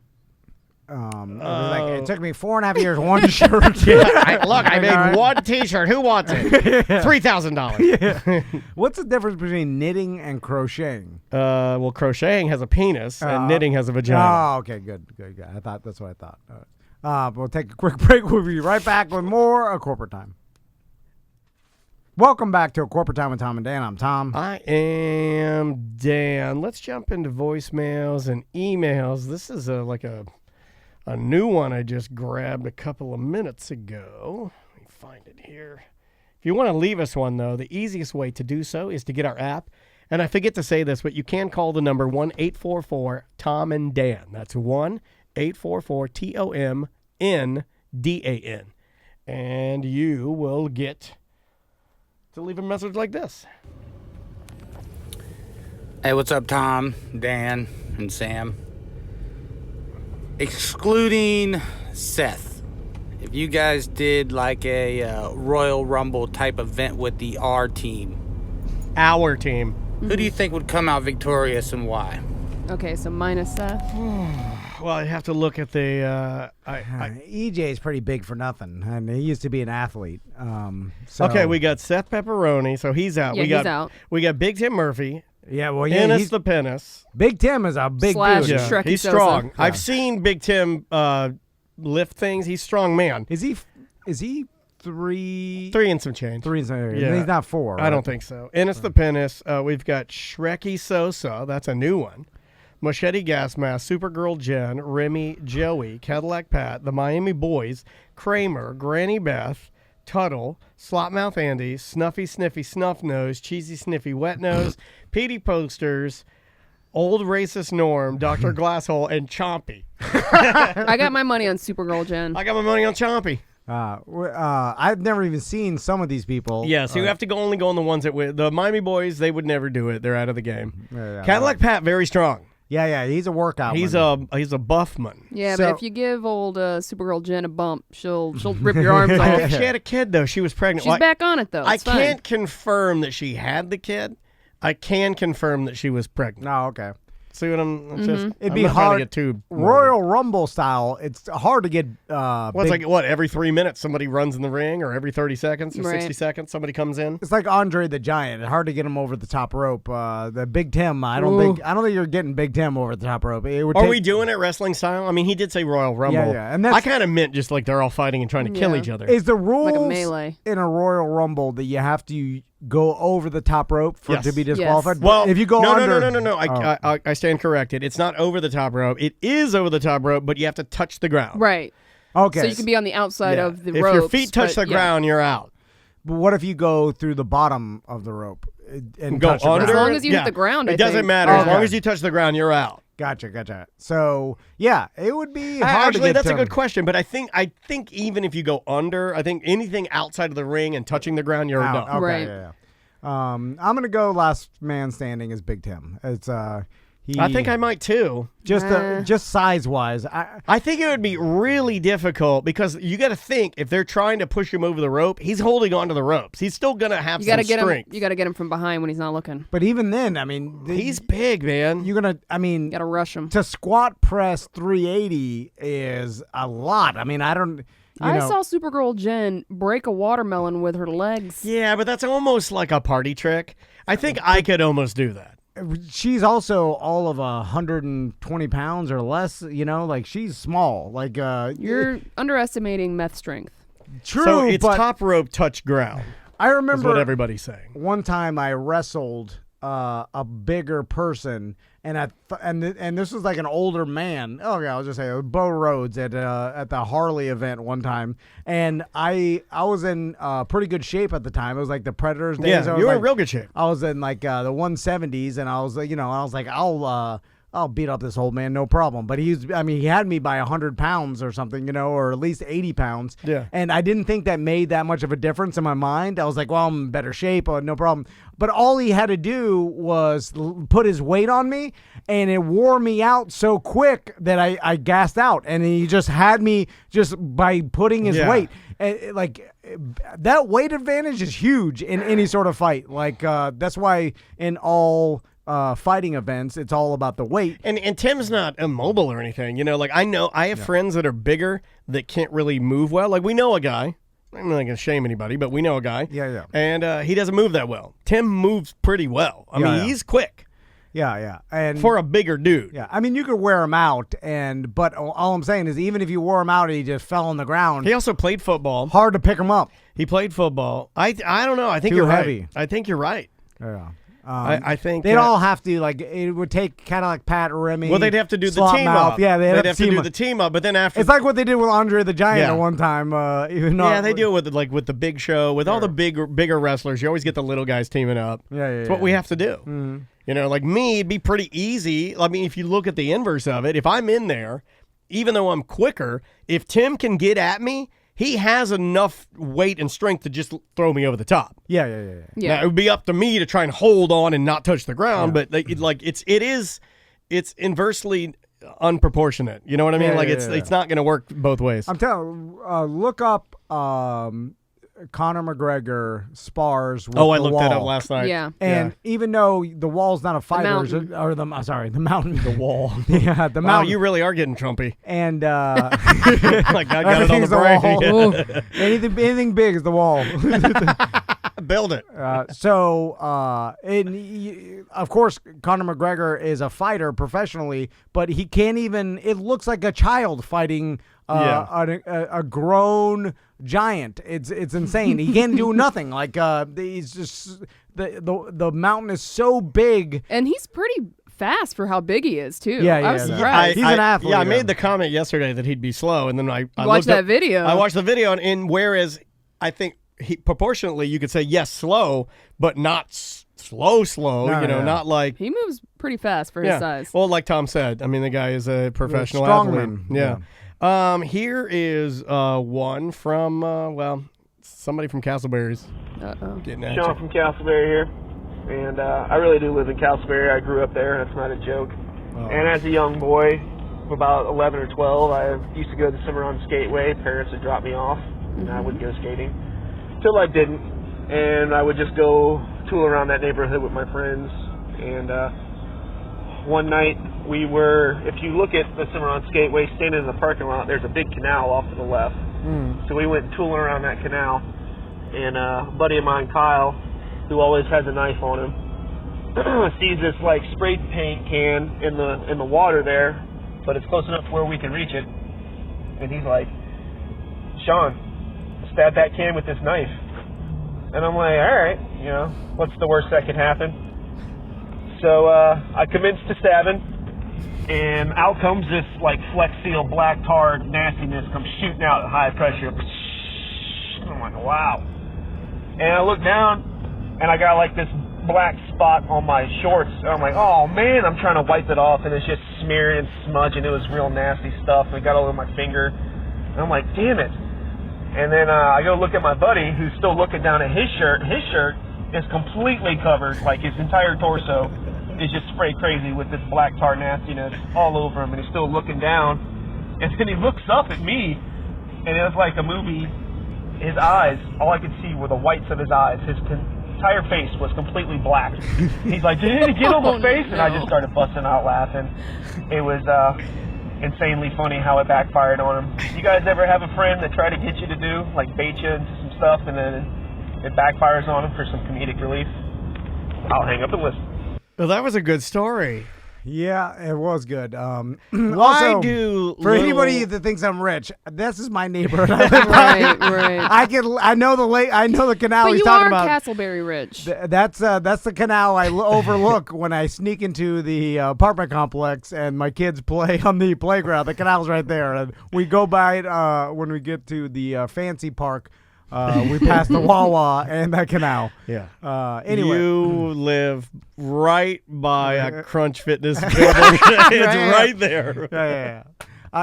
[SPEAKER 1] It took me 4.5 years, one shirt.
[SPEAKER 2] I made one T-shirt. Who wants it? $3,000.
[SPEAKER 1] What's the difference between knitting and crocheting?
[SPEAKER 2] Well, crocheting has a penis and knitting has a vagina.
[SPEAKER 1] Oh, okay, good. That's what I thought. All right. We'll take a quick break. We'll be right back with more of Corporate Time. Welcome back to A Corporate Time with Tom and Dan. I'm Tom.
[SPEAKER 2] I am Dan. Let's jump into voicemails and emails. This is like a new one I just grabbed a couple of minutes ago. Let me find it here. If you want to leave us one, though, the easiest way to do so is to get our app. And I forget to say this, but you can call the number 1-844-TOM and Dan. That's 1-844-TOMNDAN. And you will get to leave a message like this.
[SPEAKER 10] Hey, what's up, Tom, Dan, and Sam? Excluding Seth, if you guys did like a Royal Rumble type event with the R team,
[SPEAKER 2] our team,
[SPEAKER 10] who do you think would come out victorious and why?
[SPEAKER 3] Okay, so minus Seth.
[SPEAKER 2] Well, I have to look at the.
[SPEAKER 1] EJ's pretty big for nothing, and he used to be an athlete. So.
[SPEAKER 2] Okay, we got Seth Pepperoni, so he's out.
[SPEAKER 3] Yeah,
[SPEAKER 2] we got,
[SPEAKER 3] he's out.
[SPEAKER 2] We got Big Tim Murphy.
[SPEAKER 1] Yeah, well,
[SPEAKER 2] Ennis the Penis.
[SPEAKER 1] Big Tim is a big
[SPEAKER 3] Slash
[SPEAKER 1] dude.
[SPEAKER 3] Shrek
[SPEAKER 2] He's
[SPEAKER 3] Sosa.
[SPEAKER 2] strong.
[SPEAKER 1] Yeah.
[SPEAKER 2] I've seen Big Tim lift things. He's a strong man.
[SPEAKER 1] Is he 3?
[SPEAKER 2] 3 and some change.
[SPEAKER 1] 3 and some.
[SPEAKER 2] Yeah.
[SPEAKER 1] He's not 4.
[SPEAKER 2] I don't think so. Ennis the Penis. We've got Shreky Sosa. That's a new one. Machete Gas Mask, Supergirl Jen, Remy, Joey, Cadillac Pat, the Miami Boys, Kramer, Granny Beth, Tuttle, Slopmouth Andy, Snuffy Sniffy Snuff Nose, Cheesy Sniffy Wet Nose, Petey Posters, Old Racist Norm, Dr. Glasshole, and Chompy.
[SPEAKER 3] I got my money on Supergirl Jen.
[SPEAKER 2] I got my money on Chompy.
[SPEAKER 1] I've never even seen some of these people.
[SPEAKER 2] Yeah, so you have to only go on the ones that the Miami Boys. They would never do it. They're out of the game.
[SPEAKER 1] Yeah.
[SPEAKER 2] Cadillac Pat, very strong.
[SPEAKER 1] Yeah, he's a workout.
[SPEAKER 2] He's a buffman.
[SPEAKER 3] Yeah,
[SPEAKER 1] So-
[SPEAKER 3] but if you give old Supergirl Jen a bump, she'll rip your arms off.
[SPEAKER 2] If she had a kid though, she was pregnant.
[SPEAKER 3] She's
[SPEAKER 2] Well,
[SPEAKER 3] back on it though.
[SPEAKER 2] I
[SPEAKER 3] It's fine.
[SPEAKER 2] can't confirm that she had the kid. I can confirm that she was pregnant.
[SPEAKER 1] No, okay.
[SPEAKER 2] See what I'm? It's just,
[SPEAKER 1] It'd
[SPEAKER 2] I'm
[SPEAKER 1] be
[SPEAKER 2] not trying
[SPEAKER 1] hard.
[SPEAKER 2] to get too
[SPEAKER 1] Royal Rumble style. It's hard to get.
[SPEAKER 2] Well, it's like what? Every 3 minutes somebody runs in the ring, or every 30 seconds or
[SPEAKER 3] Right.
[SPEAKER 2] 60 seconds somebody comes in.
[SPEAKER 1] It's like Andre the Giant. It's hard to get him over the top rope. The Big Tim. I don't think you're getting Big Tim over the top rope. It would
[SPEAKER 2] Are
[SPEAKER 1] take-
[SPEAKER 2] we doing it wrestling style? I mean, he did say Royal Rumble.
[SPEAKER 1] Yeah, and that's-
[SPEAKER 2] I kind of meant just like they're all fighting and trying to kill
[SPEAKER 3] Yeah.
[SPEAKER 2] each other.
[SPEAKER 1] Is the rules
[SPEAKER 3] Like a melee.
[SPEAKER 1] in a Royal Rumble that you have to go over the top rope for
[SPEAKER 2] Yes.
[SPEAKER 1] to be
[SPEAKER 3] Yes.
[SPEAKER 1] disqualified?
[SPEAKER 2] Well,
[SPEAKER 1] if you go
[SPEAKER 2] no,
[SPEAKER 1] under,
[SPEAKER 2] no. I stand corrected. It's not over the top rope. It is over the top rope, but you have to touch the ground.
[SPEAKER 3] Right.
[SPEAKER 1] okay.
[SPEAKER 3] So you can be on the outside
[SPEAKER 2] Yeah.
[SPEAKER 3] of the
[SPEAKER 2] if
[SPEAKER 3] ropes.
[SPEAKER 2] your feet touch
[SPEAKER 3] but
[SPEAKER 2] the
[SPEAKER 3] yeah.
[SPEAKER 2] ground, you're out.
[SPEAKER 1] But what if you go through the bottom of the rope and
[SPEAKER 2] Go
[SPEAKER 1] touch the
[SPEAKER 2] under.
[SPEAKER 1] ground?
[SPEAKER 3] As long as you hit the ground, I
[SPEAKER 2] it doesn't
[SPEAKER 3] think.
[SPEAKER 2] matter. As
[SPEAKER 1] Okay.
[SPEAKER 2] long as you touch the ground, you're out.
[SPEAKER 1] Gotcha. So yeah, it would be hard to
[SPEAKER 2] Actually,
[SPEAKER 1] get
[SPEAKER 2] that's a
[SPEAKER 1] Tim.
[SPEAKER 2] good question. But I think even if you go under, I think anything outside of the ring and touching the ground, you're
[SPEAKER 1] Out.
[SPEAKER 2] done.
[SPEAKER 1] Okay,
[SPEAKER 3] Right.
[SPEAKER 1] yeah. I'm gonna go last man standing as Big Tim. It's he.
[SPEAKER 2] I think I might too.
[SPEAKER 1] just size wise.
[SPEAKER 2] I think it would be really difficult because you got to think if they're trying to push him over the rope, he's holding onto the ropes. He's still gonna have
[SPEAKER 3] You gotta
[SPEAKER 2] some
[SPEAKER 3] get
[SPEAKER 2] strength.
[SPEAKER 3] him. You gotta get him from behind when he's not looking.
[SPEAKER 1] But even then, I mean,
[SPEAKER 2] He's big, man.
[SPEAKER 1] you're gonna. I mean,
[SPEAKER 3] You gotta rush him.
[SPEAKER 1] to squat press 380 is a lot. I mean, I don't.
[SPEAKER 3] I saw Supergirl Jen break a watermelon with her legs.
[SPEAKER 2] Yeah, but that's almost like a party trick. I think I could almost do that.
[SPEAKER 1] She's also all of 120 pounds or less. You know, like she's small. Like
[SPEAKER 3] You're underestimating meth strength.
[SPEAKER 1] true.
[SPEAKER 2] So it's
[SPEAKER 1] but
[SPEAKER 2] top rope, touch ground.
[SPEAKER 1] I
[SPEAKER 2] Is
[SPEAKER 1] remember
[SPEAKER 2] what everybody's saying.
[SPEAKER 1] one time I wrestled a bigger person, and and this was like an older man. Oh yeah, I'll just say it was Bo Rhodes at the Harley event one time, and I was in pretty good shape at the time. It was like the Predators days.
[SPEAKER 2] Yeah,
[SPEAKER 1] I was
[SPEAKER 2] you were in
[SPEAKER 1] like-
[SPEAKER 2] real good shape.
[SPEAKER 1] I was in like the 170s, and I was like I'll beat up this old man, no problem. But he had me by 100 pounds or something, or at least 80 pounds.
[SPEAKER 2] Yeah.
[SPEAKER 1] And I didn't think that made that much of a difference in my mind. I was like, well, I'm in better shape, no problem. But all he had to do was put his weight on me, and it wore me out so quick that I gassed out. And he just had me just by putting his
[SPEAKER 2] Yeah.
[SPEAKER 1] weight. That weight advantage is huge in any sort of fight. Like that's why in all fighting events, it's all about the weight.
[SPEAKER 2] And Tim's not immobile or anything. Like I have friends that are bigger that can't really move well. Like we know a guy. I'm not going to shame anybody, but we know a guy.
[SPEAKER 1] Yeah.
[SPEAKER 2] And he doesn't move that well. Tim moves pretty well. I mean, he's quick
[SPEAKER 1] Yeah. And
[SPEAKER 2] for a bigger dude.
[SPEAKER 1] yeah, I mean, you could wear him out, but all I'm saying is, even if you wore him out and he just fell on the ground,
[SPEAKER 2] He also played football.
[SPEAKER 1] hard to pick him up.
[SPEAKER 2] He played football. I don't know. I think
[SPEAKER 1] Too
[SPEAKER 2] you're
[SPEAKER 1] heavy.
[SPEAKER 2] right. I think you're right.
[SPEAKER 1] Yeah.
[SPEAKER 2] I think
[SPEAKER 1] they'd all have to it would take kind of like Pat Remy.
[SPEAKER 2] Well, they'd have to do the
[SPEAKER 1] Slot
[SPEAKER 2] team
[SPEAKER 1] Mouth.
[SPEAKER 2] up.
[SPEAKER 1] Yeah, they'd
[SPEAKER 2] have to do
[SPEAKER 1] up.
[SPEAKER 2] the team up. But then after,
[SPEAKER 1] It's like what they did with Andre the Giant
[SPEAKER 2] Yeah.
[SPEAKER 1] at one time. Even though
[SPEAKER 2] yeah, they do it with the Big Show, with all the bigger wrestlers. You always get the little guys teaming up.
[SPEAKER 1] Yeah.
[SPEAKER 2] It's what we have to do.
[SPEAKER 1] Mm-hmm.
[SPEAKER 2] Like me, it'd be pretty easy. I mean, if you look at the inverse of it, if I'm in there, even though I'm quicker, if Tim can get at me, he has enough weight and strength to just throw me over the top.
[SPEAKER 1] Yeah.
[SPEAKER 3] Yeah.
[SPEAKER 2] Now, it would be up to me to try and hold on and not touch the ground, but it's inversely unproportionate. You know what I mean?
[SPEAKER 1] Yeah,
[SPEAKER 2] like
[SPEAKER 1] yeah,
[SPEAKER 2] it's
[SPEAKER 1] yeah.
[SPEAKER 2] it's not going to work both ways.
[SPEAKER 1] I'm telling. Look up Conor McGregor spars with
[SPEAKER 2] Oh, I
[SPEAKER 1] the
[SPEAKER 2] looked
[SPEAKER 1] wall.
[SPEAKER 2] that up last night.
[SPEAKER 3] Yeah.
[SPEAKER 1] And even though the wall's not a fighter,
[SPEAKER 3] mountain.
[SPEAKER 1] the mountain,
[SPEAKER 2] The wall.
[SPEAKER 1] yeah, the
[SPEAKER 2] Wow,
[SPEAKER 1] mountain,
[SPEAKER 2] you really are getting Trumpy.
[SPEAKER 1] and
[SPEAKER 2] Like I got it on
[SPEAKER 1] everything's
[SPEAKER 2] the
[SPEAKER 1] the
[SPEAKER 2] brain.
[SPEAKER 1] wall. anything big is the wall.
[SPEAKER 2] Build it.
[SPEAKER 1] Of course, Conor McGregor is a fighter professionally, but he can't even. It looks like a child fighting a grown giant. It's insane. He can't do nothing. Like he's just the mountain is so big.
[SPEAKER 3] And he's pretty fast for how big he is too.
[SPEAKER 1] Yeah,
[SPEAKER 3] I was
[SPEAKER 1] yeah.
[SPEAKER 3] surprised.
[SPEAKER 1] He's an athlete.
[SPEAKER 2] Yeah, I
[SPEAKER 1] yeah.
[SPEAKER 2] made the comment yesterday that he'd be slow, and then I
[SPEAKER 3] Watch
[SPEAKER 2] looked
[SPEAKER 3] that
[SPEAKER 2] up-
[SPEAKER 3] video.
[SPEAKER 2] I watched the video, and whereas I think proportionately you could say yes, slow, but not slow.
[SPEAKER 1] No,
[SPEAKER 2] you know,
[SPEAKER 1] yeah.
[SPEAKER 2] not like
[SPEAKER 3] He moves pretty fast for his size.
[SPEAKER 2] Well, like Tom said, I mean the guy is a professional
[SPEAKER 1] strongman.
[SPEAKER 2] athlete. Yeah. Here is one from somebody from Castleberry's.
[SPEAKER 3] Uh-oh.
[SPEAKER 2] Getting at
[SPEAKER 11] Sean
[SPEAKER 2] you.
[SPEAKER 11] from Castleberry here, and I really do live in Castleberry. I grew up there. That's not a joke. And as a young boy, about 11 or 12, I used to go to the Cimarron Skateway. Parents would drop me off, and I would go skating. Till I didn't, and I would just go tool around that neighborhood with my friends. And one night we were, if you look at the Cimarron Skateway, standing in the parking lot, there's a big canal off to the left. So we went tooling around that canal, and a buddy of mine, Kyle, who always has a knife on him, sees this like spray paint can in the water there, but it's close enough where we can reach it, and he's like, Sean, stab that can with this knife. And I'm like, all right, you know, what's the worst that could happen? So I commenced to stabbing, and out comes this like Flex Seal black tar nastiness comes shooting out at high pressure. I'm like, wow. And I look down, and I got like this black spot on my shorts. And I'm like, oh man, I'm trying to wipe it off, and it's just smearing and smudging. It was real nasty stuff, and it got all over my finger. And I'm like, damn it. And then I go look at my buddy, who's still looking down at his shirt. His shirt is completely covered, like his entire torso is just sprayed crazy with this black tar nastiness all over him, and he's still looking down. And then he looks up at me, and it was like a movie. His eyes, all I could see were the whites of his eyes. His entire face was completely black. He's like, did it get on my face? And I just started busting out laughing. It was insanely funny how it backfired on him. You guys ever have a friend that try to get you to do, like bait you into some stuff, and then it backfires on them for some comedic relief? I'll hang up and listen.
[SPEAKER 2] Well, that was a good story.
[SPEAKER 1] Yeah, it was good.
[SPEAKER 2] I
[SPEAKER 1] Also,
[SPEAKER 2] do
[SPEAKER 1] for
[SPEAKER 2] little-
[SPEAKER 1] anybody that thinks I'm rich, this is my neighborhood. I live
[SPEAKER 3] Right.
[SPEAKER 1] I know the lake. I know the canal
[SPEAKER 3] But
[SPEAKER 1] he's
[SPEAKER 3] you
[SPEAKER 1] talking
[SPEAKER 3] are
[SPEAKER 1] about.
[SPEAKER 3] Castleberry rich.
[SPEAKER 1] That's the canal I overlook when I sneak into the apartment complex and my kids play on the playground. The canal's right there, and we go by it when we get to the fancy park. We pass the Wawa and the canal.
[SPEAKER 2] Yeah.
[SPEAKER 1] Anyway,
[SPEAKER 2] You live right by a Crunch Fitness building. It's right there.
[SPEAKER 1] yeah.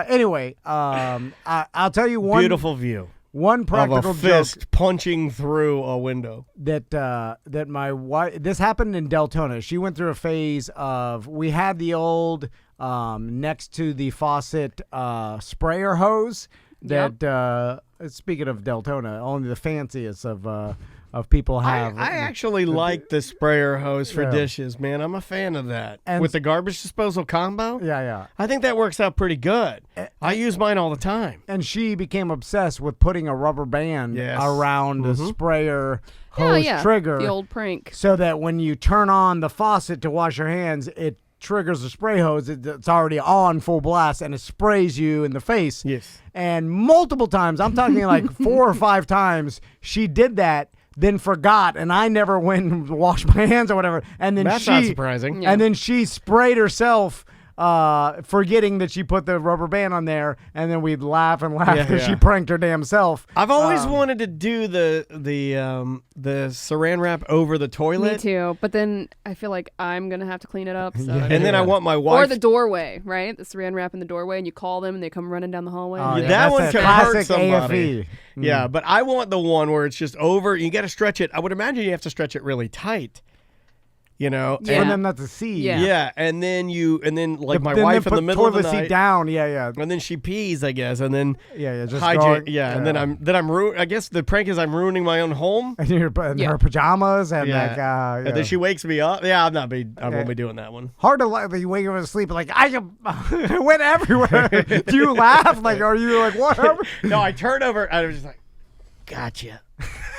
[SPEAKER 1] Anyway, I'll tell you one
[SPEAKER 2] Beautiful view
[SPEAKER 1] one practical
[SPEAKER 2] of a fist
[SPEAKER 1] joke
[SPEAKER 2] punching through a window.
[SPEAKER 1] that my wife. This happened in Deltona. She went through a phase of we had the old next to the faucet sprayer hose that. Speaking of Deltona, only the fanciest of people have.
[SPEAKER 2] I actually like the sprayer hose for dishes, man. I'm a fan of that.
[SPEAKER 1] And
[SPEAKER 2] with the garbage disposal combo,
[SPEAKER 1] yeah.
[SPEAKER 2] I think that works out pretty good. I use mine all the time.
[SPEAKER 1] And she became obsessed with putting a rubber band
[SPEAKER 2] Yes.
[SPEAKER 1] around the sprayer hose
[SPEAKER 3] yeah.
[SPEAKER 1] trigger.
[SPEAKER 3] The old prank.
[SPEAKER 1] So that when you turn on the faucet to wash your hands, it triggers the spray hose. It's already on full blast, and it sprays you in the face.
[SPEAKER 2] Yes.
[SPEAKER 1] And multiple times, I'm talking like 4 or 5 times, she did that, then forgot, and I never went and washed my hands or whatever. And then
[SPEAKER 2] That's not surprising.
[SPEAKER 3] Yeah.
[SPEAKER 1] And then she sprayed herself, forgetting that she put the rubber band on there, and then we'd laugh and laugh because she pranked her damn self.
[SPEAKER 2] I've always wanted to do the saran wrap over the toilet.
[SPEAKER 3] Me too. But then I feel like I'm going to have to clean it up. So
[SPEAKER 2] And then I want my wife.
[SPEAKER 3] Or the doorway, right? The saran wrap in the doorway, and you call them, and they come running down the hallway.
[SPEAKER 1] Oh,
[SPEAKER 2] Yeah,
[SPEAKER 1] yeah,
[SPEAKER 2] that
[SPEAKER 1] that's
[SPEAKER 2] one
[SPEAKER 1] that
[SPEAKER 2] could hurt
[SPEAKER 1] classic
[SPEAKER 2] somebody.
[SPEAKER 1] AFE.
[SPEAKER 2] Yeah, but I want the one where it's just over. You got to stretch it. I would imagine you have to stretch it really tight. you know,
[SPEAKER 1] for them not to see.
[SPEAKER 2] Yeah, and then like my
[SPEAKER 1] then
[SPEAKER 2] wife in
[SPEAKER 1] put
[SPEAKER 2] the middle of the
[SPEAKER 1] toilet seat
[SPEAKER 2] night
[SPEAKER 1] down. Yeah.
[SPEAKER 2] and then she pees, I guess, and then
[SPEAKER 1] just
[SPEAKER 2] hijack.
[SPEAKER 1] going-
[SPEAKER 2] Yeah, and then I'm I guess the prank is I'm ruining my own home.
[SPEAKER 1] And her pajamas and like
[SPEAKER 2] And then she wakes me up. Yeah, I won't be doing that one.
[SPEAKER 1] hard to like you wake up and sleep like I went everywhere. Do you laugh? Like are you like what?
[SPEAKER 2] No, I turned over. I was just like, gotcha.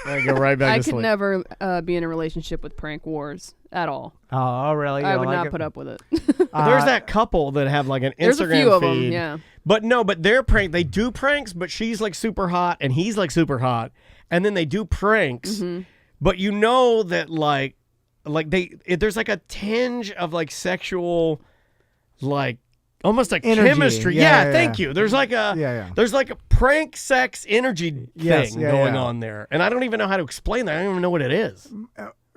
[SPEAKER 2] I go right back
[SPEAKER 3] I
[SPEAKER 2] to
[SPEAKER 3] could
[SPEAKER 2] sleep.
[SPEAKER 3] never be in a relationship with prank wars at all.
[SPEAKER 1] Oh, really?
[SPEAKER 3] I would not put up with it.
[SPEAKER 2] There's that couple that have like an Instagram
[SPEAKER 3] There's a few of them,
[SPEAKER 2] feed.
[SPEAKER 3] yeah.
[SPEAKER 2] But their prank, they do pranks, but she's like super hot and he's like super hot. And then they do pranks,
[SPEAKER 3] Mm-hmm.
[SPEAKER 2] but you know that like there's like a tinge of like sexual, like almost like
[SPEAKER 1] Energy.
[SPEAKER 2] chemistry.
[SPEAKER 1] Yeah,
[SPEAKER 2] Thank you. There's like there's like a prank sex energy thing going on there. And I don't even know how to explain that. I don't even know what it is.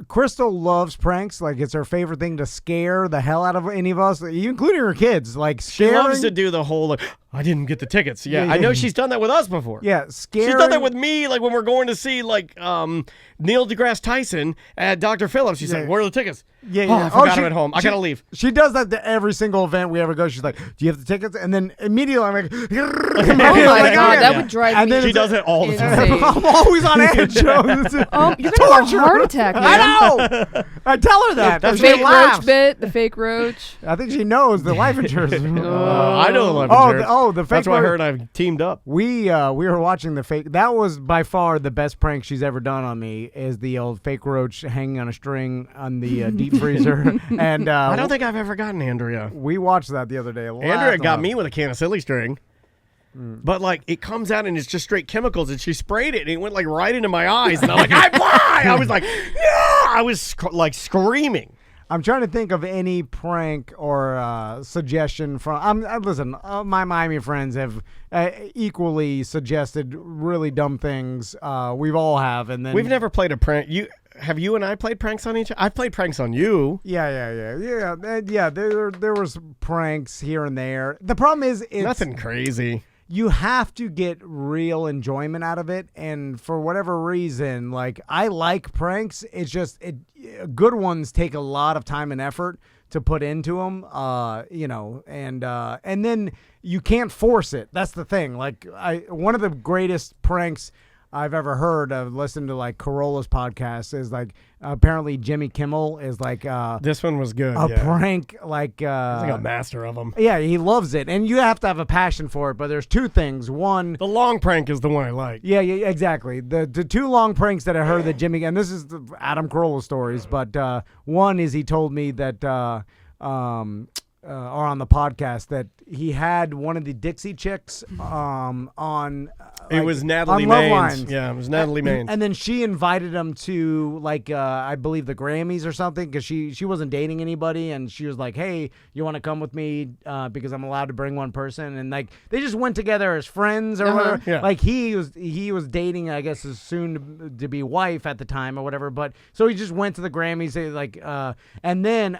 [SPEAKER 1] Crystal loves pranks. Like it's her favorite thing to scare the hell out of any of us, including her kids. Like
[SPEAKER 2] She
[SPEAKER 1] scaring.
[SPEAKER 2] loves to do the whole like, I didn't get the tickets. Yeah,
[SPEAKER 1] Yeah,
[SPEAKER 2] I know
[SPEAKER 1] yeah.
[SPEAKER 2] she's done that with us before.
[SPEAKER 1] Yeah, scaring.
[SPEAKER 2] She's done that with me, like when we're going to see like Neil deGrasse Tyson at Dr. Phillips. She's like, "Where are the tickets?"
[SPEAKER 1] Yeah,
[SPEAKER 2] Oh,
[SPEAKER 1] yeah.
[SPEAKER 2] I forgot
[SPEAKER 1] she-
[SPEAKER 2] them at home. I
[SPEAKER 1] she-
[SPEAKER 2] gotta leave.
[SPEAKER 1] She does that to every single event we ever go. She's like, "Do you have the tickets?" And then immediately I'm like,
[SPEAKER 3] Oh my God, that would drive
[SPEAKER 1] and
[SPEAKER 3] me
[SPEAKER 1] then
[SPEAKER 2] She
[SPEAKER 1] it's-
[SPEAKER 2] does it all the time.
[SPEAKER 3] insane.
[SPEAKER 1] I'm always on edge.
[SPEAKER 3] You're gonna have a heart attack, man.
[SPEAKER 1] I know. I tell her that.
[SPEAKER 3] The
[SPEAKER 1] She
[SPEAKER 3] fake
[SPEAKER 1] laughs.
[SPEAKER 3] roach bit, the fake roach.
[SPEAKER 1] I think she knows the life insurance.
[SPEAKER 2] I know the life
[SPEAKER 1] Oh,
[SPEAKER 2] insurance.
[SPEAKER 1] the fake
[SPEAKER 2] That's why
[SPEAKER 1] roach.
[SPEAKER 2] her and I've teamed up.
[SPEAKER 1] We were watching the fake. That was by far the best prank she's ever done on me. Is the old fake roach hanging on a string on the deep freezer. And
[SPEAKER 2] I don't think I've ever gotten Andrea.
[SPEAKER 1] we watched that the other day.
[SPEAKER 2] Andrea got me with a can of silly string. But like it comes out and it's just straight chemicals, and she sprayed it and it went like right into my eyes, and I'm like, why? I was like, yeah, I was like screaming.
[SPEAKER 1] I'm trying to think of any prank or suggestion from. Listen, my Miami friends have equally suggested really dumb things. We've all have, and then
[SPEAKER 2] We've never played a prank. You and I played pranks on each other? I've played pranks on you.
[SPEAKER 1] Yeah. There was pranks here and there. The problem is, it's
[SPEAKER 2] Nothing crazy.
[SPEAKER 1] You have to get real enjoyment out of it, and for whatever reason, like I like pranks. It's just good ones take a lot of time and effort to put into them, and then you can't force it. That's the thing. Like one of the greatest pranks I've ever heard of, listened to like Corolla's podcast, is like apparently Jimmy Kimmel is like
[SPEAKER 2] this one was good.
[SPEAKER 1] a prank like
[SPEAKER 2] He's like a master of them.
[SPEAKER 1] Yeah, he loves it, and you have to have a passion for it. But there's two things. One,
[SPEAKER 2] the long prank is the one I like.
[SPEAKER 1] Yeah, exactly. The two long pranks that I heard that Jimmy, and this is the Adam Carolla stories, but one is he told me that or on the podcast that he had one of the Dixie Chicks on.
[SPEAKER 2] It was Natalie
[SPEAKER 1] on Love
[SPEAKER 2] Maines.
[SPEAKER 1] Lines.
[SPEAKER 2] Yeah, it was Natalie Maines.
[SPEAKER 1] And then she invited him to like I believe the Grammys or something, because she wasn't dating anybody, and she was like, "Hey, you want to come with me because I'm allowed to bring one person?" And like they just went together as friends or whatever.
[SPEAKER 2] Yeah.
[SPEAKER 1] Like he was dating, I guess, his soon to be wife at the time or whatever. But so he just went to the Grammys, and then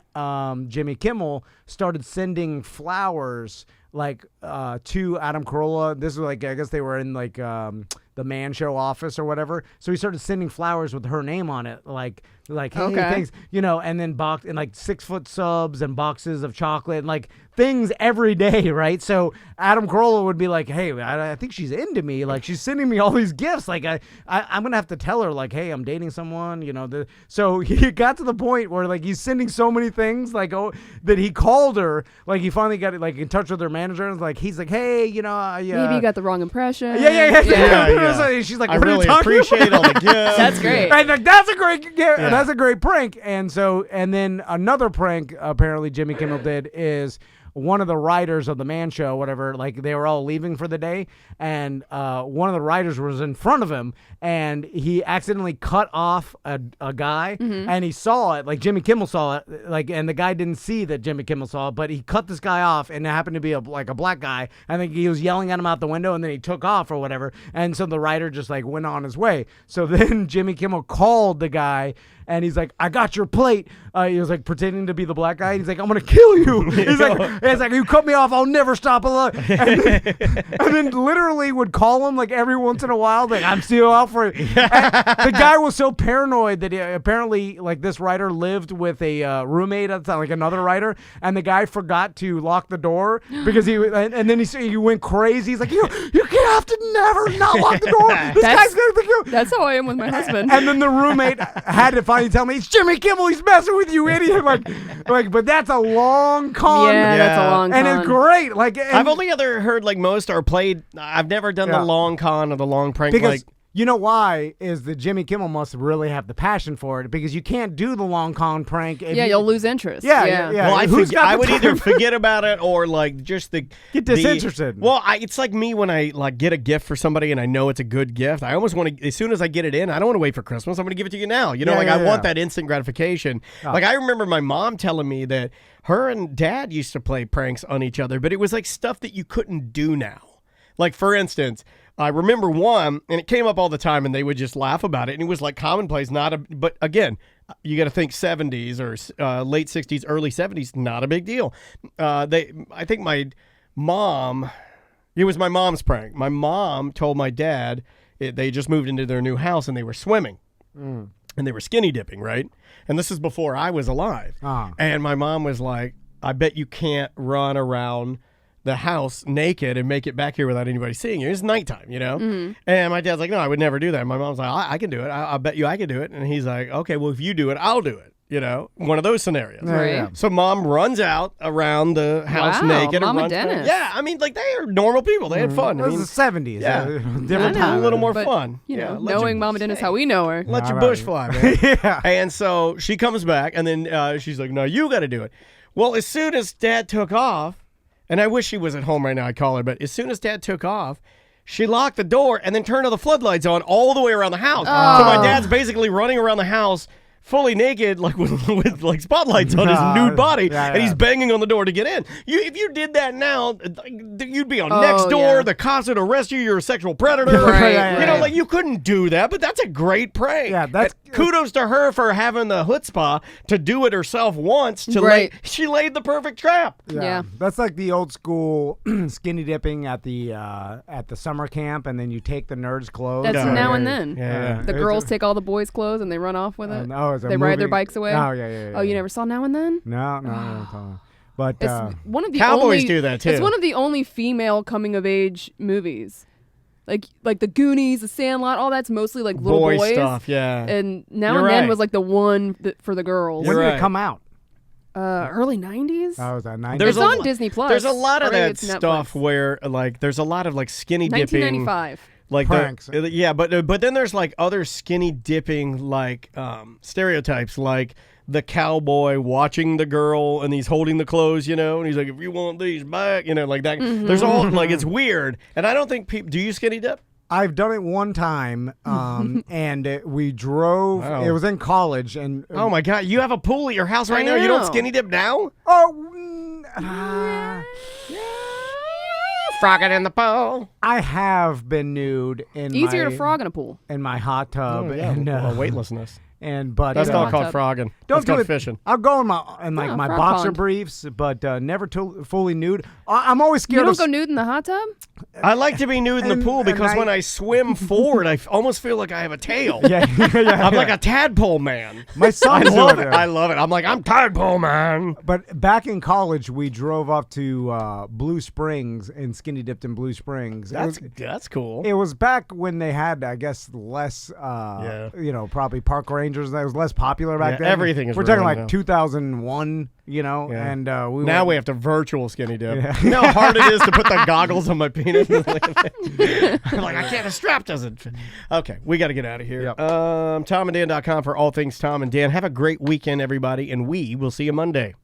[SPEAKER 1] Jimmy Kimmel started sending flowers like to Adam Carolla. This was like, I guess they were in like the Man Show office or whatever. So he started sending flowers with her name on it, like hey, thanks, and then and like 6-foot subs and boxes of chocolate and like things every day, right? So Adam Carolla would be like, "Hey, I think she's into me. Like she's sending me all these gifts. Like I'm gonna have to tell her like, hey, I'm dating someone, So he got to the point where like he's sending so many things like that he called her. Like he finally got like in touch with her manager and he's like, hey,
[SPEAKER 3] Maybe you got the wrong impression.
[SPEAKER 1] Yeah. She's like,
[SPEAKER 2] I
[SPEAKER 1] what are
[SPEAKER 2] really
[SPEAKER 1] you talking
[SPEAKER 2] appreciate
[SPEAKER 1] about?
[SPEAKER 2] all the gifts.
[SPEAKER 3] That's great.
[SPEAKER 1] Right, like that's a great gift.
[SPEAKER 2] Yeah.
[SPEAKER 1] That's a great prank. And then another prank apparently Jimmy Kimmel did is one of the writers of the Man Show, whatever, like they were all leaving for the day, and one of the writers was in front of him, and he accidentally cut off a guy, and he saw it, like Jimmy Kimmel saw it, like, and the guy didn't see that Jimmy Kimmel saw it, but he cut this guy off, and it happened to be a black guy. I think he was yelling at him out the window, and then he took off or whatever, and so the writer just like went on his way. So then Jimmy Kimmel called the guy and he's like, I got your plate. He was like pretending to be the black guy. He's like, I'm gonna kill you. He's like, you cut me off, I'll never stop alive. And then literally would call him like every once in a while, like, I'm still out for it. The guy was so paranoid that he, apparently like this writer lived with a roommate at the time, like another writer, and the guy forgot to lock the door because and then he went crazy. He's like, you have to never not lock the door. This guy's gonna think you.
[SPEAKER 3] That's how I am with my husband.
[SPEAKER 1] And then the roommate had to finally tell me, it's Jimmy Kimmel. He's messing with you, idiot. Like, but that's a long con.
[SPEAKER 3] Yeah, that's a long con.
[SPEAKER 1] And it's great. Like,
[SPEAKER 2] I've only ever heard like most are played. I've never done the long con or the long prank.
[SPEAKER 1] Because you know why is that Jimmy Kimmel must really have the passion for it, because you can't do the long con prank.
[SPEAKER 3] You'll lose interest.
[SPEAKER 1] Yeah.
[SPEAKER 2] Well, I would either forget about it or like just get
[SPEAKER 1] disinterested.
[SPEAKER 2] It's like me when I like get a gift for somebody and I know it's a good gift. I almost want to, as soon as I get it in, I don't want to wait for Christmas. I'm going to give it to you now. You know, I want that instant gratification. Like I remember my mom telling me that her and dad used to play pranks on each other, but it was like stuff that you couldn't do now. Like for instance, I remember one, and it came up all the time, and they would just laugh about it, and it was like commonplace. But again, you got to think 70s or late 60s, early 70s, not a big deal. I think my mom, it was my mom's prank. My mom told my dad they just moved into their new house, and they were swimming, and they were skinny dipping, right? And this is before I was alive. And my mom was like, I bet you can't run around the house naked and make it back here without anybody seeing you. It's nighttime, you know? Mm-hmm. And my dad's like, no, I would never do that. And my mom's like, I can do it. I bet you I can do it. And he's like, okay, well, if you do it, I'll do it. You know, one of those scenarios.
[SPEAKER 3] Right.
[SPEAKER 2] So mom runs out around the house naked.
[SPEAKER 3] Mama
[SPEAKER 2] and
[SPEAKER 3] Dennis.
[SPEAKER 2] Yeah, I mean, like, they are normal people. They had fun.
[SPEAKER 1] It was the 70s.
[SPEAKER 2] Yeah.
[SPEAKER 1] Different time.
[SPEAKER 2] A little more
[SPEAKER 3] But,
[SPEAKER 2] fun.
[SPEAKER 3] You know,
[SPEAKER 2] let
[SPEAKER 3] knowing Mama Dennis how we know her.
[SPEAKER 2] Let your bush fly, man.
[SPEAKER 1] Yeah.
[SPEAKER 2] And so she comes back, and then she's like, no, you got to do it. Well, as soon as Dad took off, and I wish she was at home right now, I'd call her, but as soon as Dad took off, she locked the door and then turned all the floodlights on all the way around the house.
[SPEAKER 3] Oh.
[SPEAKER 2] So my dad's basically running around the house fully naked, like with like spotlights on his nude body, and he's banging on the door to get in. If you did that now, you'd be on next door. The cops would arrest you. You're a sexual predator. You know, like you couldn't do that. But that's a great prank.
[SPEAKER 1] Yeah, that's
[SPEAKER 2] kudos to her for having the chutzpah to do it herself once. She laid the perfect trap.
[SPEAKER 3] Yeah.
[SPEAKER 1] That's like the old school skinny dipping at the summer camp, and then you take the nerds' clothes.
[SPEAKER 3] That's now and then.
[SPEAKER 2] Yeah.
[SPEAKER 3] The girls take all the boys' clothes and they run off with it. They
[SPEAKER 1] movie.
[SPEAKER 3] ride their bikes away.
[SPEAKER 1] Oh yeah.
[SPEAKER 3] Oh, you never saw Now and Then?
[SPEAKER 1] No. But
[SPEAKER 3] It's one of the
[SPEAKER 2] Cowboys
[SPEAKER 3] only,
[SPEAKER 2] do that too.
[SPEAKER 3] It's one of the only female coming of age movies. Like the Goonies, the Sandlot, all that's mostly like little
[SPEAKER 2] boy
[SPEAKER 3] boys
[SPEAKER 2] stuff. Yeah.
[SPEAKER 3] And Now and Then was like the one for the girls.
[SPEAKER 1] When did it come out?
[SPEAKER 3] Early 90s.
[SPEAKER 1] Oh, was that 90s?
[SPEAKER 3] It's on Disney Plus.
[SPEAKER 2] There's a lot of
[SPEAKER 3] Or maybe
[SPEAKER 2] that
[SPEAKER 3] it's
[SPEAKER 2] stuff
[SPEAKER 3] Netflix.
[SPEAKER 2] where like there's a lot of like skinny dipping.
[SPEAKER 3] 1995.
[SPEAKER 2] Like
[SPEAKER 1] pranks.
[SPEAKER 2] But then there's like other skinny dipping like stereotypes, like the cowboy watching the girl and he's holding the clothes, you know, and he's like, if you want these back, you know, like that.
[SPEAKER 3] Mm-hmm.
[SPEAKER 2] There's all like it's weird, and I don't think people do. You skinny dip?
[SPEAKER 1] I've done it one time, and we drove.
[SPEAKER 2] Wow.
[SPEAKER 1] It was in college, and
[SPEAKER 2] Oh my God, you have a pool at your house right
[SPEAKER 3] I
[SPEAKER 2] now. You don't
[SPEAKER 3] know.
[SPEAKER 2] skinny dip now? Frogging in the pool.
[SPEAKER 1] I have been nude in
[SPEAKER 3] Easier
[SPEAKER 1] my,
[SPEAKER 3] to frog in a pool.
[SPEAKER 1] in my hot tub, and
[SPEAKER 2] weightlessness.
[SPEAKER 1] but
[SPEAKER 2] That's not
[SPEAKER 3] hot
[SPEAKER 2] called
[SPEAKER 3] tub.
[SPEAKER 2] frogging.
[SPEAKER 1] don't
[SPEAKER 2] That's
[SPEAKER 1] do
[SPEAKER 2] called
[SPEAKER 1] it.
[SPEAKER 2] fishing.
[SPEAKER 1] I'll go in my my
[SPEAKER 3] frog
[SPEAKER 1] boxer
[SPEAKER 3] pond.
[SPEAKER 1] briefs, but never fully nude. I'm always
[SPEAKER 3] You
[SPEAKER 1] scared
[SPEAKER 3] don't
[SPEAKER 1] of.
[SPEAKER 3] go nude in the hot tub?
[SPEAKER 2] I like to be nude in the
[SPEAKER 1] And-
[SPEAKER 2] pool because
[SPEAKER 1] and
[SPEAKER 2] when I swim forward, I almost feel like I have a tail.
[SPEAKER 1] yeah.
[SPEAKER 2] I'm like a tadpole man.
[SPEAKER 1] My
[SPEAKER 2] I
[SPEAKER 1] son's
[SPEAKER 2] love
[SPEAKER 1] doing
[SPEAKER 2] it. I love it. I'm like, I'm tadpole man.
[SPEAKER 1] But back in college, we drove up to Blue Springs and skinny dipped in Blue Springs.
[SPEAKER 2] That's cool.
[SPEAKER 1] It was back when they had, I guess, less, probably park rangers. That was less popular back then.
[SPEAKER 2] everything is
[SPEAKER 1] We're talking
[SPEAKER 2] ruined
[SPEAKER 1] like
[SPEAKER 2] now.
[SPEAKER 1] 2001, and
[SPEAKER 2] We have to virtual skinny dip. You know how hard it is to put the goggles on my penis? I'm like, I can't. The strap doesn't fit. Okay, we got to get out of here.
[SPEAKER 1] Yep.
[SPEAKER 2] TomandDan.com for all things Tom and Dan. Have a great weekend, everybody, and we will see you Monday.